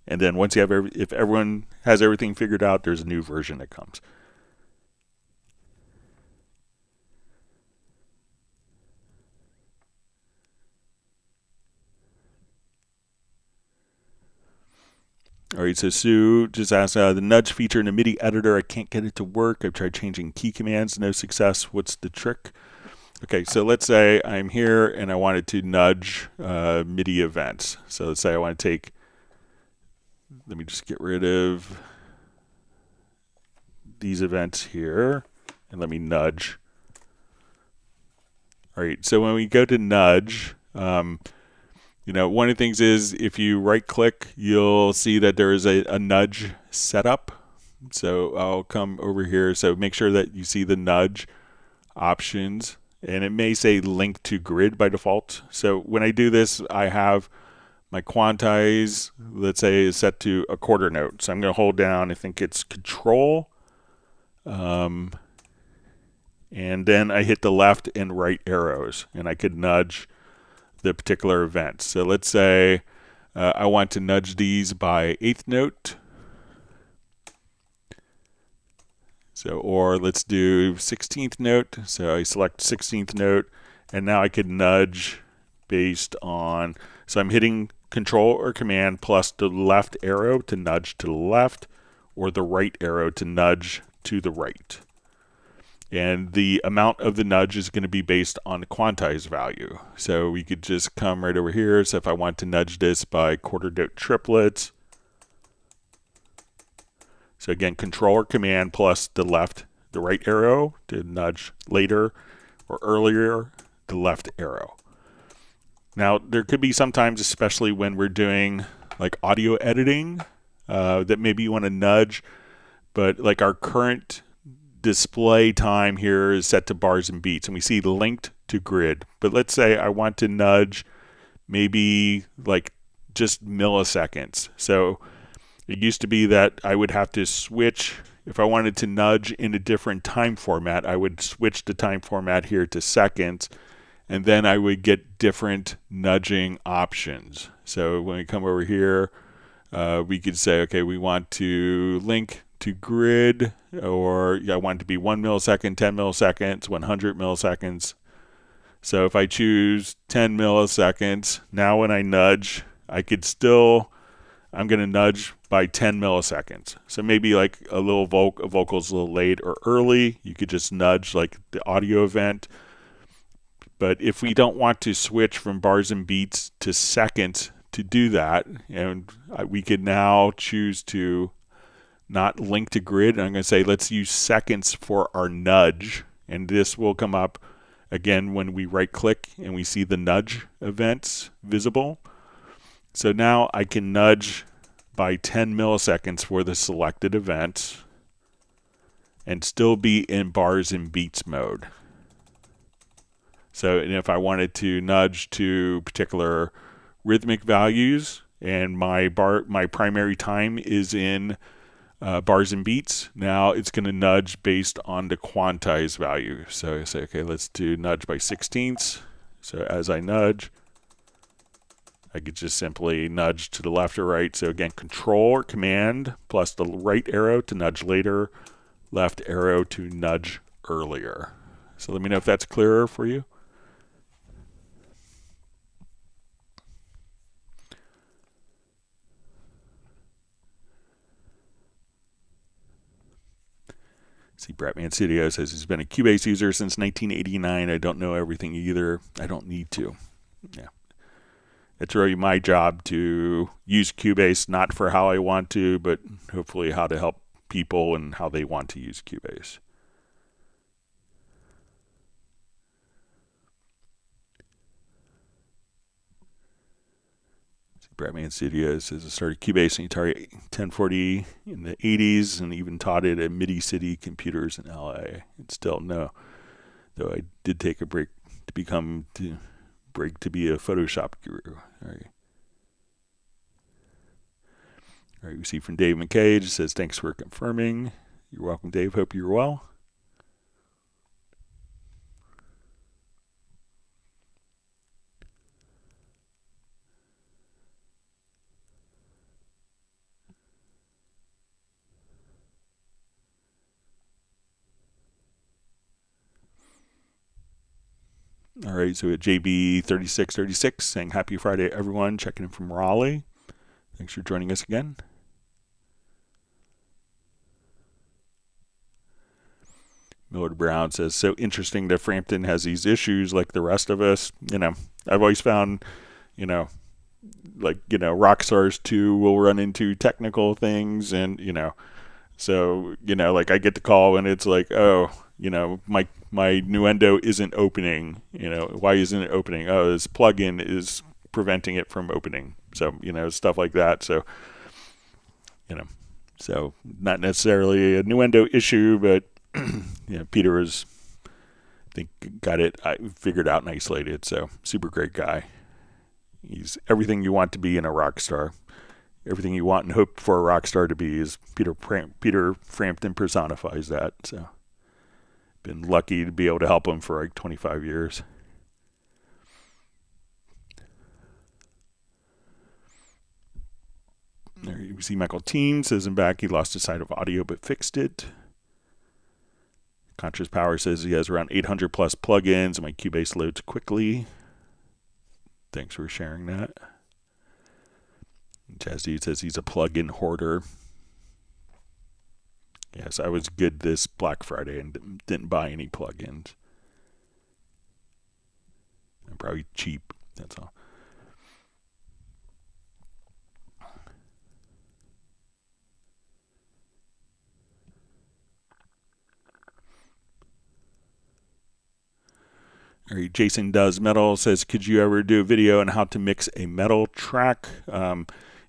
A: And then once you have if everyone has everything figured out, there's a new version that comes. All right, so Sue just asked, the nudge feature in the MIDI editor, I can't get it to work. I've tried changing key commands, no success. What's the trick? Okay, so let's say I'm here and I wanted to nudge MIDI events. So let's say I want to take, let me just get rid of these events here, and let me nudge. All right, so when we go to nudge, you know, one of the things is if you right-click, you'll see that there is a nudge setup. So I'll come over here. So make sure that you see the nudge options, and it may say link to grid by default. So when I do this, I have my quantize, let's say, is set to a quarter note. So I'm going to hold down, I think it's Control, and then I hit the left and right arrows, and I could nudge the particular event. So let's say I want to nudge these by 8th note. So, or let's do 16th note. So I select 16th note, and now I could nudge based on, so I'm hitting Control or Command plus the left arrow to nudge to the left, or the right arrow to nudge to the right. And the amount of the nudge is going to be based on the quantized value. So we could just come right over here. So if I want to nudge this by quarter note triplets, so again, Control or Command plus the right arrow to nudge later, or earlier, the left arrow. Now, there could be sometimes, especially when we're doing like audio editing, that maybe you want to nudge, but like our current display time here is set to bars and beats, and we see linked to grid. But let's say I want to nudge maybe like just milliseconds. So it used to be that I would have to switch. If I wanted to nudge in a different time format, I would switch the time format here to seconds, and then I would get different nudging options. So when we come over here, we could say, okay, we want to link to grid, or I want it to be 1 millisecond, 10 milliseconds, 100 milliseconds. So if I choose 10 milliseconds, now when I nudge, I'm going to nudge by 10 milliseconds. So maybe like a vocal's a little late or early, you could just nudge like the audio event. But if we don't want to switch from bars and beats to seconds to do that, and we could now choose to not link to grid, I'm going to say let's use seconds for our nudge, and this will come up again when we right click and we see the nudge events visible. So now I can nudge by 10 milliseconds for the selected event and still be in bars and beats mode. So, and if I wanted to nudge to particular rhythmic values, and my primary time is in bars and beats, now it's going to nudge based on the quantized value. So I say, okay, let's do nudge by 16ths. So as I nudge, I could just simply nudge to the left or right. So again, Control or Command plus the right arrow to nudge later, left arrow to nudge earlier. So let me know if that's clearer for you. See, Bratman Studio says he's been a Cubase user since 1989. I don't know everything either. I don't need to. Yeah. It's really my job to use Cubase, not for how I want to, but hopefully how to help people and how they want to use Cubase. Bratman Studios says I started Cubase and Atari 1040 in the 80s and even taught it at MIDI City Computers in LA. And still no, though I did take a break to be a Photoshop guru. All right, we see from Dave McCage says thanks for confirming. You're welcome, Dave. Hope you're well. All right, so at JB3636 saying happy Friday, everyone. Checking in from Raleigh. Thanks for joining us again. Millard Brown says, so interesting that Frampton has these issues like the rest of us. I've always found, rock stars too will run into technical things and, so, I get the call and it's like, oh, my Nuendo isn't opening. Why isn't it opening? Oh, this plugin is preventing it from opening. So, stuff like that. So, so not necessarily a Nuendo issue, but Peter was, I think, got it figured out and isolated. So super great guy. He's everything you want to be in a rock star. Everything you want and hope for a rock star to be is Peter Frampton personifies that. So been lucky to be able to help him for like 25 years. There you see Michael Teen says in back he lost his sight of audio but fixed it. Conscious Power says he has around 800 plus plugins and my Cubase loads quickly. Thanks for sharing that. Jazzy says he's a plugin hoarder. Yes, I was good this Black Friday and didn't buy any plugins. I'm probably cheap, that's all. All right, Jason Does Metal says, could you ever do a video on how to mix a metal track?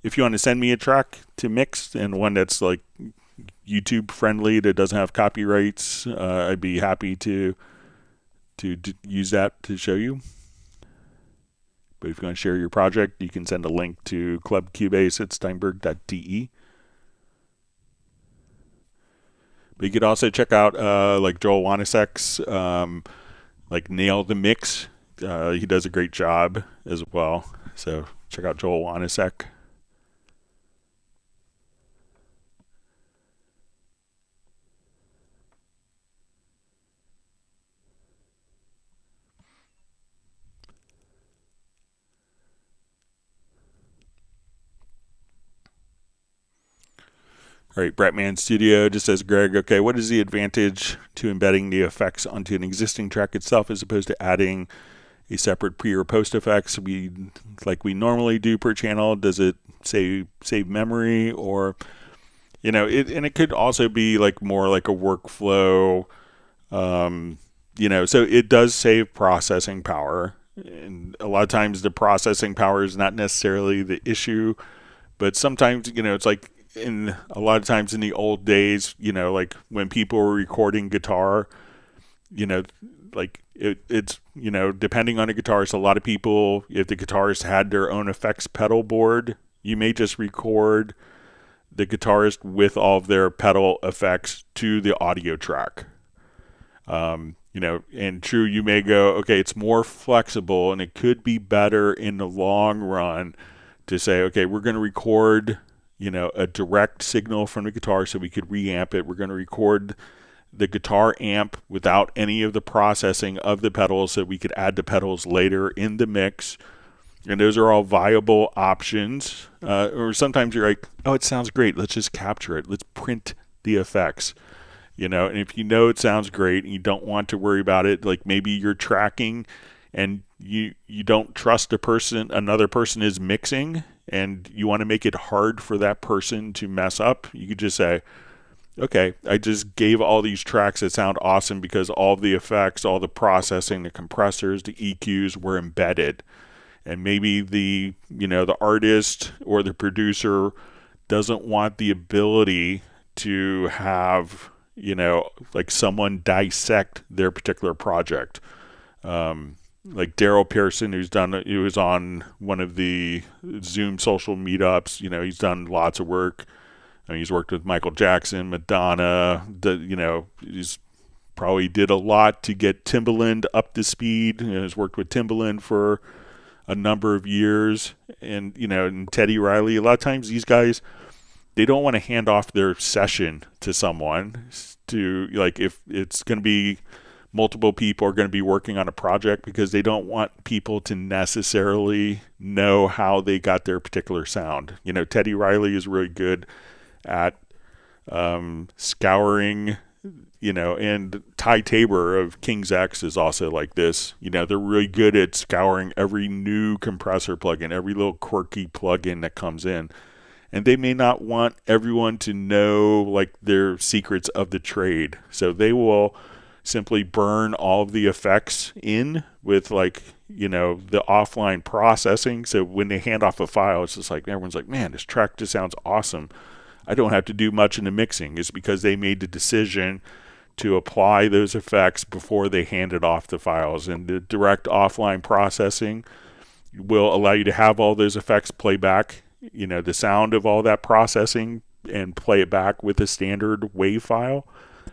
A: If you want to send me a track to mix and one that's like YouTube friendly that doesn't have copyrights, I'd be happy to use that to show you. But if you want to share your project, you can send a link to Club Cubase at steinberg.de. But you could also check out like Joel Wanisek's like Nail the Mix. He does a great job as well. So check out Joel Wanisek. All right, Bratman Studio just says, Greg, okay, what is the advantage to embedding the effects onto an existing track itself as opposed to adding a separate pre or post effects like we normally do per channel? Does it save memory or, and it could also be like more like a workflow, so it does save processing power. And a lot of times the processing power is not necessarily the issue, but sometimes, it's like, in a lot of times in the old days, like when people were recording guitar, like it's depending on the guitarist, a lot of people, if the guitarist had their own effects pedal board, you may just record the guitarist with all of their pedal effects to the audio track. And true, you may go, okay, it's more flexible and it could be better in the long run to say, okay, we're going to record a direct signal from the guitar so we could reamp it. We're going to record the guitar amp without any of the processing of the pedals, so we could add the pedals later in the mix. And those are all viable options. Or sometimes you're like, oh, it sounds great. Let's just capture it. Let's print the effects. And if you know it sounds great and you don't want to worry about it, like maybe you're tracking and you don't trust another person is mixing, and you want to make it hard for that person to mess up, you could just say, okay, I just gave all these tracks that sound awesome because all the effects, all the processing, the compressors, the EQs were embedded. And maybe the artist or the producer doesn't want the ability to have, like someone dissect their particular project. Like Daryl Pearson, he was on one of the Zoom social meetups. He's done lots of work. I mean, he's worked with Michael Jackson, Madonna. He's probably did a lot to get Timbaland up to speed. He's worked with Timbaland for a number of years, and and Teddy Riley. A lot of times, these guys, they don't want to hand off their session to someone to, like, if it's going to be multiple people are going to be working on a project, because they don't want people to necessarily know how they got their particular sound. Teddy Riley is really good at scouring, and Ty Tabor of King's X is also like this. They're really good at scouring every new compressor plugin, every little quirky plugin that comes in. And they may not want everyone to know, like, their secrets of the trade. So they will simply burn all of the effects in with, like, the offline processing. So when they hand off a file, it's just like, everyone's like, man, this track just sounds awesome. I don't have to do much in the mixing. It's because they made the decision to apply those effects before they handed off the files. And the direct offline processing will allow you to have all those effects play back, the sound of all that processing, and play it back with a standard WAV file.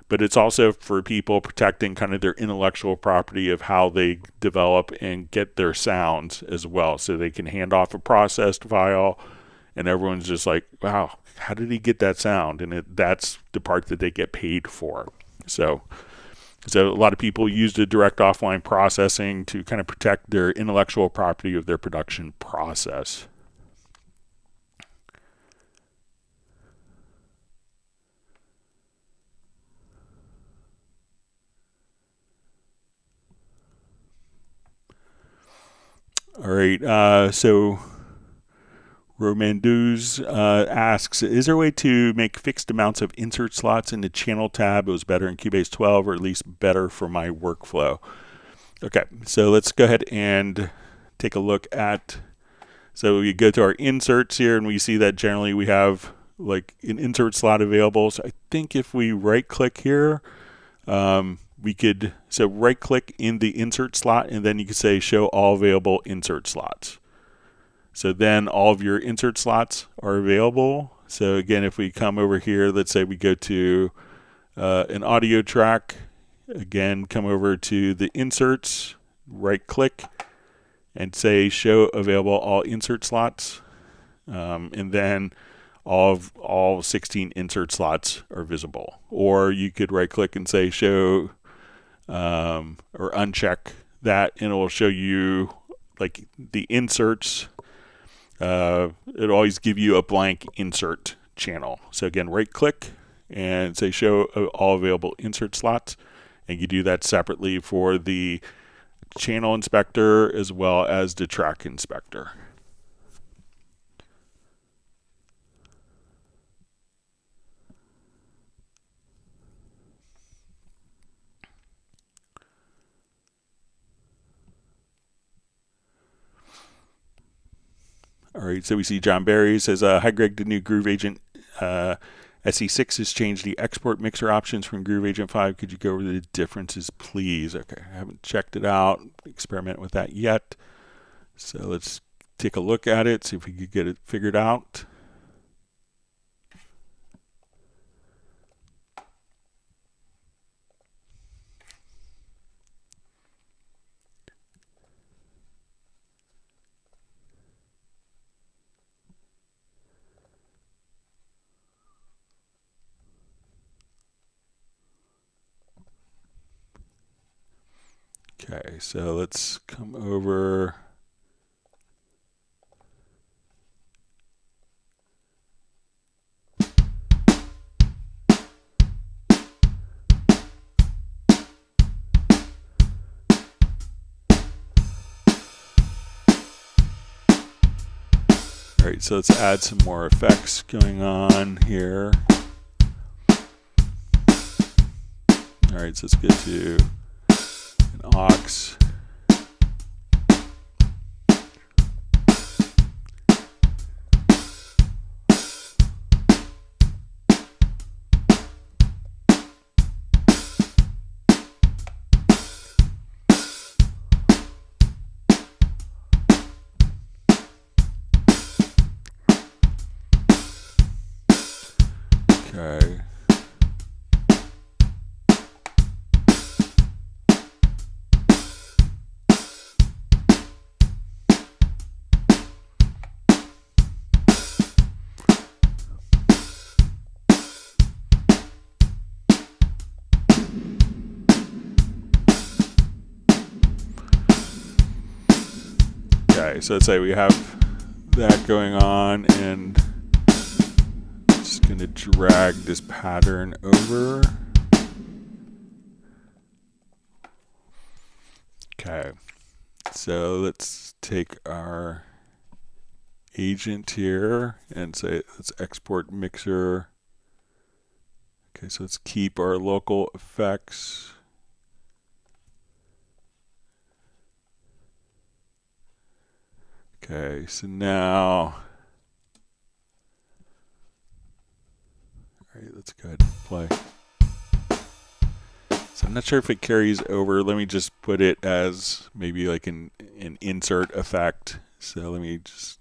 A: But it's also for people protecting kind of their intellectual property of how they develop and get their sounds as well. So they can hand off a processed file, and everyone's just like, wow, how did he get that sound? And that's the part that they get paid for. So a lot of people use the direct offline processing to kind of protect their intellectual property of their production process. All right, so Romanduz asks, is there a way to make fixed amounts of insert slots in the channel tab? It was better in Cubase 12, or at least better for my workflow. Okay, so let's go ahead and take a look at, so we go to our inserts here, and we see that generally we have like an insert slot available. So I think if we right click here, we could, so right click in the insert slot, and then you can say show all available insert slots. So then all of your insert slots are available. So again, if we come over here, let's say we go to an audio track, again, come over to the inserts, right click, and say show available all insert slots. And then all 16 insert slots are visible. Or you could right click and say show or uncheck that, and it will show you like the inserts. It'll always give you a blank insert channel. So again, right click and say show all available insert slots, and you do that separately for the channel inspector as well as the track inspector. All right, so we see John Barry says, hi Greg, the new Groove Agent SE6 has changed the export mixer options from Groove Agent 5. Could you go over the differences, please? Okay, I haven't checked it out, experiment with that yet. So let's take a look at it, see if we could get it figured out. Okay, so let's come over. All right, so let's add some more effects going on here. All right, so let's get to an aux. Okay. Okay, so let's say we have that going on, and just going to drag this pattern over. Okay, so let's take our agent here and say let's export mixer. Okay, so let's keep our local effects. Okay, so now, all right, let's go ahead and play. So I'm not sure if it carries over. Let me just put it as maybe like an insert effect. So let me just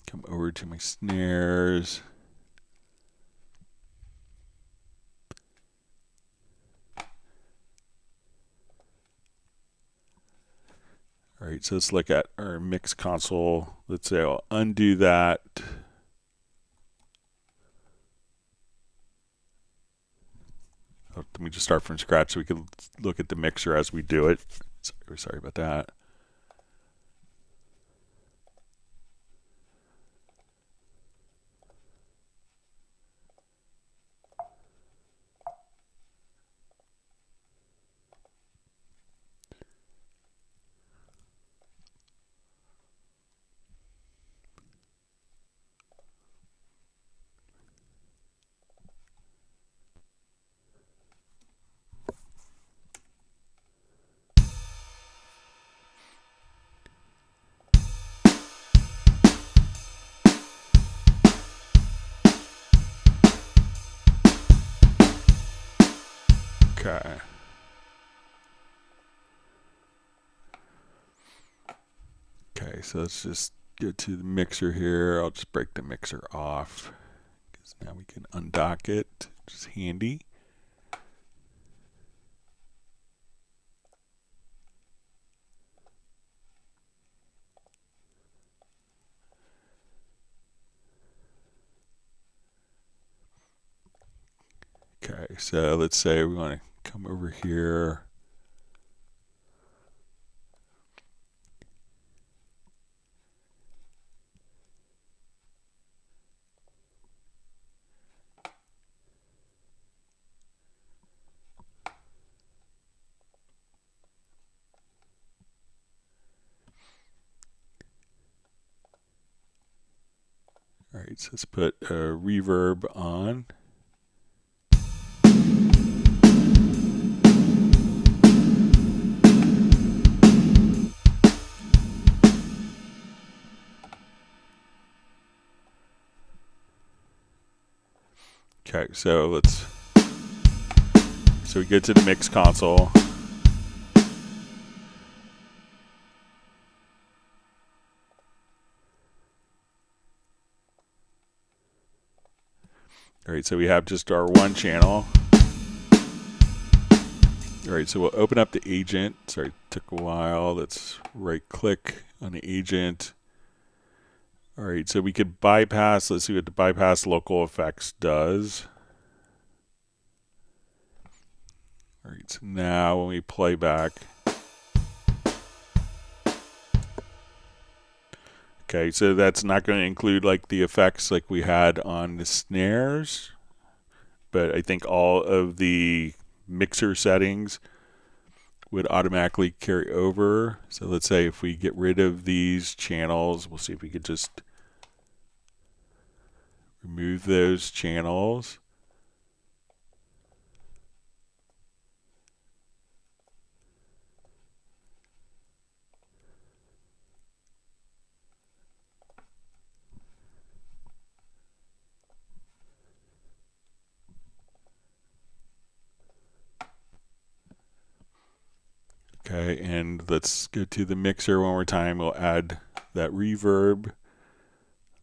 A: come over to my snares. All right, so let's look at our mix console. Let's say I'll undo that. Oh, let me just start from scratch so we can look at the mixer as we do it. Sorry about that. Okay. Okay, so let's just get to the mixer here. I'll just break the mixer off because now we can undock it, which is handy. Okay, so let's say we want to come over here. All right, so let's put a reverb on. Okay, so we get to the mix console. All right, so we have just our one channel. All right, so we'll open up the agent. Sorry, it took a while. Let's right click on the agent. All right, so we could bypass, let's see what the bypass local effects does. All right, so now when we play back, Okay, so that's not going to include like the effects like we had on the snares, but I think all of the mixer settings would automatically carry over. So let's say if we get rid of these channels, we'll see if we could just remove those channels. Okay, and let's go to the mixer one more time. We'll add that reverb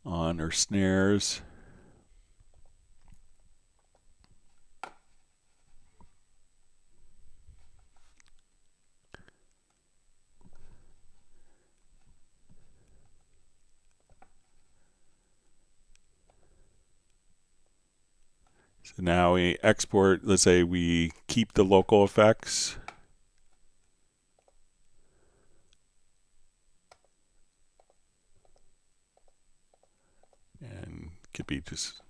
A: on our snares. So now we export, let's say we keep the local effects. And could be just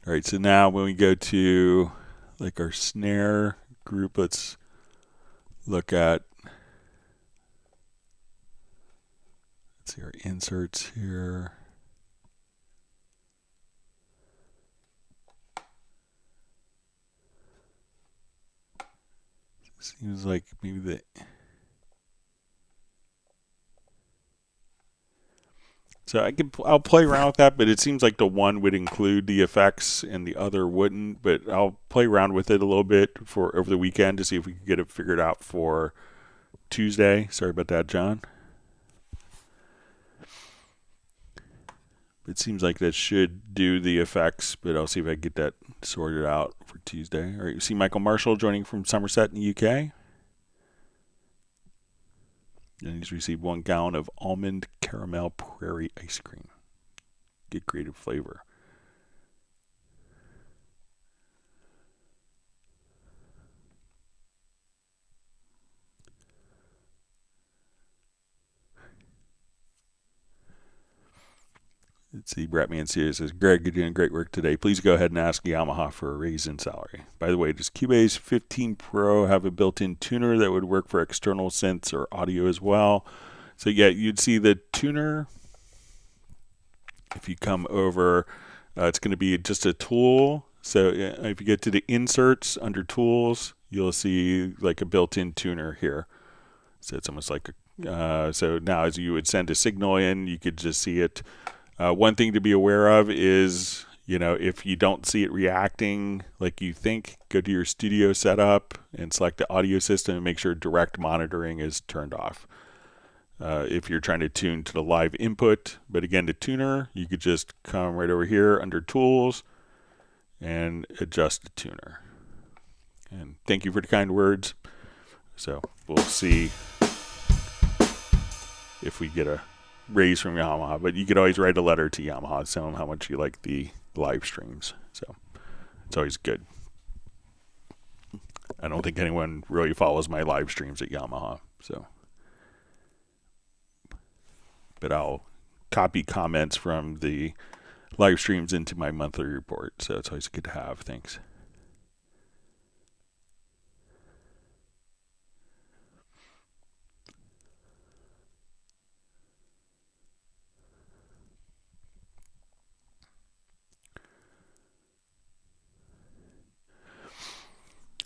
A: all right. So now when we go to like our snare group, let's look at, let's see our inserts here. Seems like maybe the so I'll play around with that, but it seems like the one would include the effects and the other wouldn't. But I'll play around with it a little bit for over the weekend to see if we can get it figured out for Tuesday. Sorry about that, John. It seems like that should do the effects, but I'll see if I can get that sorted out for Tuesday. All right, you see Michael Marshall joining from Somerset in the UK. And he's received 1 gallon of almond caramel prairie ice cream. Get creative flavor. Let's see, Bratman Series says, Greg, you're doing great work today. Please go ahead and ask Yamaha for a raise in salary. By the way, does Cubase 15 Pro have a built-in tuner that would work for external synths or audio as well? So yeah, you'd see the tuner. If you come over, it's going to be just a tool. So if you get to the inserts under tools, you'll see like a built-in tuner here. So it's almost like a, so now as you would send a signal in, you could just see it. One thing to be aware of is, you know, if you don't see it reacting like you think, go to your studio setup and select the audio system and make sure direct monitoring is turned off. If you're trying to tune to the live input, but again, the tuner, you could just come right over here under tools and adjust the tuner. And thank you for the kind words. So we'll see if we get a raise from Yamaha, but you could always write a letter to Yamaha to tell them how much you like the live streams. So it's always good. I don't think anyone really follows my live streams at Yamaha. So, but I'll copy comments from the live streams into my monthly report. So it's always good to have. Thanks.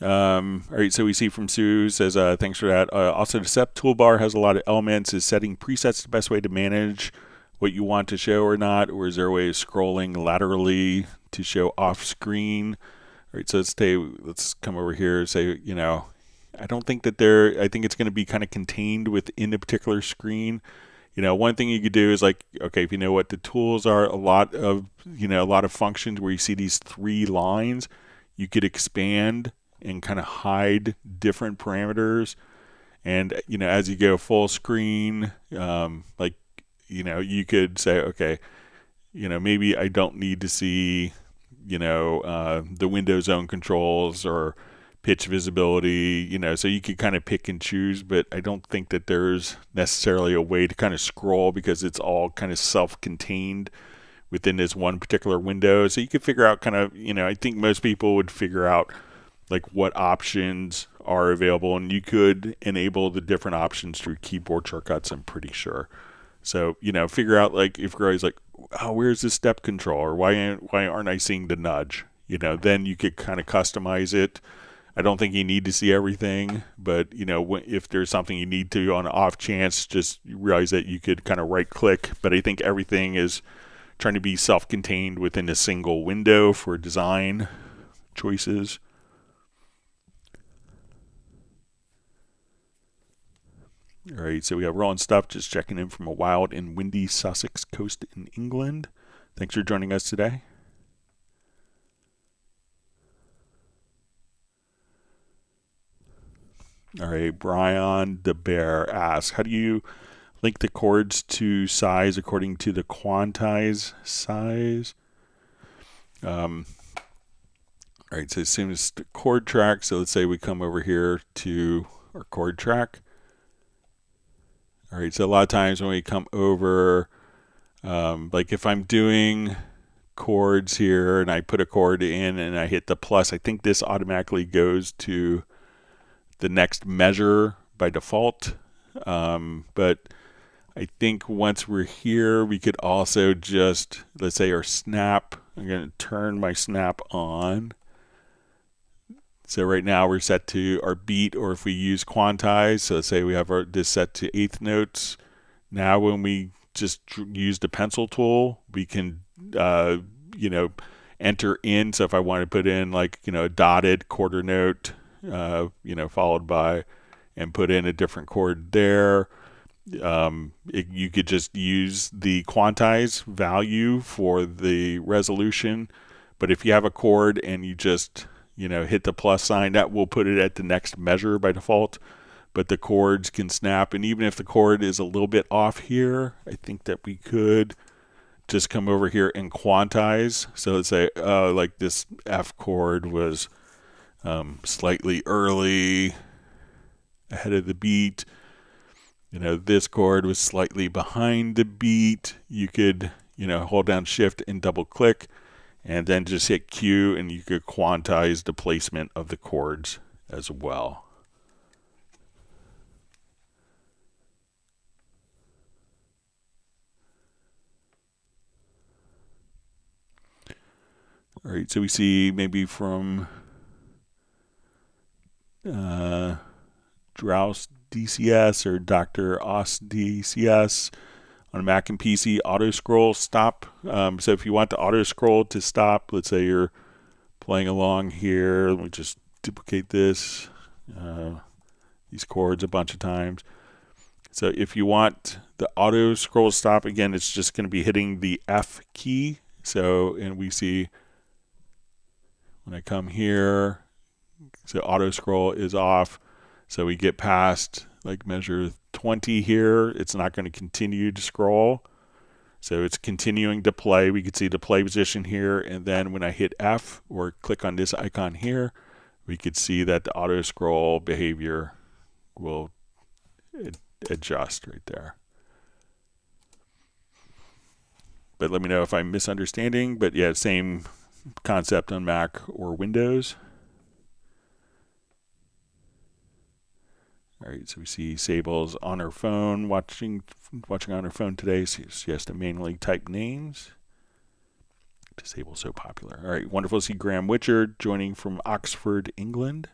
A: All right, so we see from Sue says, thanks for that. Also, the SEP toolbar has a lot of elements. Is setting presets the best way to manage what you want to show or not? Or is there a way of scrolling laterally to show off screen? All right, so let's come over here and say, you know, I don't think that I think it's going to be kind of contained within a particular screen. You know, one thing you could do is like, okay, if you know what the tools are, a lot of functions where you see these 3 lines, you could expand and kind of hide different parameters. And, you know, as you go full screen, like, you know, you could say, okay, maybe I don't need to see, the window zone controls or pitch visibility, so you could kind of pick and choose, but I don't think that there's necessarily a way to kind of scroll because it's all kind of self-contained within this one particular window. So you could figure out kind of, I think most people would figure out like what options are available, and you could enable the different options through keyboard shortcuts, I'm pretty sure. So, figure out like if you're always like, oh, where's the step control, or why aren't I seeing the nudge? Then you could kind of customize it. I don't think you need to see everything, but if there's something you need to on an off chance, just realize that you could kind of right click. But I think everything is trying to be self-contained within a single window for design choices. All right, so we have Rolling Stuff just checking in from a wild and windy Sussex coast in England. Thanks for joining us today. All right, Brian the Bear asks, how do you link the chords to size according to the quantize size? All right, so as soon as the chord track, so let's say we come over here to our chord track. All right, so a lot of times when we come over, like if I'm doing chords here and I put a chord in and I hit the plus, I think this automatically goes to the next measure by default. But I think once we're here, we could also just, let's say our snap, I'm going to turn my snap on. So right now we're set to our beat, or if we use quantize, so let's say we have this set to eighth notes. Now when we just use the pencil tool, we can, enter in. So if I want to put in like, a dotted quarter note, followed by, and put in a different chord there. You could just use the quantize value for the resolution. But if you have a chord and you just, hit the plus sign, that will put it at the next measure by default. But the chords can snap. And even if the chord is a little bit off here, I think that we could just come over here and quantize. So let's say, like this F chord was slightly early ahead of the beat. This chord was slightly behind the beat. You could, hold down shift and double click and then just hit Q, and you could quantize the placement of the chords as well. All right, so we see maybe from Drouse DCS or Dr. Oss DCS on Mac and PC, auto scroll stop. So if you want the auto scroll to stop, let's say you're playing along here, let me just duplicate this, these chords a bunch of times. So if you want the auto scroll stop, again, it's just going to be hitting the F key. So, and we see when I come here, so auto scroll is off. So we get past like measure 20 here, it's not going to continue to scroll. So it's continuing to play. We can see the play position here. And then when I hit F or click on this icon here, we could see that the auto scroll behavior will adjust right there. But let me know if I'm misunderstanding. But yeah, same concept on Mac or Windows. All right, so we see Sable's on her phone, watching on her phone today. So she has to manually type names. Sable's so popular. All right, wonderful to see Graham Witcher joining from Oxford, England.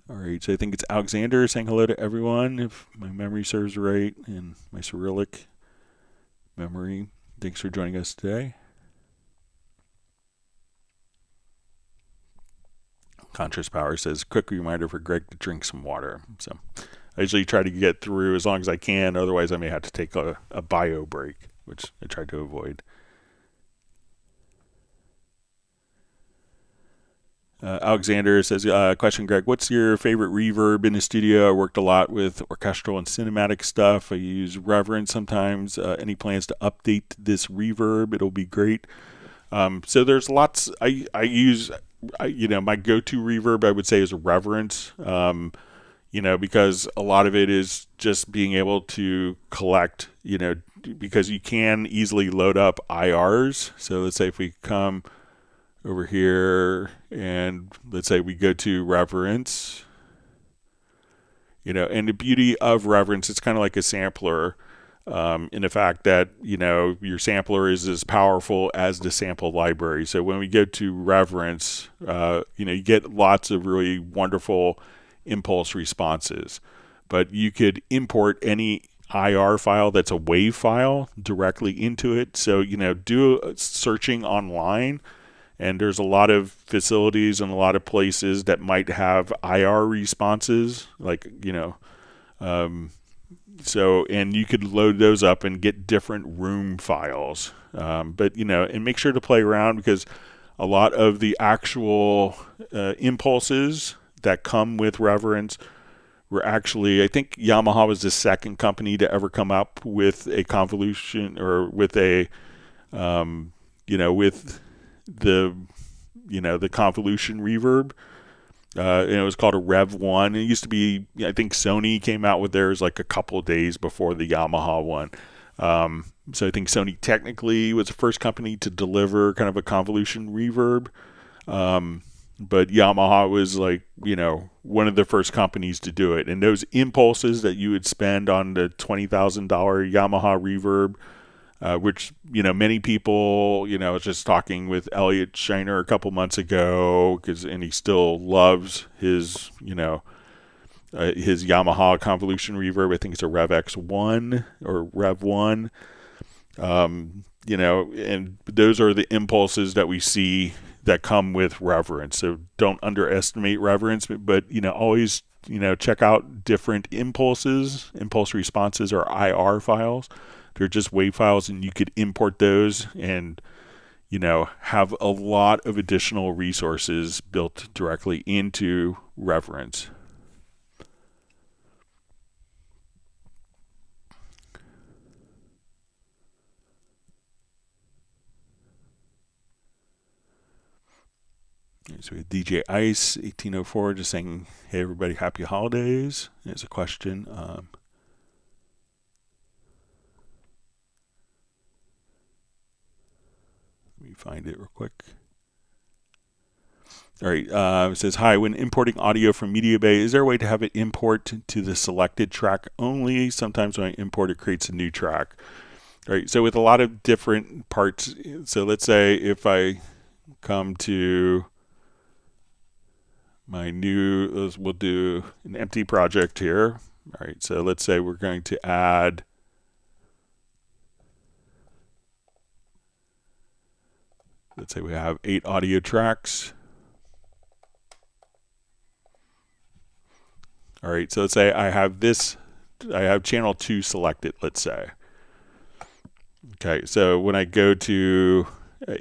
A: All right, so I think it's Alexander saying hello to everyone, if my memory serves right, and my Cyrillic memory. Thanks for joining us today. Contrast Power says, quick reminder for Greg to drink some water. So I usually try to get through as long as I can. Otherwise, I may have to take a bio break, which I try to avoid. Alexander says, question, Greg, what's your favorite reverb in the studio? I worked a lot with orchestral and cinematic stuff. I use Reverb sometimes. Any plans to update this reverb? It'll be great. So there's lots. I use, my go-to reverb, I would say, is Reverence. Because a lot of it is just being able to collect, because you can easily load up IRs. So let's say if we come over here and let's say we go to Reverence, and the beauty of Reverence, it's kind of like a sampler, in the fact that, your sampler is as powerful as the sample library. So when we go to Reverence, you get lots of really wonderful impulse responses, but you could import any IR file that's a wave file directly into it. So, do searching online, and there's a lot of facilities and a lot of places that might have IR responses, like, and you could load those up and get different room files. But, and make sure to play around, because a lot of the actual impulses that come with Reverence were actually, I think Yamaha was the second company to ever come up with a convolution, or with a, with the convolution reverb. And it was called a Rev 1. It used to be, I think Sony came out with theirs like a couple of days before the Yamaha one. So I think Sony technically was the first company to deliver kind of a convolution reverb. But Yamaha was like, one of the first companies to do it. And those impulses that you would spend on the $20,000 Yamaha reverb, which, many people, I was just talking with Elliot Shiner a couple months ago, and he still loves his, his Yamaha convolution reverb. I think it's a Rev X1 or Rev 1. And those are the impulses that we see that come with Reverence. So don't underestimate Reverence, but, always, check out different impulses, impulse responses, or IR files. They're just wave files, and you could import those and, have a lot of additional resources built directly into Reverence. So we have DJ Ice 1804 just saying, "Hey everybody, happy holidays." There's a question. Let me find it real quick. All right. It says, "Hi. When importing audio from MediaBay, is there a way to have it import to the selected track only? Sometimes when I import, it creates a new track." All right. So with a lot of different parts. So let's say if I come to we'll do an empty project here. All right, so let's say we're going to add, let's say we have 8 audio tracks. All right, so let's say I have channel 2 selected, let's say. Okay, so when I go to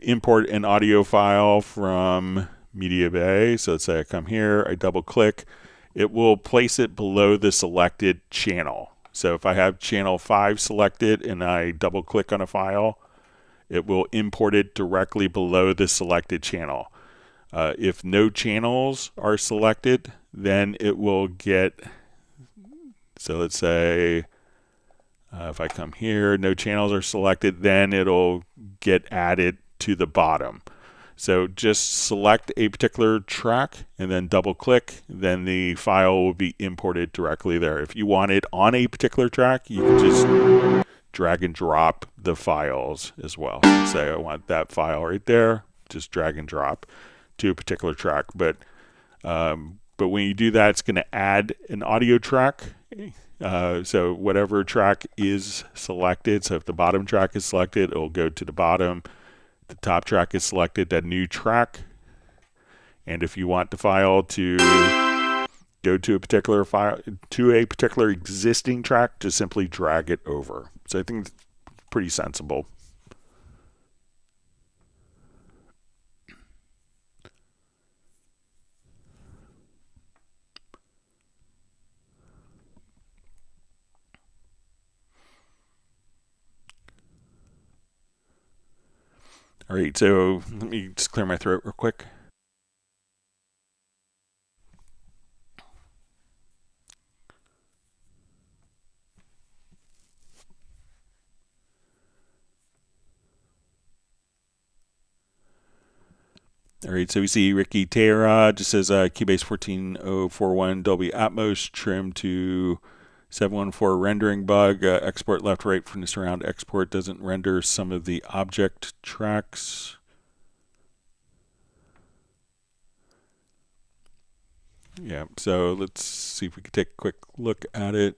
A: import an audio file from MediaBay, so let's say I come here, I double click, it will place it below the selected channel. So if I have channel 5 selected and I double click on a file, it will import it directly below the selected channel. If no channels are selected, then it will get, so let's say if I come here, no channels are selected, then it'll get added to the bottom. So just select a particular track and then double click, then the file will be imported directly there. If you want it on a particular track, you can just drag and drop the files as well. Say I want that file right there, just drag and drop to a particular track. But when you do that, it's going to add an audio track. So whatever track is selected, so if the bottom track is selected, it'll go to the bottom. The top track is selected, that new track. And if you want the file to go to a particular file, to a particular existing track, just simply drag it over. So I think it's pretty sensible. All right, so let me just clear my throat real quick. All right, so we see Ricky Tara just says Cubase 14041 Dolby Atmos trim to 714 rendering bug. Export left right from the surround export doesn't render some of the object tracks. Yeah, so let's see if we can take a quick look at it.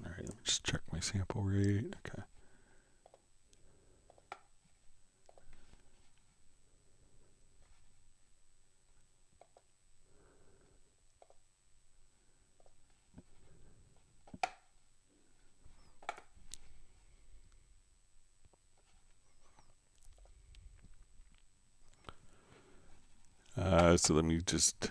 A: All right, let me just check my sample rate. Okay. So let me just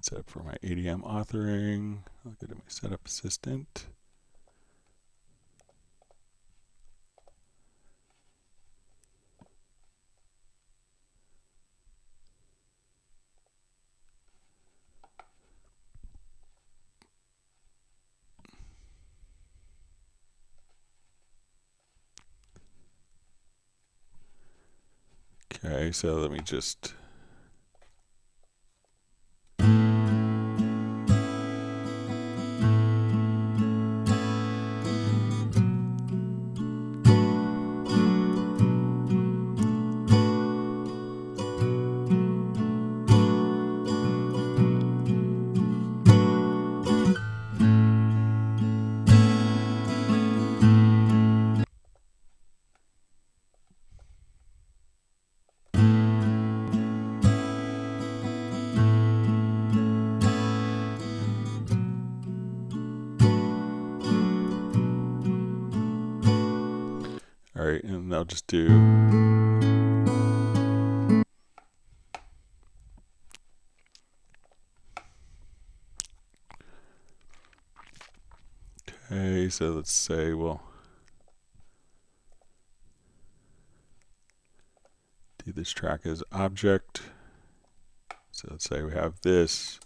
A: set up for my ADM authoring. I'll go to my setup assistant. Okay, so let me just all right, and I'll just do okay, so let's say we'll do this track as object. So let's say we have this.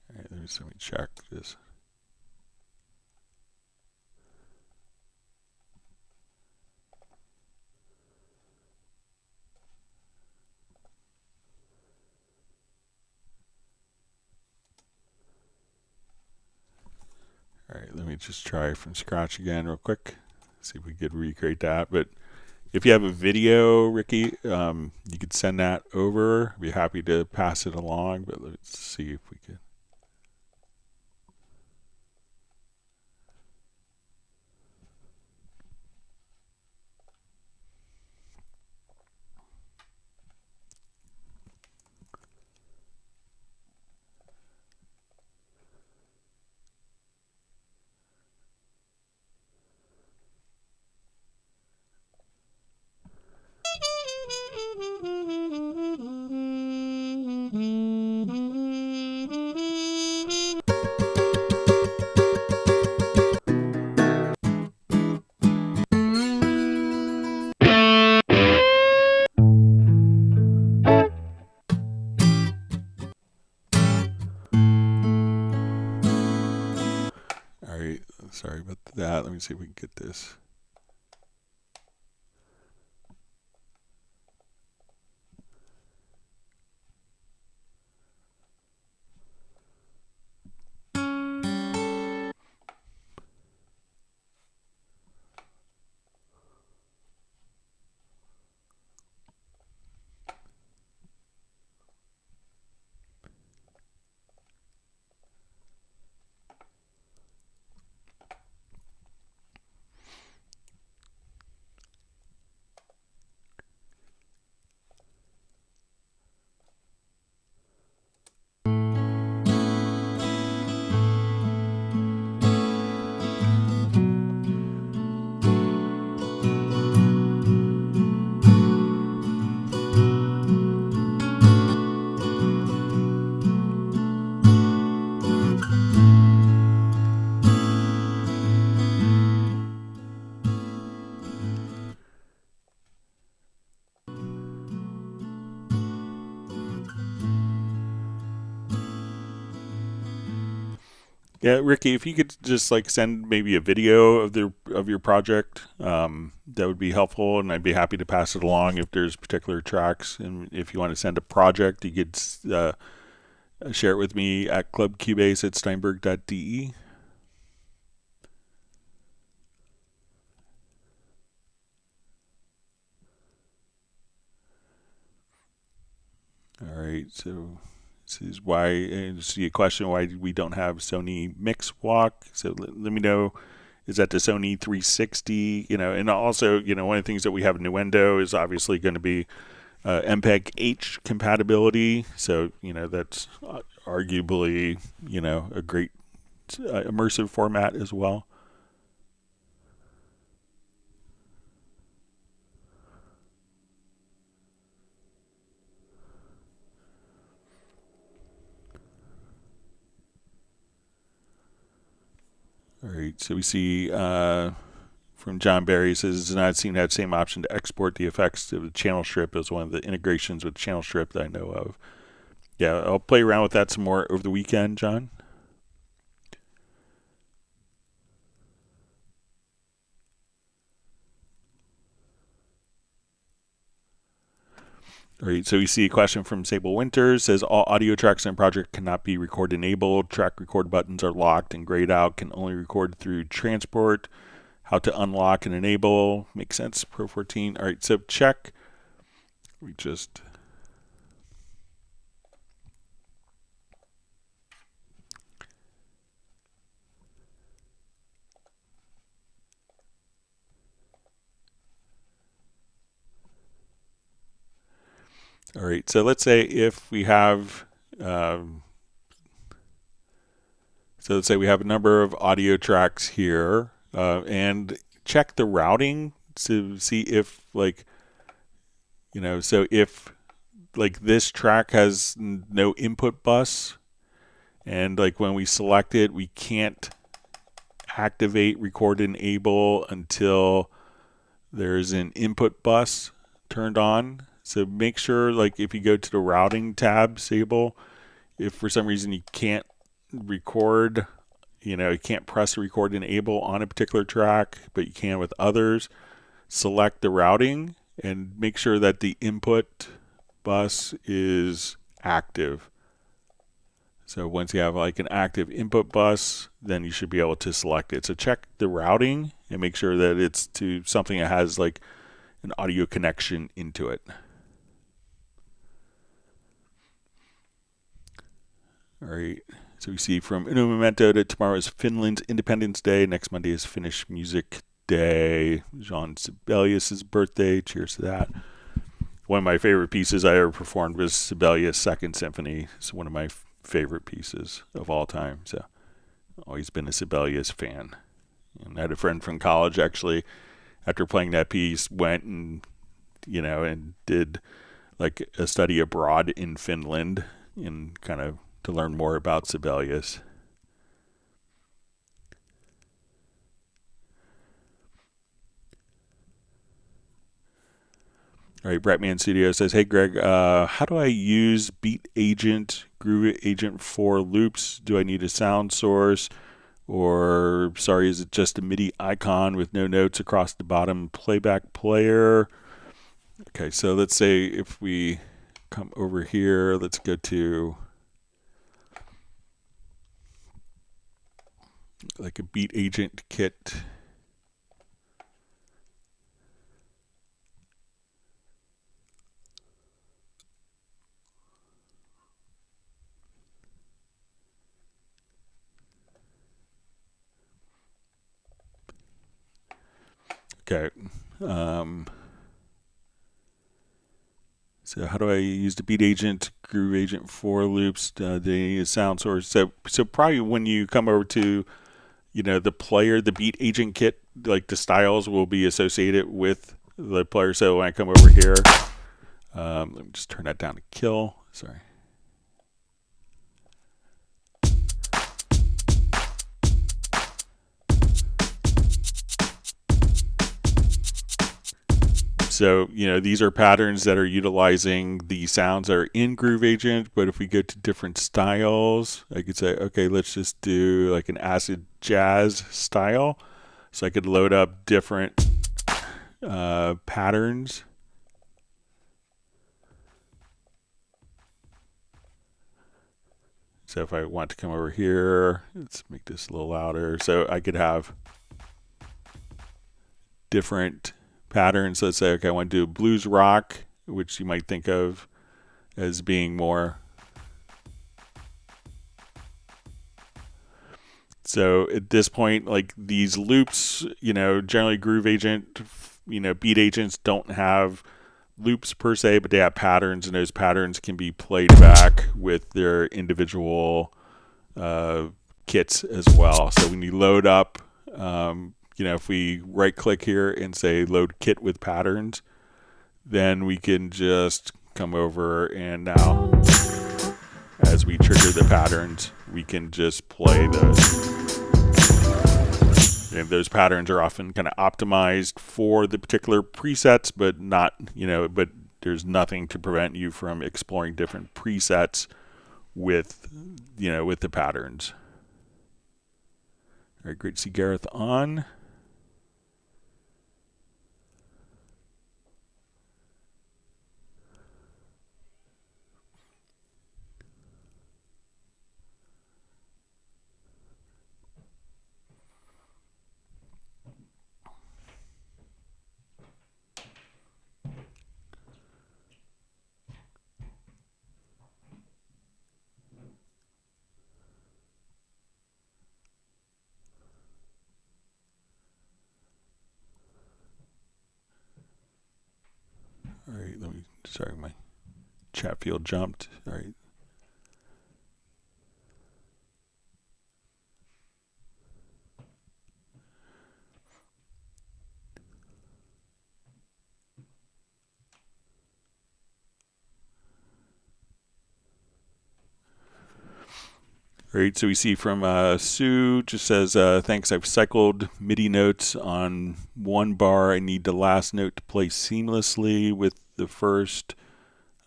A: All right, let me check this. All right, let me just try from scratch again real quick. See if we could recreate that. But if you have a video, Ricky, you could send that over. I'd be happy to pass it along, but let's see if we could. All right, sorry about that. Let me see if we can get this. Yeah, Ricky, if you could just like send maybe a video of your project, that would be helpful, and I'd be happy to pass it along if there's particular tracks. And if you want to send a project, you could share it with me at clubcubase@steinberg.de. All right, so this is why, and see a question why we don't have Sony Mix Walk. So let me know, is that the Sony 360? And also, one of the things that we have in Nuendo is obviously going to be MPEG H compatibility. So, that's arguably, a great immersive format as well. All right, so we see from John Barry, says, does not seem to have the same option to export the effects of the channel strip as one of the integrations with channel strip that I know of. Yeah, I'll play around with that some more over the weekend, John. All right, so we see a question from Sable Winters, says all audio tracks in a project cannot be record enabled. Track record buttons are locked and grayed out, can only record through transport. How to unlock and enable, makes sense, Pro 14. All right, so check. We just... All right, so let's say if we have... So let's say we have a number of audio tracks here, and check the routing to see if so if this track has no input bus, and when we select it, we can't activate record enable until there's an input bus turned on. So make sure if you go to the routing tab, Sable, if for some reason you can't record, you can't press record enable on a particular track, but you can with others, select the routing and make sure that the input bus is active. So once you have an active input bus, then you should be able to select it. So check the routing and make sure that it's to something that has an audio connection into it. All right. So we see from Uno Momento that tomorrow is Finland's Independence Day. Next Monday is Finnish Music Day. Jean Sibelius' birthday. Cheers to that. One of my favorite pieces I ever performed was Sibelius' Second Symphony. It's one of my favorite pieces of all time. So always been a Sibelius fan. And I had a friend from college actually, after playing that piece, went and and did a study abroad in Finland and kind of to learn more about Sibelius. All right, Bratman Studio says, hey Greg, how do I use Beat Agent, Groove Agent for loops? Do I need a sound source? Or, is it just a MIDI icon with no notes across the bottom playback player? Okay, so let's say if we come over here, let's go to a Beat Agent kit. Okay. So how do I use the Beat Agent, Groove Agent for loops? Do they need a sound source? So probably when you come over to the player, the Beat Agent kit, the styles will be associated with the player. So when I come over here, let me just turn that down to kill. Sorry. So, these are patterns that are utilizing the sounds that are in Groove Agent, but if we go to different styles, I could say, okay, let's just do like an acid jazz style. So I could load up different patterns. So if I want to come over here, let's make this a little louder. So I could have different patterns. Let's say, okay, I want to do blues rock, which you might think of as being more. So at this point, like these loops, generally Groove Agent, beat agents don't have loops per se, but they have patterns, and those patterns can be played back with their individual kits as well. So when you load up, if we right click here and say load kit with patterns, then we can just come over, and now as we trigger the patterns, we can just play those. And those patterns are often kind of optimized for the particular presets, but not, but there's nothing to prevent you from exploring different presets with, with the patterns. All right, great to see Gareth on. All right, sorry, my chat field jumped. All right. All right, so we see from Sue, just says, thanks, I've cycled MIDI notes on one bar. I need the last note to play seamlessly with the first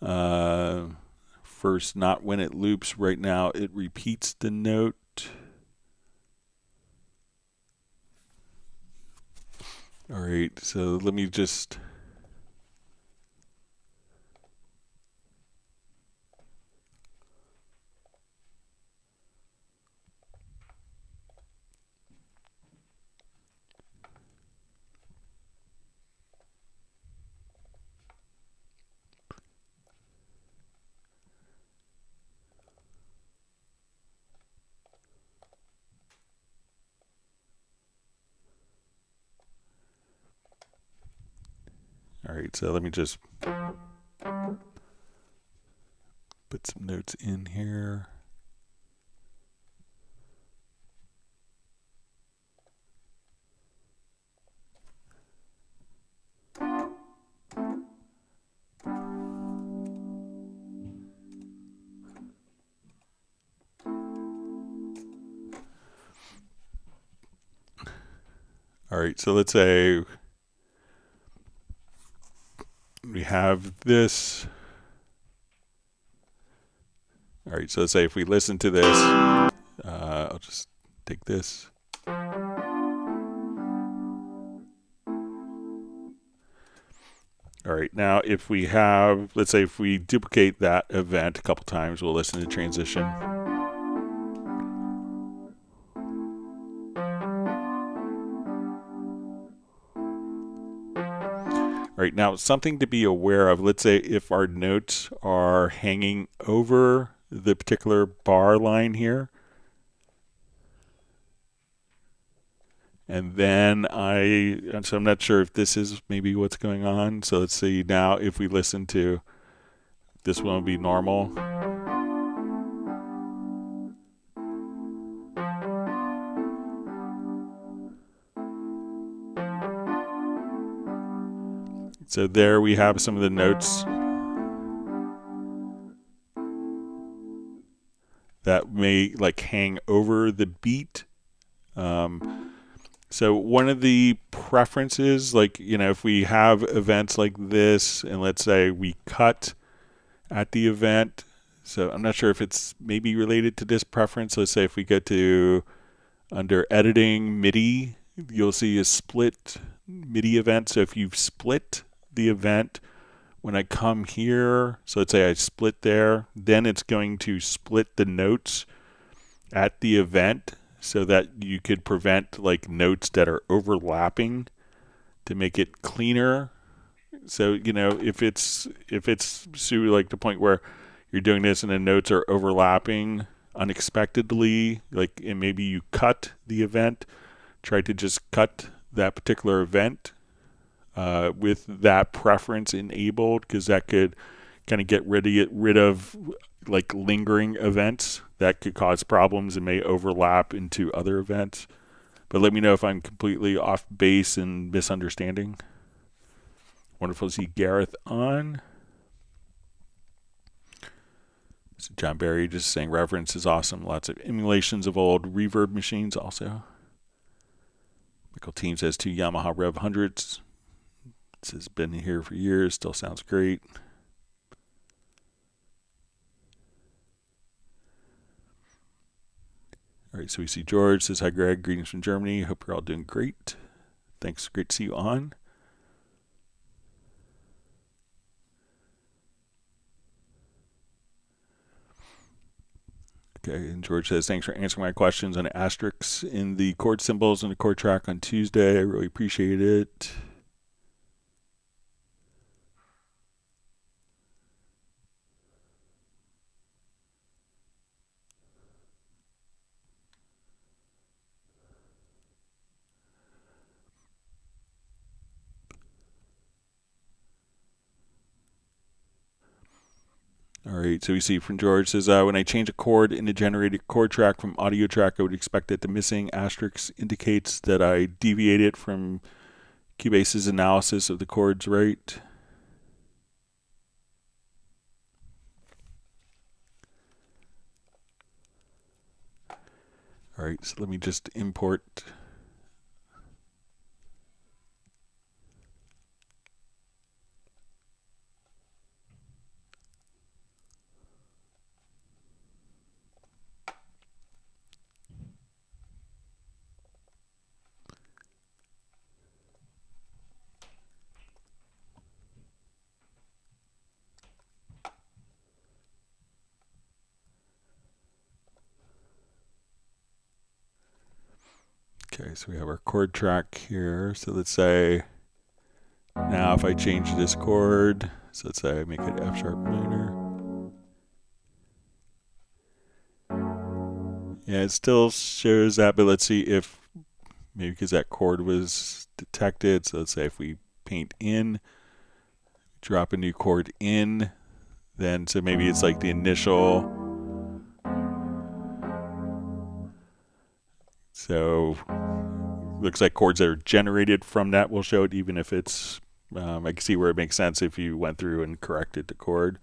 A: not when it loops. Right now it repeats the note. All right, so let me just... All right, so let me just put some notes in here. All right, so let's say we have this. All right, so let's say if we listen to this, I'll just take this. All right, now if we have, let's say if we duplicate that event a couple times, we'll listen to transition. All right, now something to be aware of, let's say if our notes are hanging over the particular bar line here, and then so I'm not sure if this is maybe what's going on. So let's see now if we listen to, this one will be normal. So there we have some of the notes that may like hang over the beat. So one of the preferences, like, if we have events like this, and let's say we cut at the event, so I'm not sure if it's maybe related to this preference. Let's say if we go to under editing MIDI, you'll see a split MIDI event. So if you've split the event, when I come here, so let's say I split there, then it's going to split the notes at the event so that you could prevent like notes that are overlapping to make it cleaner. So, if it's like the point where you're doing this and the notes are overlapping unexpectedly, like, and maybe you cut the event, try to just cut that particular event with that preference enabled, because that could kind of get rid of like lingering events that could cause problems and may overlap into other events. But let me know if I'm completely off base and misunderstanding. Wonderful to see Gareth on. So John Barry just saying reference is awesome. Lots of emulations of old Reverb machines also. Michael Team says 2 Yamaha Rev 100s. This has been here for years. Still sounds great. All right, so we see George says, hi, Greg. Greetings from Germany. Hope you're all doing great. Thanks. Great to see you on. Okay, and George says, thanks for answering my questions on asterisks in the chord symbols and the chord track on Tuesday. I really appreciate it. All right, so we see from George says, when I change a chord in the generated chord track from audio track, I would expect that the missing asterisk indicates that I deviated from Cubase's analysis of the chords, right? All right, so let me just import. Okay, so we have our chord track here. So let's say now if I change this chord, so let's say I make it F sharp minor. Yeah, it still shows that, but let's see if maybe because that chord was detected. So let's say if we paint in, drop a new chord in, then so maybe it's like the initial. So looks like chords that are generated from that will show it, even if it's, I can see where it makes sense if you went through and corrected the chord.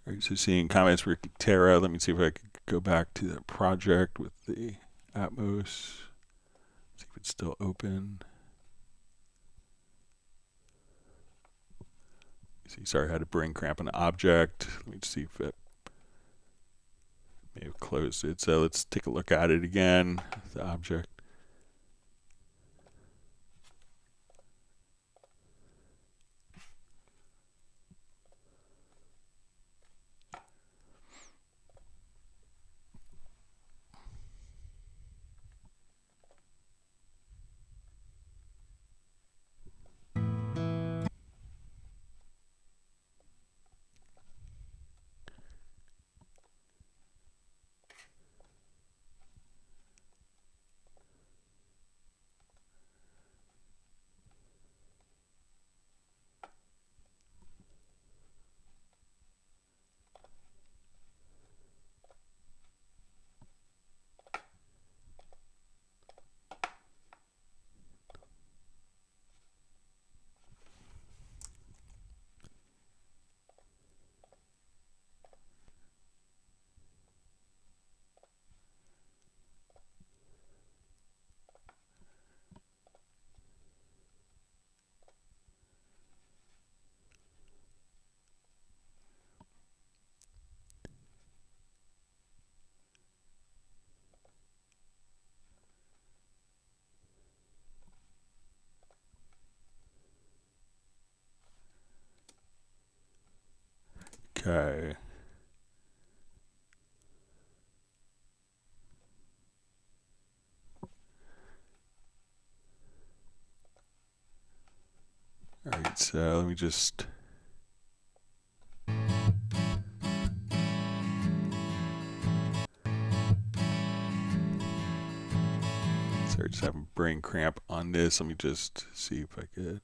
A: All right, so seeing comments for Tara, let me see if I could go back to that project with the Atmos, see if it's still open. See, sorry, I had a brain cramp on the object. Let me see if it may have closed it. So let's take a look at it again, the object. Okay. All right, so let me just... Sorry, just having brain cramp on this. Let me just see if I could.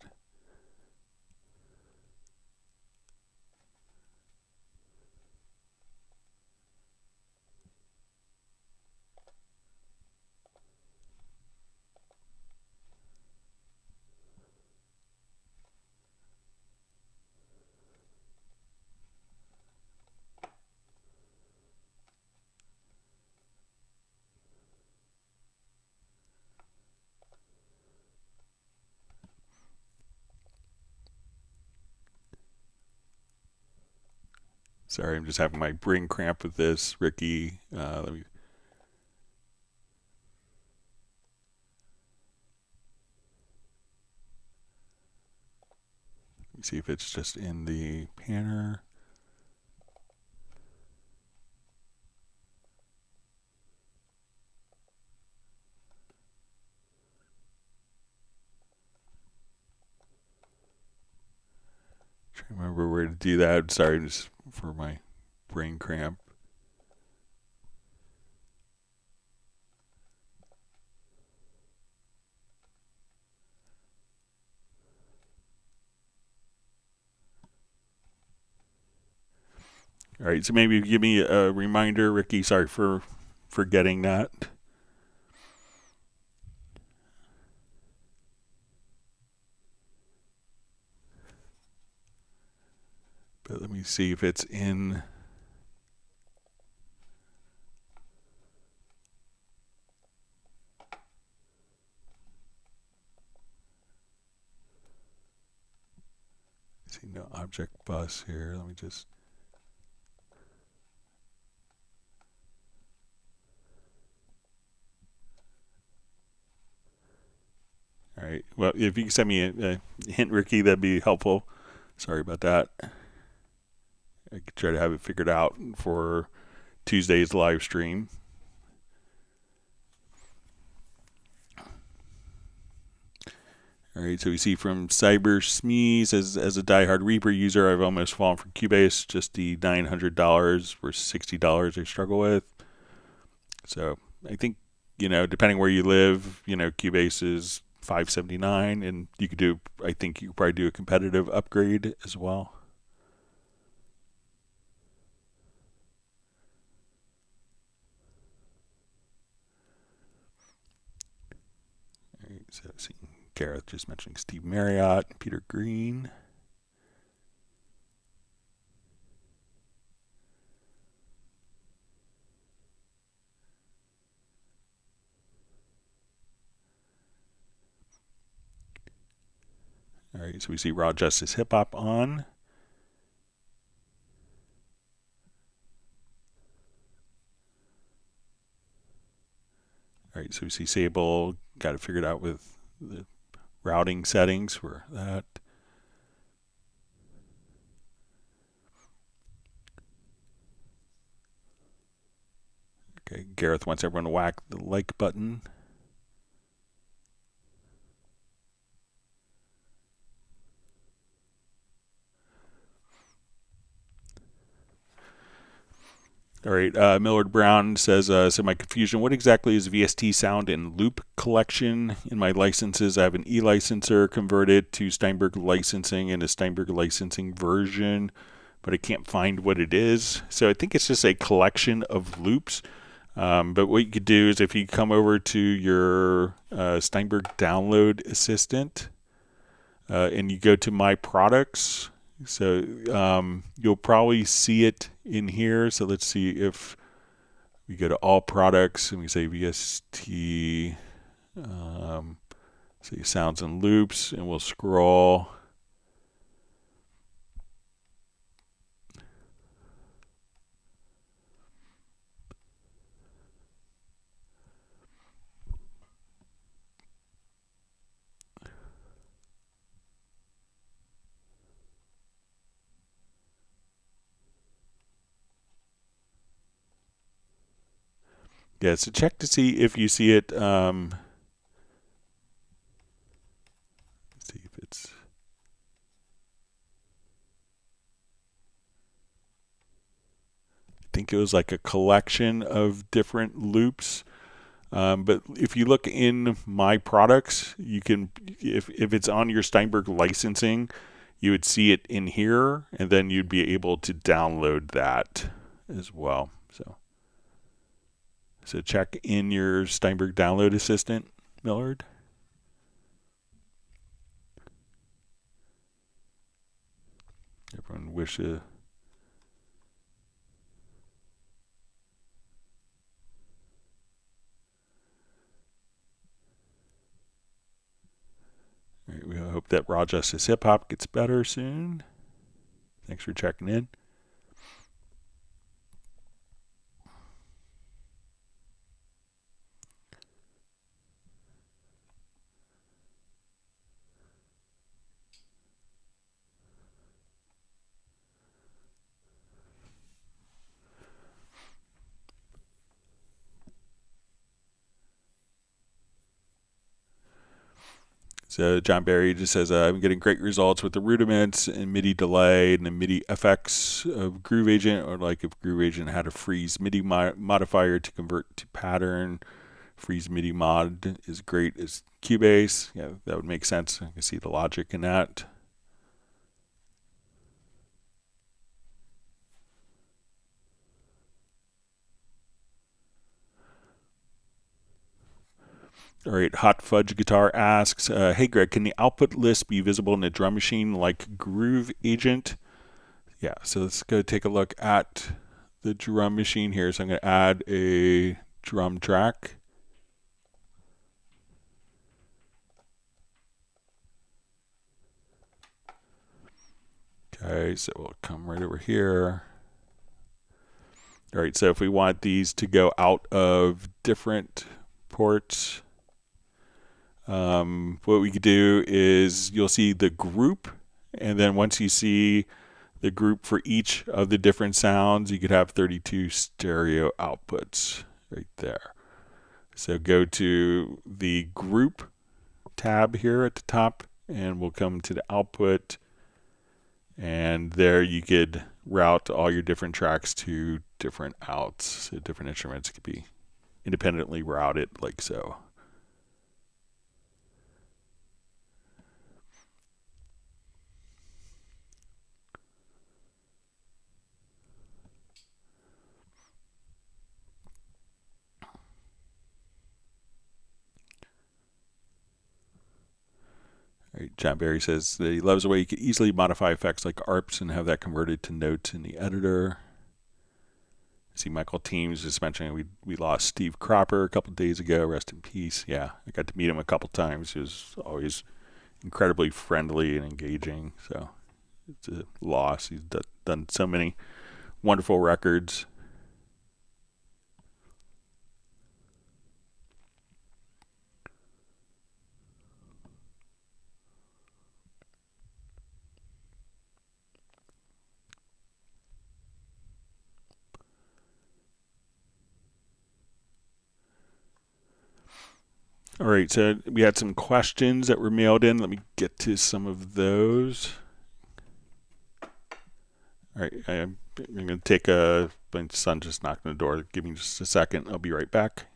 A: Sorry, I'm just having my brain cramp with this, Ricky. Let me... see if it's just in the panner. Trying to remember where to do that. Sorry, just for my brain cramp. All right, so maybe give me a reminder, Ricky. Sorry for forgetting that. But let me see if it's in. See, no object bus here. Let me just... All right. Well, if you can send me a hint, Ricky, that'd be helpful. Sorry about that. I could try to have it figured out for Tuesday's live stream. All right, so we see from Cyber Smees, as a diehard Reaper user, I've almost fallen for Cubase, just the $900 versus $60 I struggle with. So I think, depending where you live, Cubase is $579, and you could do, I think you could probably do a competitive upgrade as well. All right, so see, Gareth just mentioning Steve Marriott, Peter Green. All right, so we see Raw Justice Hip Hop on. All right, so we see Sable, got it figured out with the routing settings for that. Okay, Gareth wants everyone to whack the like button. All right, Millard Brown says, so my confusion, what exactly is VST sound and loop collection? In my licenses, I have an E-licenser converted to Steinberg licensing and a Steinberg licensing version, but I can't find what it is. So I think it's just a collection of loops. But what you could do is if you come over to your Steinberg download assistant and you go to My Products, so you'll probably see it in here. So let's see if we go to All Products and we say VST, say Sounds and Loops, and we'll scroll. Yeah, so check to see if you see it. See if it's. I think it was like a collection of different loops. But if you look in my products, you can, if it's on your Steinberg licensing, you would see it in here, and then you'd be able to download that as well. So check in your Steinberg download assistant, Millard. Everyone wish a. All right, we hope that Raw Justice Hip Hop gets better soon. Thanks for checking in. So John Barry just says, I'm getting great results with the rudiments and MIDI delay and the MIDI effects of Groove Agent, or like if Groove Agent had a freeze MIDI modifier to convert to pattern. Freeze MIDI mod is great as Cubase. Yeah, that would make sense. I can see the logic in that. All right, Hot Fudge Guitar asks, hey Greg, can the output list be visible in the drum machine like Groove Agent? Yeah, so let's go take a look at the drum machine here. So I'm going to add a drum track. Okay, so we'll come right over here. All right, so if we want these to go out of different ports, what we could do is you'll see the group, and then once you see the group for each of the different sounds, you could have 32 stereo outputs right there. So go to the group tab here at the top, and we'll come to the output, and there you could route all your different tracks to different outs. So different instruments could be independently routed like so. Right, John Barry says that he loves the way you can easily modify effects like ARPs and have that converted to notes in the editor. I see Michael Teams just mentioning we lost Steve Cropper a couple days ago. Rest in peace. Yeah, I got to meet him a couple times. He was always incredibly friendly and engaging. So it's a loss. He's done so many wonderful records. All right, so we had some questions that were mailed in. Let me get to some of those. All right, I'm going to take a. My son just knocked on the door. Give me just a second. I'll be right back.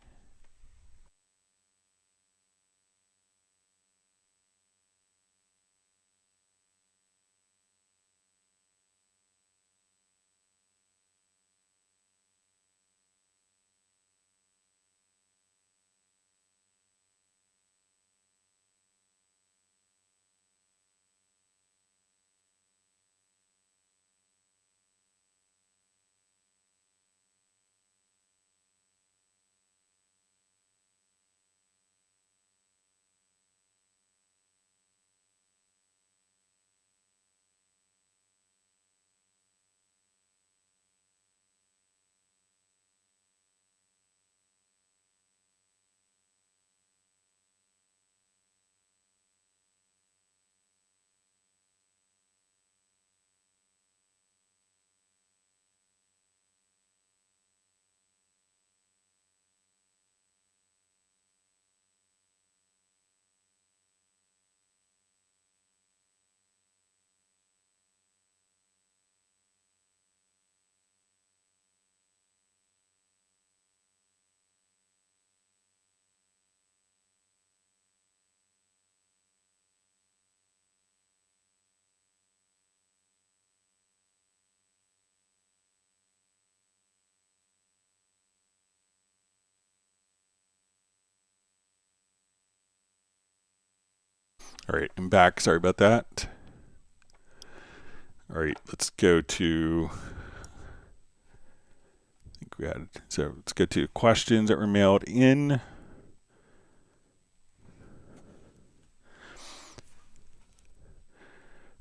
A: All right, I'm back. Sorry about that. All right, let's go to, let's go to questions that were mailed in.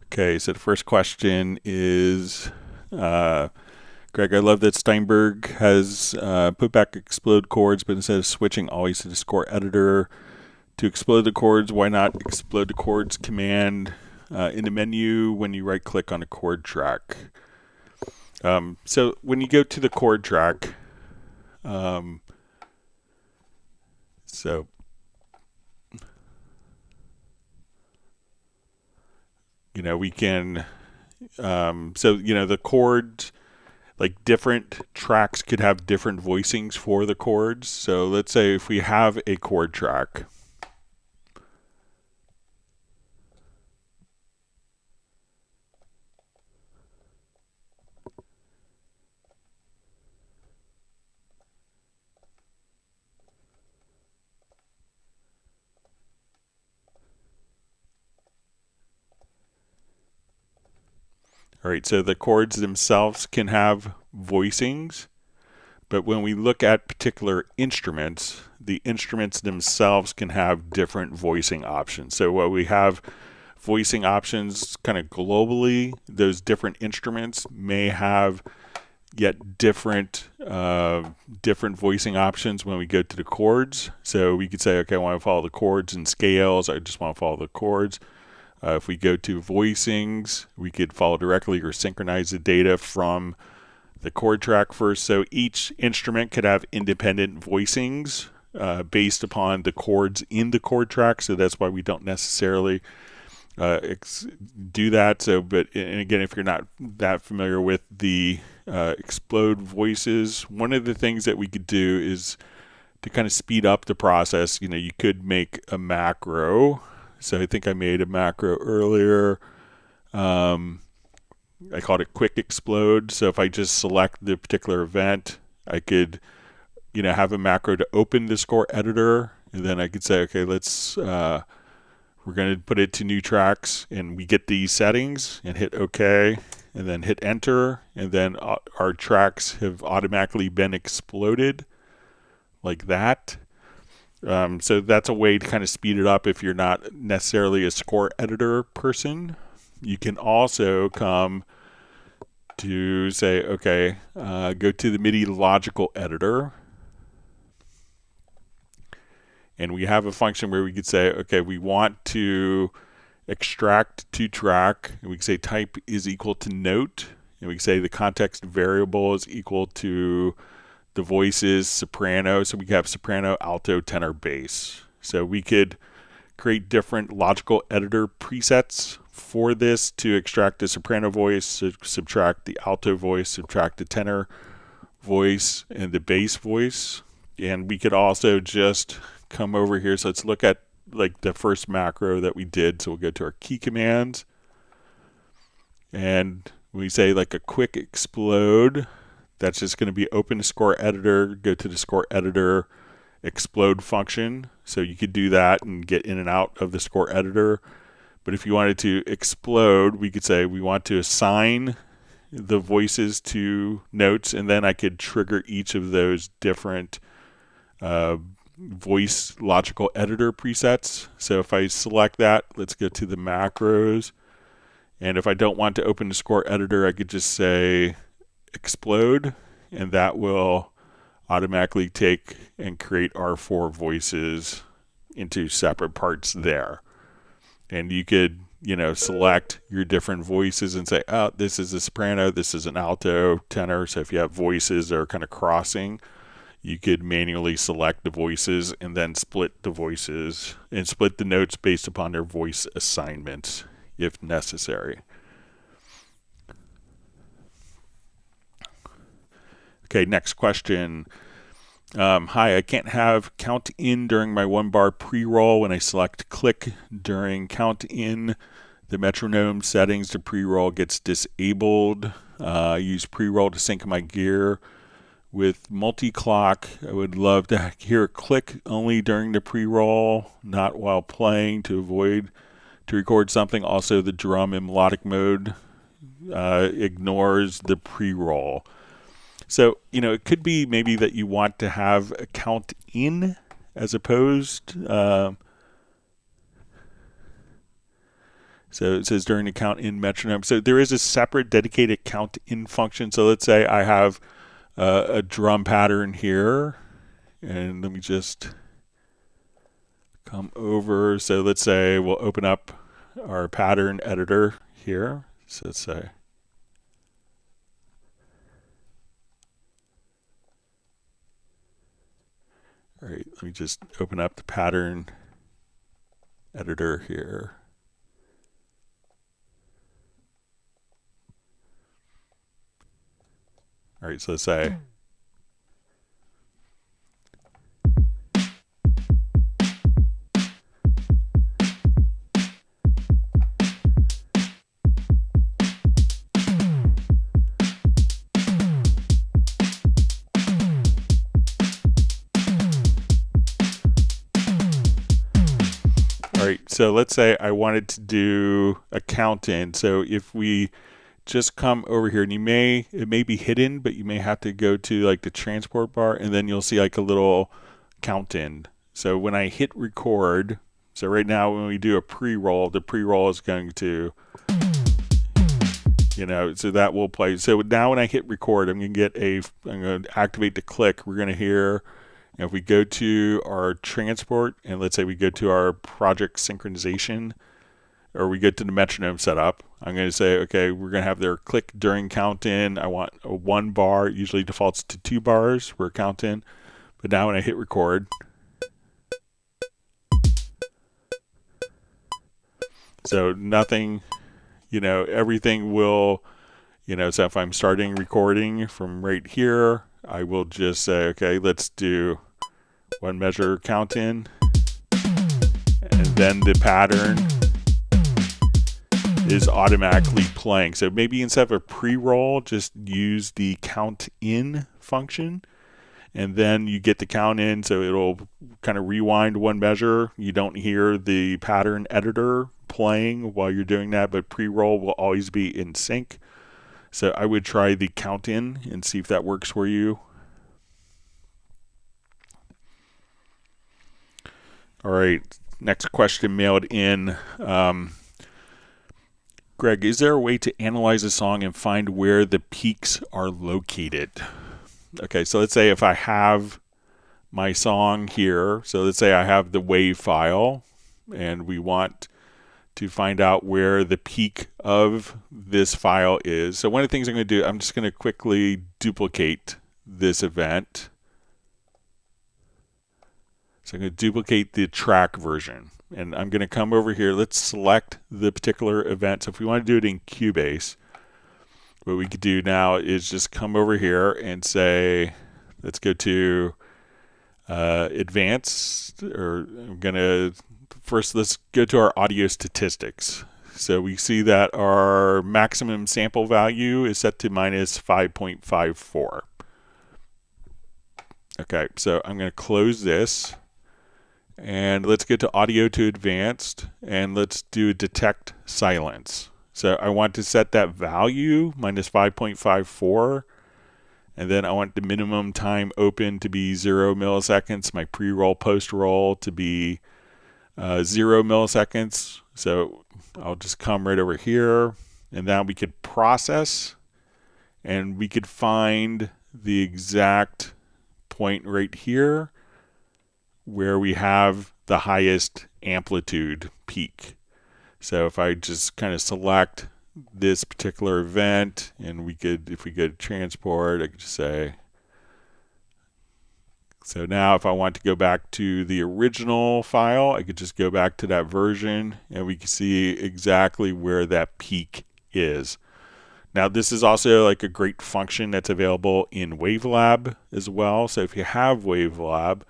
A: Okay, so the first question is, Greg, I love that Steinberg has put back explode chords, but instead of switching always to the score editor to explode the chords, why not explode the chords command in the menu when you right click on a chord track? So when you go to the chord track, we can, the chords, like different tracks could have different voicings for the chords. So let's say if we have a chord track, all right, so the chords themselves can have voicings, but when we look at particular instruments, the instruments themselves can have different voicing options. So while we have voicing options kind of globally, those different instruments may have yet different voicing options when we go to the chords. So we could say, okay, I want to follow the chords and scales. I just want to follow the chords. If we go to voicings, we could follow directly or synchronize the data from the chord track first. So each instrument could have independent voicings based upon the chords in the chord track. So that's why we don't necessarily do that. So, and again, if you're not that familiar with the explode voices, one of the things that we could do is to kind of speed up the process. You could make a macro. So I think I made a macro earlier. I called it quick explode. So if I just select the particular event, I could, have a macro to open the score editor, and then I could say, okay, we're going to put it to new tracks, and we get these settings and hit OK, and then hit enter, and then our tracks have automatically been exploded like that. So that's a way to kind of speed it up if you're not necessarily a score editor person. You can also come to say, okay, go to the MIDI logical editor. And we have a function where we could say, okay, we want to extract to track. And we can say type is equal to note. And we can say the context variable is equal to the voices soprano. So we have soprano, alto, tenor, bass. So we could create different logical editor presets for this to extract the soprano voice, subtract the alto voice, subtract the tenor voice, and the bass voice. And we could also just come over here. So let's look at like the first macro that we did. So we'll go to our key commands. And we say like a quick explode. That's just going to be open the score editor, go to the score editor, explode function. So you could do that and get in and out of the score editor. But if you wanted to explode, we could say we want to assign the voices to notes, and then I could trigger each of those different voice logical editor presets. So if I select that, let's go to the macros. And if I don't want to open the score editor, I could just say explode, and that will automatically take and create our four voices into separate parts there. And you could, select your different voices and say, oh, this is a soprano, this is an alto, tenor. So if you have voices that are kind of crossing, you could manually select the voices and then split the voices and split the notes based upon their voice assignments if necessary. Okay, next question. Hi, I can't have count in during my 1-bar pre-roll. When I select click during count in, the metronome settings to pre-roll gets disabled. I use pre-roll to sync my gear with multi-clock. I would love to hear a click only during the pre-roll, not while playing, to avoid to record something. Also, the drum and melodic mode ignores the pre-roll. So, it could be maybe that you want to have a count in as opposed. So it says during the count in metronome. So there is a separate dedicated count in function. So let's say I have a drum pattern here. And let me just come over. So let's say we'll open up our pattern editor here. So let's say. All right, let me just open up the pattern editor here. All right, so let's say. All right, so let's say I wanted to do a count in. So if we just come over here, and it may be hidden, but you may have to go to like the transport bar, and then you'll see like a little count in. So when I hit record, so right now when we do a pre-roll, the pre-roll is going to, so that will play. So now when I hit record, I'm going to activate the click. We're going to hear, if we go to our transport, and let's say we go to our project synchronization, or we get to the metronome setup, I'm going to say, okay, we're going to have their click during count in. I want a 1 bar, it usually defaults to 2 bars for count in. But now when I hit record, so nothing, everything will, so if I'm starting recording from right here, I will just say, okay, let's do 1 measure count in, and then the pattern is automatically playing. So maybe instead of a pre-roll, just use the count in function, and then you get the count in, so it'll kind of rewind 1 measure. You don't hear the pattern editor playing while you're doing that, but pre-roll will always be in sync. So I would try the count in and see if that works for you. All right, next question mailed in. Greg, is there a way to analyze a song and find where the peaks are located? Okay, so let's say if I have my song here, so let's say I have the wave file, and we want to find out where the peak of this file is. So one of the things I'm going to do, I'm just going to quickly duplicate this event. So I'm going to duplicate the track version, and I'm going to come over here. Let's select the particular event. So if we want to do it in Cubase, what we could do now is just come over here and say, let's go to advanced, or I'm going to first, let's go to our audio statistics. So we see that our maximum sample value is set to minus 5.54. Okay, so I'm going to close this. And let's get to audio to advanced, and let's do detect silence. So I want to set that value minus 5.54, and then I want the minimum time open to be 0 milliseconds, my pre-roll, post-roll to be 0 milliseconds. So I'll just come right over here, and now we could process, and we could find the exact point right here where we have the highest amplitude peak. So if I just kind of select this particular event, and we could, if we go to transport, I could just say, so now if I want to go back to the original file, I could just go back to that version, and we can see exactly where that peak is. Now this is also like a great function that's available in Wavelab as well. So if you have Wavelab,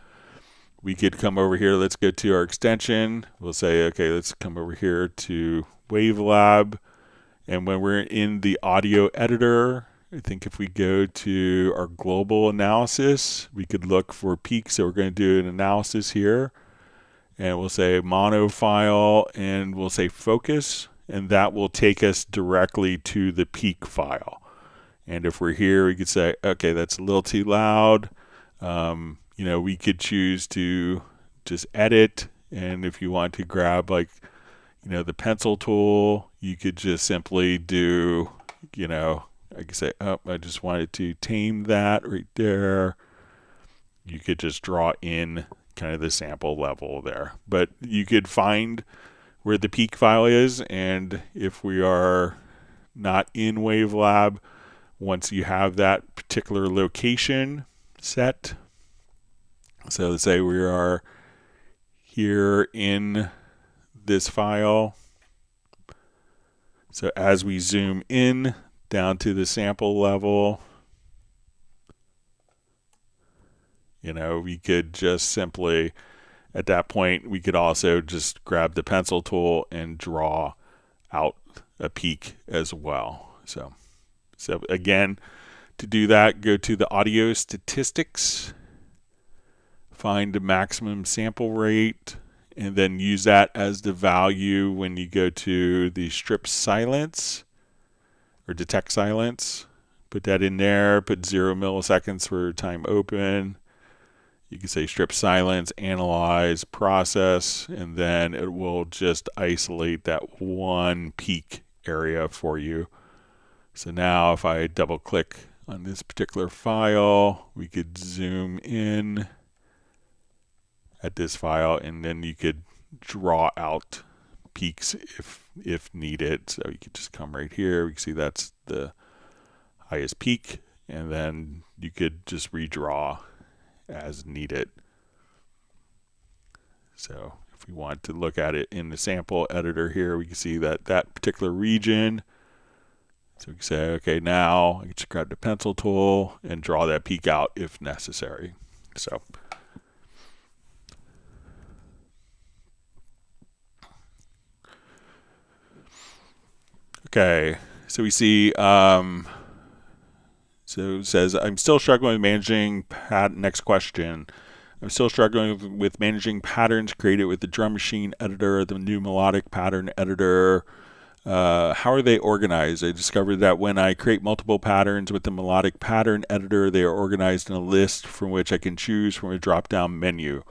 A: we could come over here, let's go to our extension. We'll say, okay, let's come over here to Wavelab. And when we're in the audio editor, I think if we go to our global analysis, we could look for peaks. So we're going to do an analysis here. and we'll say mono file, and we'll say focus, and that will take us directly to the peak file. And if we're here, we could say, okay, that's a little too loud. You know, we could choose to just edit, and if you want to grab, like, you know, the pencil tool, you could just simply do, you know, I could say, oh, I just wanted to tame that right there. You could just draw in kind of the sample level there. But you could find where the peak file is, and if we are not in Wavelab, once you have that particular location set, so let's say we are here in this file. So as we zoom in down to the sample level, you know, we could just simply, at that point, we could also just grab the pencil tool and draw out a peak as well. So again, to do that, go to the audio statistics, find the maximum sample rate, and then use that as the value when you go to the strip silence or detect silence. Put that in there, put 0 milliseconds for time open. You can say strip silence, analyze, process, and then it will just isolate that one peak area for you. So now if I double click on this particular file, we could zoom in at this file, and then you could draw out peaks if needed. So you could just come right here. We can see that's the highest peak, and then you could just redraw as needed. So if we want to look at it in the sample editor here, we can see that that particular region. So we can say, okay, now I can just grab the pencil tool and draw that peak out if necessary. So okay, so we see, so it says, I'm still struggling with managing next question. I'm still struggling with managing patterns created with the drum machine editor, the new melodic pattern editor. How are they organized? I discovered that when I create multiple patterns with the melodic pattern editor, they are organized in a list from which I can choose from a drop-down menu.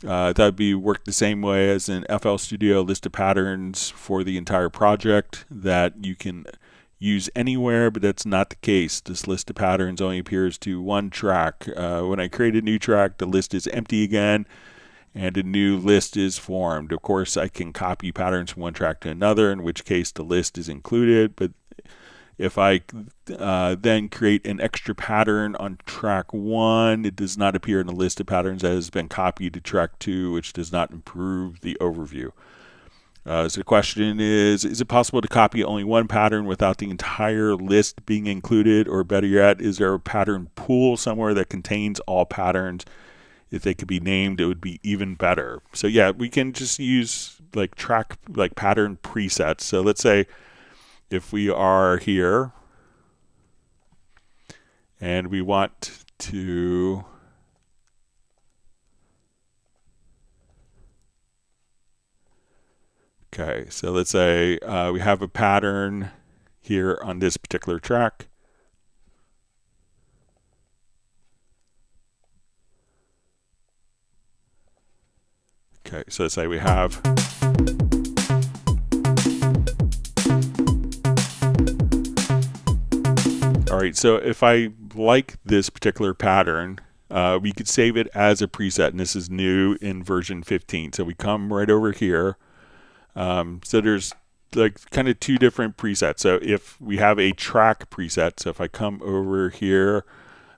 A: That would be work the same way as in FL Studio, list of patterns for the entire project that you can use anywhere, but that's not the case. This list of patterns only appears to one track. When I create a new track, the list is empty again, and a new list is formed. Of course, I can copy patterns from one track to another, in which case the list is included, but if I then create an extra pattern on track 1, it does not appear in the list of patterns that has been copied to track 2, which does not improve the overview. So the question is it possible to copy only one pattern without the entire list being included? Or better yet, is there a pattern pool somewhere that contains all patterns? If they could be named, it would be even better. So yeah, we can just use like pattern presets. So let's say if we are here and we want to okay, so let's say we have a pattern here on this particular track. Okay, so let's say we have all right, so if I like this particular pattern, we could save it as a preset, and this is new in version 15. So we come right over here. So there's like kind of two different presets. So if we have a track preset, so if I come over here,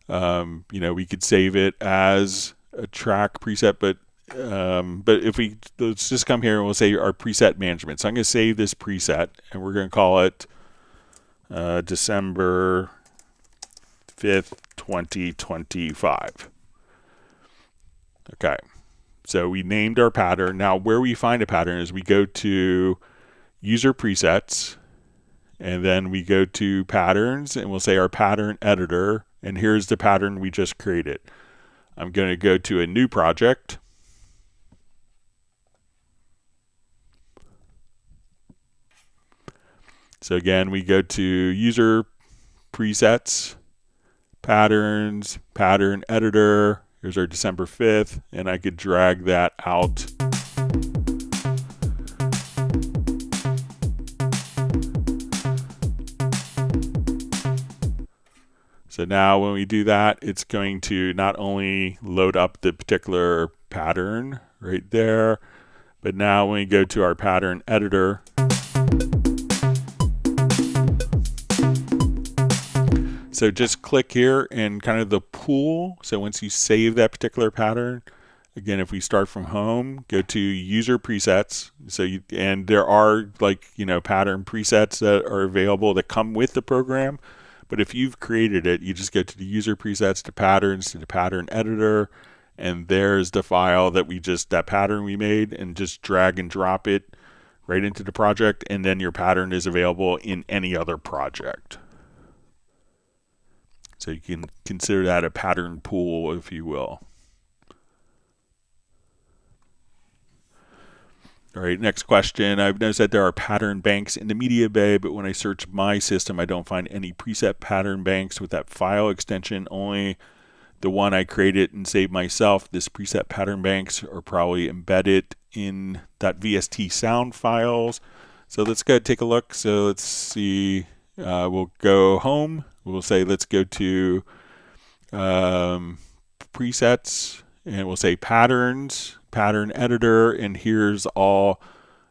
A: you know, we could save it as a track preset, but if we, let's just come here and we'll say our preset management. So I'm going to save this preset, and we're going to call it December 5th, 2025. Okay, so we named our pattern. Now where we find a pattern is we go to user presets, and then we go to patterns, and we'll say our pattern editor, and here's the pattern we just created. I'm going to go to a new project, So again, we go to user presets, patterns, pattern editor. Here's our December 5th, and I could drag that out. So now when we do that, it's going to not only load up the particular pattern right there, but now when we go to our pattern editor, so just click here and kind of the pool. So once you save that particular pattern, again, if we start from home, go to user presets. So and there are pattern presets that are available that come with the program. But if you've created it, you just go to the user presets, to patterns, to the pattern editor, and there's the file that pattern we made, and just drag and drop it right into the project, and then your pattern is available in any other project. So you can consider that a pattern pool, if you will. All right, next question. I've noticed that there are pattern banks in the media bay, but when I search my system, I don't find any preset pattern banks with that file extension, only the one I created and saved myself. This preset pattern banks are probably embedded in .vst sound files. So let's go take a look. So let's see, we'll go home. We'll say, let's go to presets, and we'll say patterns, pattern editor, and here's all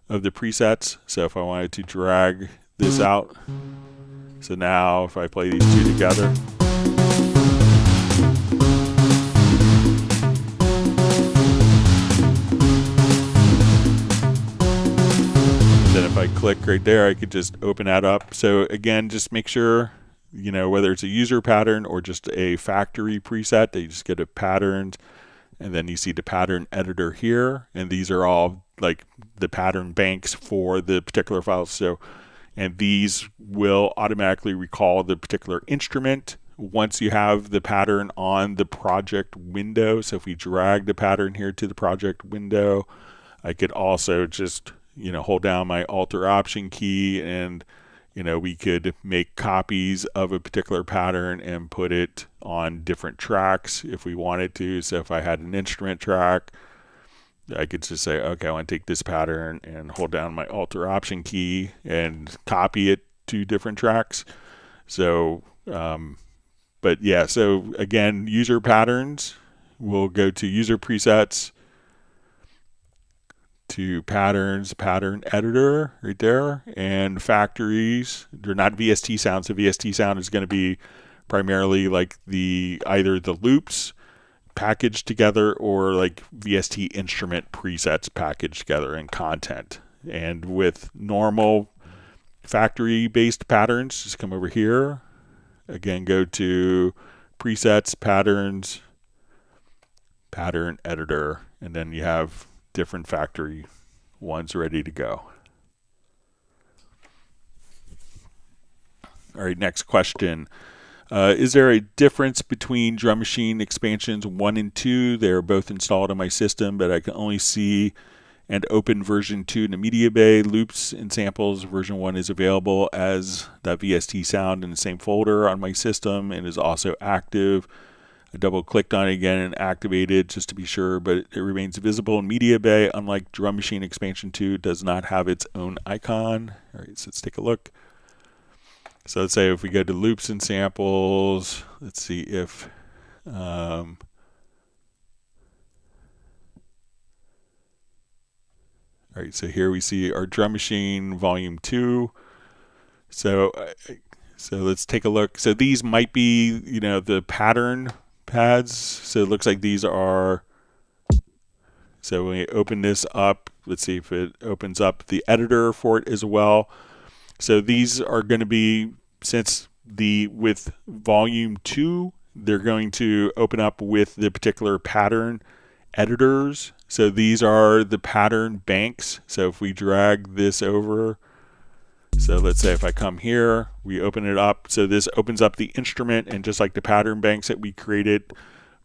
A: of the presets. So if I wanted to drag this out, so now if I play these two together, then if I click right there, I could just open that up. So again, just make sure, whether it's a user pattern or just a factory preset, that you just go to patterns, and then you see the pattern editor here, and these are all like the pattern banks for the particular files. So, and these will automatically recall the particular instrument once you have the pattern on the project window. So if we drag the pattern here to the project window, I could also just, hold down my Alt or Option key, and we could make copies of a particular pattern and put it on different tracks if we wanted to. So if I had an instrument track, I could just say, okay, I want to take this pattern and hold down my Alt or Option key and copy it to different tracks. So, but yeah, so again, user patterns, we'll go to user presets, to patterns, pattern editor right there, and factories. They're not VST sound, so VST sound is going to be primarily like either the loops packaged together or like VST instrument presets packaged together in content. And with normal factory-based patterns, just come over here. Again, go to presets, patterns, pattern editor, and then you have different factory ones ready to go. All right, next question. Is there a difference between Drum Machine expansions 1 and 2? They're both installed on my system, but I can only see and open version 2 in the media bay. Loops and samples, version 1 is available as .vst sound in the same folder on my system and is also active. I double clicked on it again and activated just to be sure, but it remains visible in media bay. Unlike Drum Machine expansion 2, it does not have its own icon. All right, so let's take a look. So let's say if we go to loops and samples, let's see if all right, so here we see our Drum Machine volume 2. So let's take a look. So these might be, the pattern pads. So it looks like these are, so when we open this up, let's see if it opens up the editor for it as well. So these are going to be, with volume 2, they're going to open up with the particular pattern editors. So these are the pattern banks. So if we drag this over, so let's say if I come here, we open it up. So this opens up the instrument, and just like the pattern banks that we created,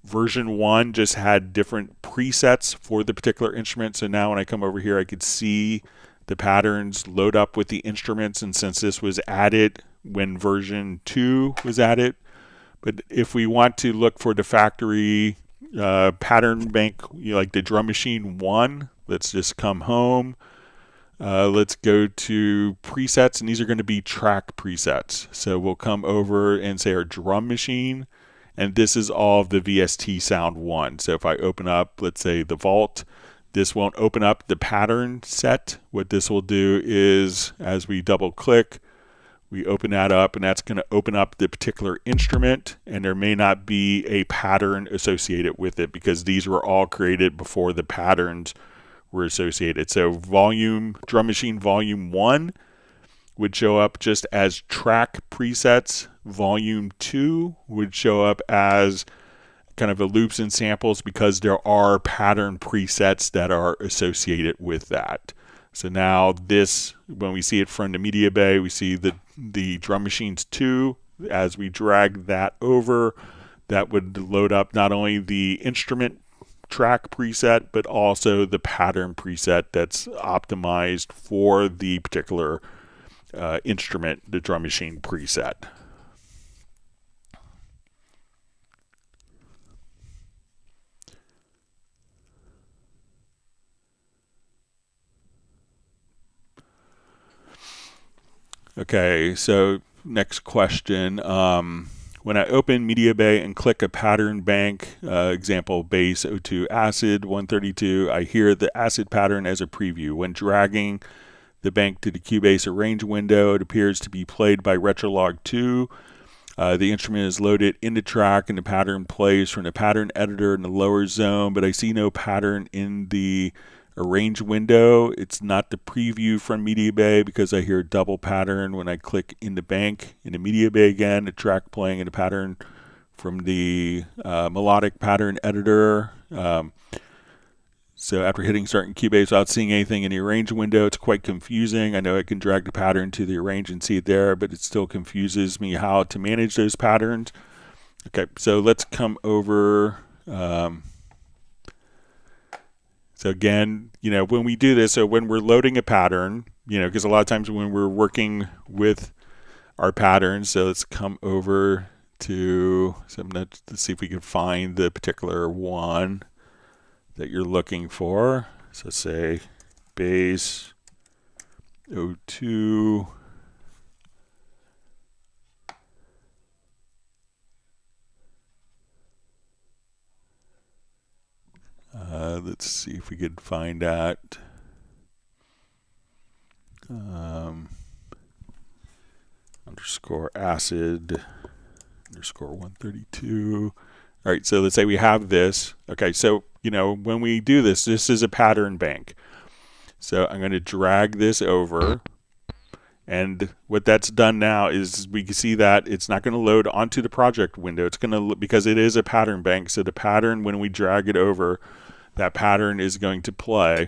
A: version 1 just had different presets for the particular instrument. So now when I come over here, I could see the patterns load up with the instruments, and since this was added when version 2 was added, but if we want to look for the factory pattern bank, like the drum machine 1, let's just come home. Let's go to presets, and these are going to be track presets. So we'll come over and say our drum machine, and this is all of the VST sound 1. So if I open up, let's say the vault, this won't open up the pattern set. What this will do is, as we double click, we open that up, and that's going to open up the particular instrument, and there may not be a pattern associated with it because these were all created before the patterns were associated. So drum machine volume 1 would show up just as track presets. Volume 2 would show up as kind of a loops and samples because there are pattern presets that are associated with that. So now this, when we see it from the media bay, we see the drum machines 2. As we drag that over, that would load up not only the instrument track preset, but also the pattern preset that's optimized for the particular instrument, the drum machine preset. Okay, so next question. When I open Media Bay and click a pattern bank, example bass 02 acid 132, I hear the acid pattern as a preview. When dragging the bank to the Cubase arrange window, it appears to be played by Retrolog 2. The instrument is loaded in the track and the pattern plays from the pattern editor in the lower zone, but I see no pattern in the arrange window. It's not the preview from Media Bay because I hear double pattern when I click in the bank in the Media Bay again, the track playing in the pattern from the melodic pattern editor. So after hitting start in Cubase without seeing anything in the arrange window, it's quite confusing. I know I can drag the pattern to the arrange and see it there, but it still confuses me how to manage those patterns. Okay, so let's come over. So again, when we do this, so when we're loading a pattern, because a lot of times when we're working with our patterns, so let's come over to, let's see if we can find the particular one that you're looking for. So say bass 02. Let's see if we could find that. Underscore acid underscore 132. All right, so let's say we have this. Okay, so when we do this, this is a pattern bank. So I'm going to drag this over, and what that's done now is we can see that it's not going to load onto the project window. It's going to, because it is a pattern bank, so the pattern, when we drag it over, that pattern is going to play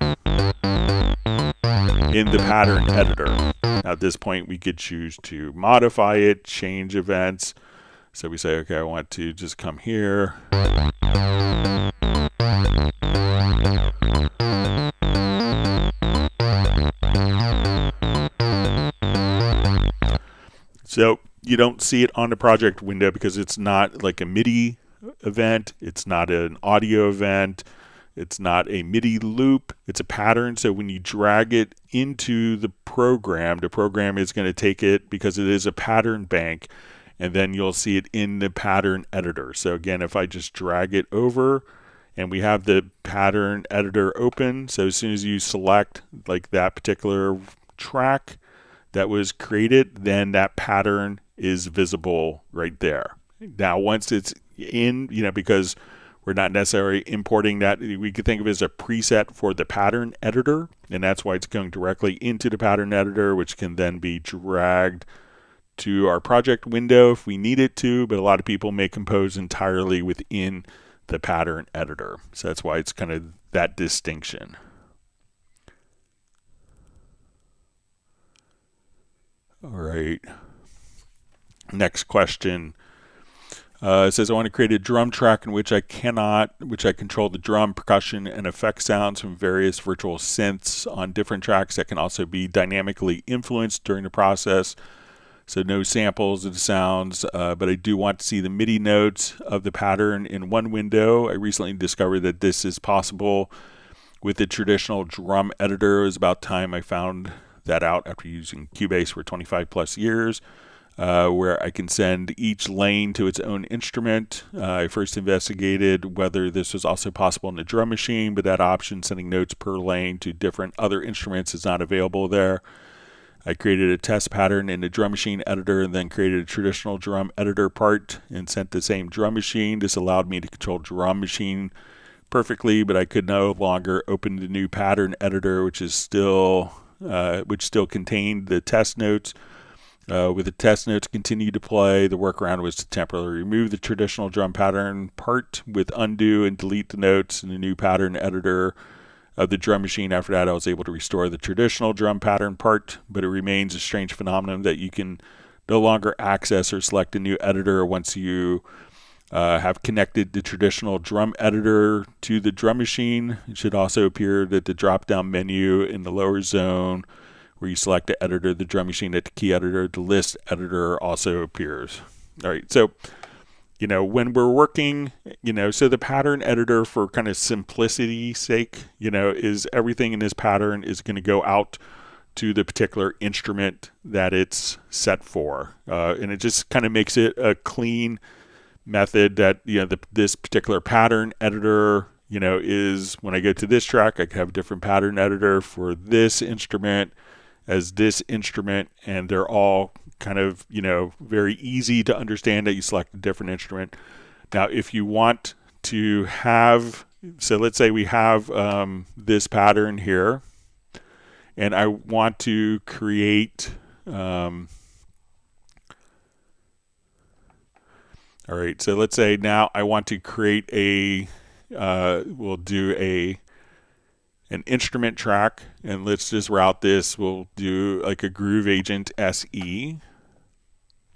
A: in the pattern editor. Now at this point we could choose to modify it, change events. So we say, okay, I want to just come here. So you don't see it on the project window because it's not like a MIDI event. It's not an audio event. It's not a MIDI loop. It's a pattern. So when you drag it into the program is going to take it, because it is a pattern bank, and then you'll see it in the pattern editor. So again, if I just drag it over, and we have the pattern editor open, so as soon as you select like that particular track that was created, then that pattern is visible right there. Now once it's in, because we're not necessarily importing that, we could think of it as a preset for the pattern editor, and that's why it's going directly into the pattern editor, which can then be dragged to our project window if we need it to, but a lot of people may compose entirely within the pattern editor. So that's why it's kind of that distinction. All right. Next question. It says I want to create a drum track in which I control the drum, percussion, and effect sounds from various virtual synths on different tracks that can also be dynamically influenced during the process. So no samples of the sounds, but I do want to see the MIDI notes of the pattern in one window. I recently discovered that this is possible with the traditional drum editor. It was about time I found that out after using Cubase for 25 plus years. Where I can send each lane to its own instrument. I first investigated whether this was also possible in the drum machine, but that option, sending notes per lane to different other instruments, is not available there. I created a test pattern in the drum machine editor and then created a traditional drum editor part and sent the same drum machine. This allowed me to control drum machine perfectly, but I could no longer open the new pattern editor, which still contained the test notes. With the test notes continue to play, the workaround was to temporarily remove the traditional drum pattern part with undo and delete the notes in the new pattern editor of the drum machine. After that, I was able to restore the traditional drum pattern part, but it remains a strange phenomenon that you can no longer access or select a new editor once you have connected the traditional drum editor to the drum machine. It should also appear that the drop-down menu in the lower zone where you select the editor, the drum machine at the key editor, the list editor also appears. All right, so, when we're working, so the pattern editor, for kind of simplicity's sake, is everything in this pattern is going to go out to the particular instrument that it's set for. And it just kind of makes it a clean method that, this particular pattern editor, is when I go to this track, I can have a different pattern editor for this instrument as this instrument, and they're all kind of, very easy to understand that you select a different instrument. Now, if you want to have, so let's say we have this pattern here, and I want to create, all right, so let's say now I want to create we'll do an instrument track, and let's just route this. We'll do like a Groove Agent SE.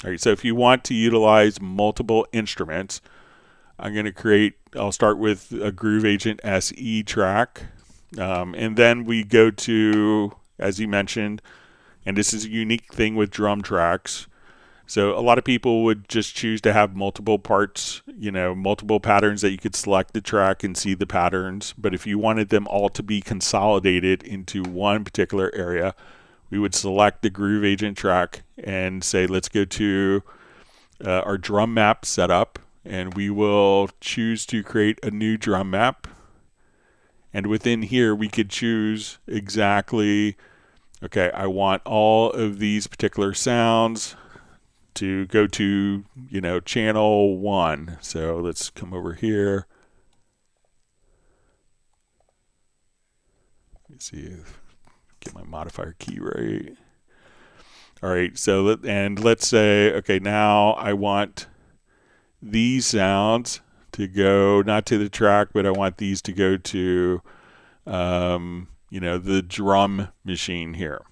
A: All right, so if you want to utilize multiple instruments, I'll start with a Groove Agent SE track. And then we go to, as you mentioned, and this is a unique thing with drum tracks. So a lot of people would just choose to have multiple parts, multiple patterns that you could select the track and see the patterns. But if you wanted them all to be consolidated into one particular area, we would select the Groove Agent track and say, let's go to our drum map setup, and we will choose to create a new drum map. And within here, we could choose exactly, okay, I want all of these particular sounds to go to, channel 1. So let's come over here. Let me see if get my modifier key right. All right, so let's say, okay, now I want these sounds to go not to the track, but I want these to go to, the drum machine here.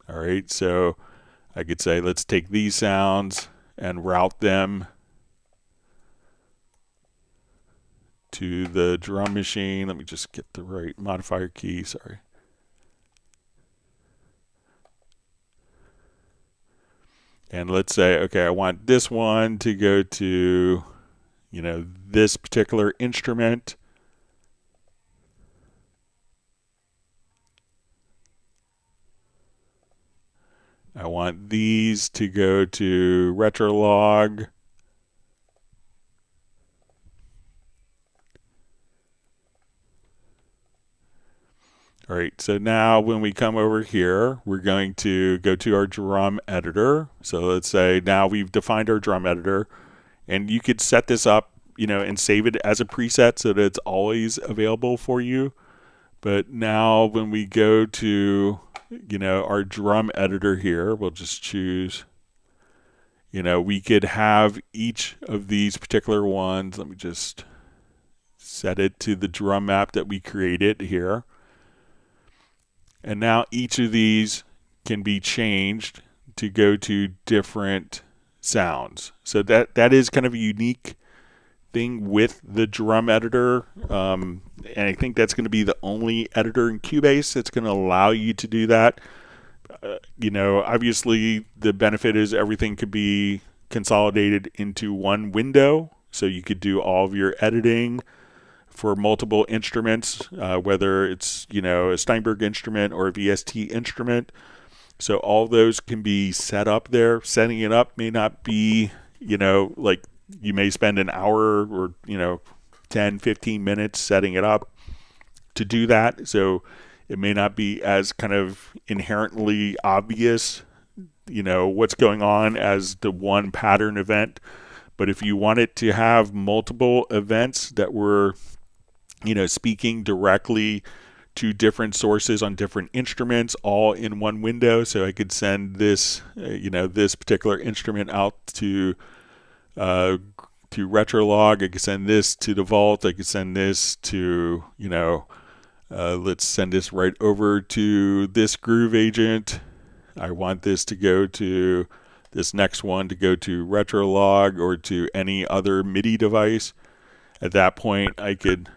A: All right, so I could say, let's take these sounds and route them to the drum machine. Let me just get the right modifier key, sorry. And let's say, okay, I want this one to go to, this particular instrument. I want these to go to Retrolog. All right, so now when we come over here, we're going to go to our drum editor. So let's say now we've defined our drum editor, and you could set this up, and save it as a preset so that it's always available for you. But now when we go to, our drum editor here, we'll just choose, we could have each of these particular ones. Let me just set it to the drum map that we created here. And now each of these can be changed to go to different sounds. So that is kind of a unique thing with the drum editor, and I think that's going to be the only editor in Cubase that's going to allow you to do that. Obviously the benefit is everything could be consolidated into one window, so you could do all of your editing for multiple instruments, whether it's a Steinberg instrument or a VST instrument. So all those can be set up there. Setting it up may not be, like you may spend an hour or 10-15 minutes setting it up to do that. So it may not be as kind of inherently obvious, what's going on as the one pattern event. But if you want it to have multiple events that were, speaking directly to different sources on different instruments all in one window, so I could send this, this particular instrument out to Retrolog. I could send this to the Vault. I could send this to, let's send this right over to this Groove Agent. I want this to go to this next one to go to Retrolog or to any other MIDI device. At that point, I could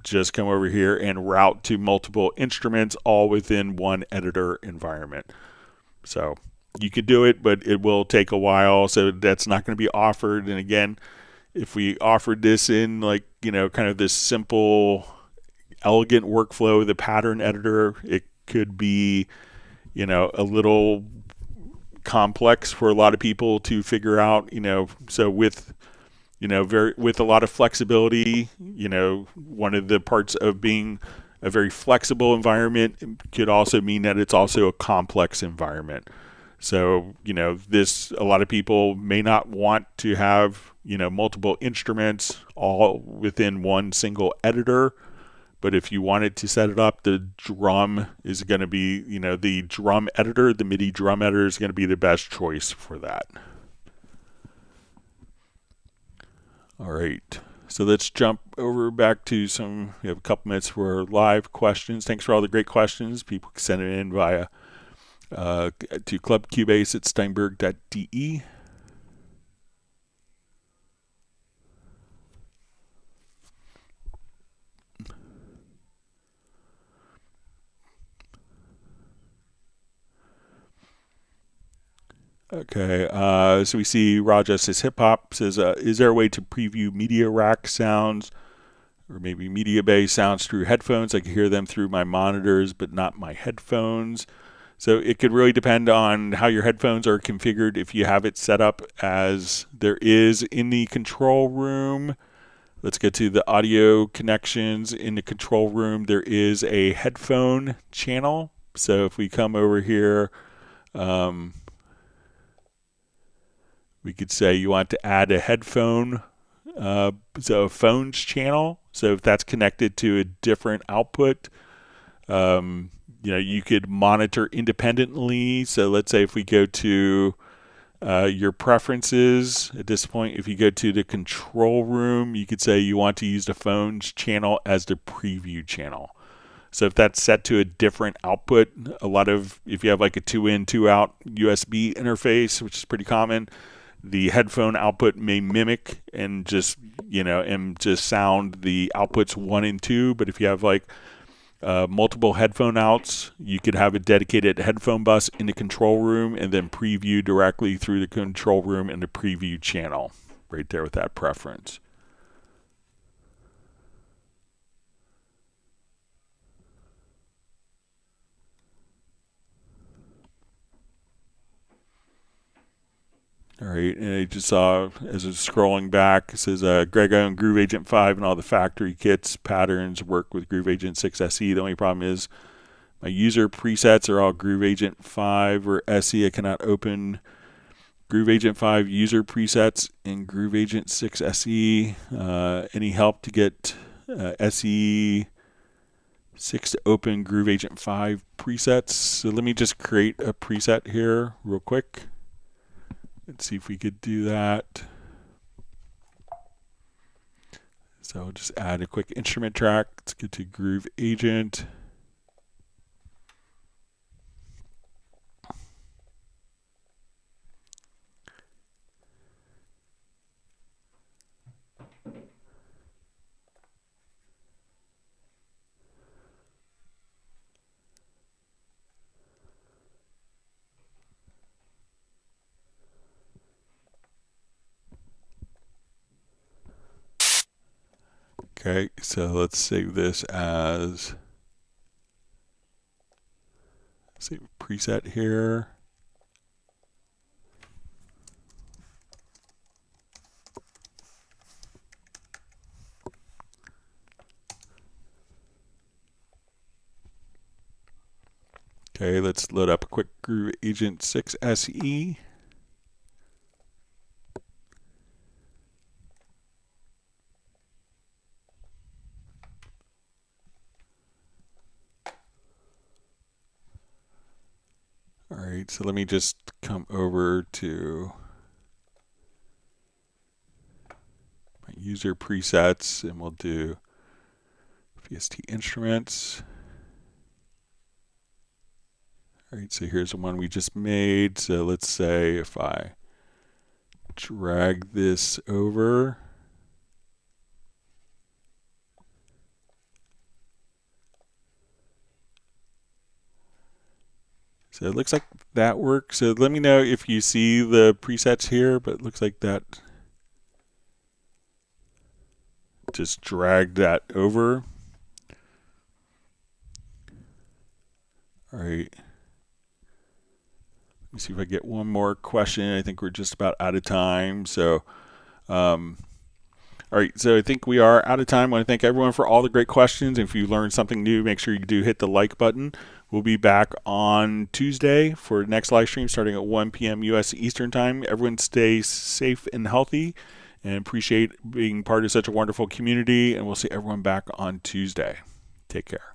A: just come over here and route to multiple instruments all within one editor environment. So you could do it, but it will take a while, so that's not going to be offered. And again, if we offered this in kind of this simple, elegant workflow, the pattern editor, it could be, a little complex for a lot of people to figure out, so with with a lot of flexibility, one of the parts of being a very flexible environment could also mean that it's also a complex environment. So, a lot of people may not want to have, multiple instruments all within one single editor. But if you wanted to set it up, the drum is going to be, the drum editor, the MIDI drum editor is going to be the best choice for that. All right. So let's jump over back to we have a couple minutes for live questions. Thanks for all the great questions. People can send it in via to clubcubase@steinberg.de. Okay, so we see Raja says hip hop says, is there a way to preview media rack sounds or maybe media bay sounds through headphones? I can hear them through my monitors, but not my headphones. So it could really depend on how your headphones are configured. If you have it set up as there is in the control room, let's get to the audio connections. In the control room, there is a headphone channel. So if we come over here, we could say you want to add a headphone, so a phones channel. So if that's connected to a different output, you could monitor independently. So let's say if we go to your preferences, at this point, if you go to the control room, you could say you want to use the phones channel as the preview channel. So if that's set to a different output, if you have like a 2-in, 2-out USB interface, which is pretty common, the headphone output may mimic and just sound the outputs 1 and 2. But if you have multiple headphone outs, you could have a dedicated headphone bus in the control room and then preview directly through the control room and the preview channel right there with that preference. All right, and I just saw, as it's scrolling back, it says, Greg, I own Groove Agent 5 and all the factory kits, patterns, work with Groove Agent 6 SE. The only problem is my user presets are all Groove Agent 5 or SE. I cannot open Groove Agent 5 user presets in Groove Agent 6 SE. Any help to get SE 6 to open Groove Agent 5 presets? So let me just create a preset here real quick. Let's see if we could do that. So I'll just add a quick instrument track. Let's get to Groove Agent. Okay, so let's save this as, save preset here. Okay, let's load up a quick Groove Agent 6 SE. All right, so let me just come over to my user presets and we'll do VST instruments. All right, so here's the one we just made. So let's say if I drag this over, so it looks like that works. So let me know if you see the presets here, but it looks like that just dragged that over. All right. Let me see if I get one more question. I think we're just about out of time. So, all right, so I think we are out of time. I want to thank everyone for all the great questions. If you learned something new, make sure you do hit the like button. We'll be back on Tuesday for the next live stream starting at 1 p.m. U.S. Eastern Time. Everyone stay safe and healthy and appreciate being part of such a wonderful community. And we'll see everyone back on Tuesday. Take care.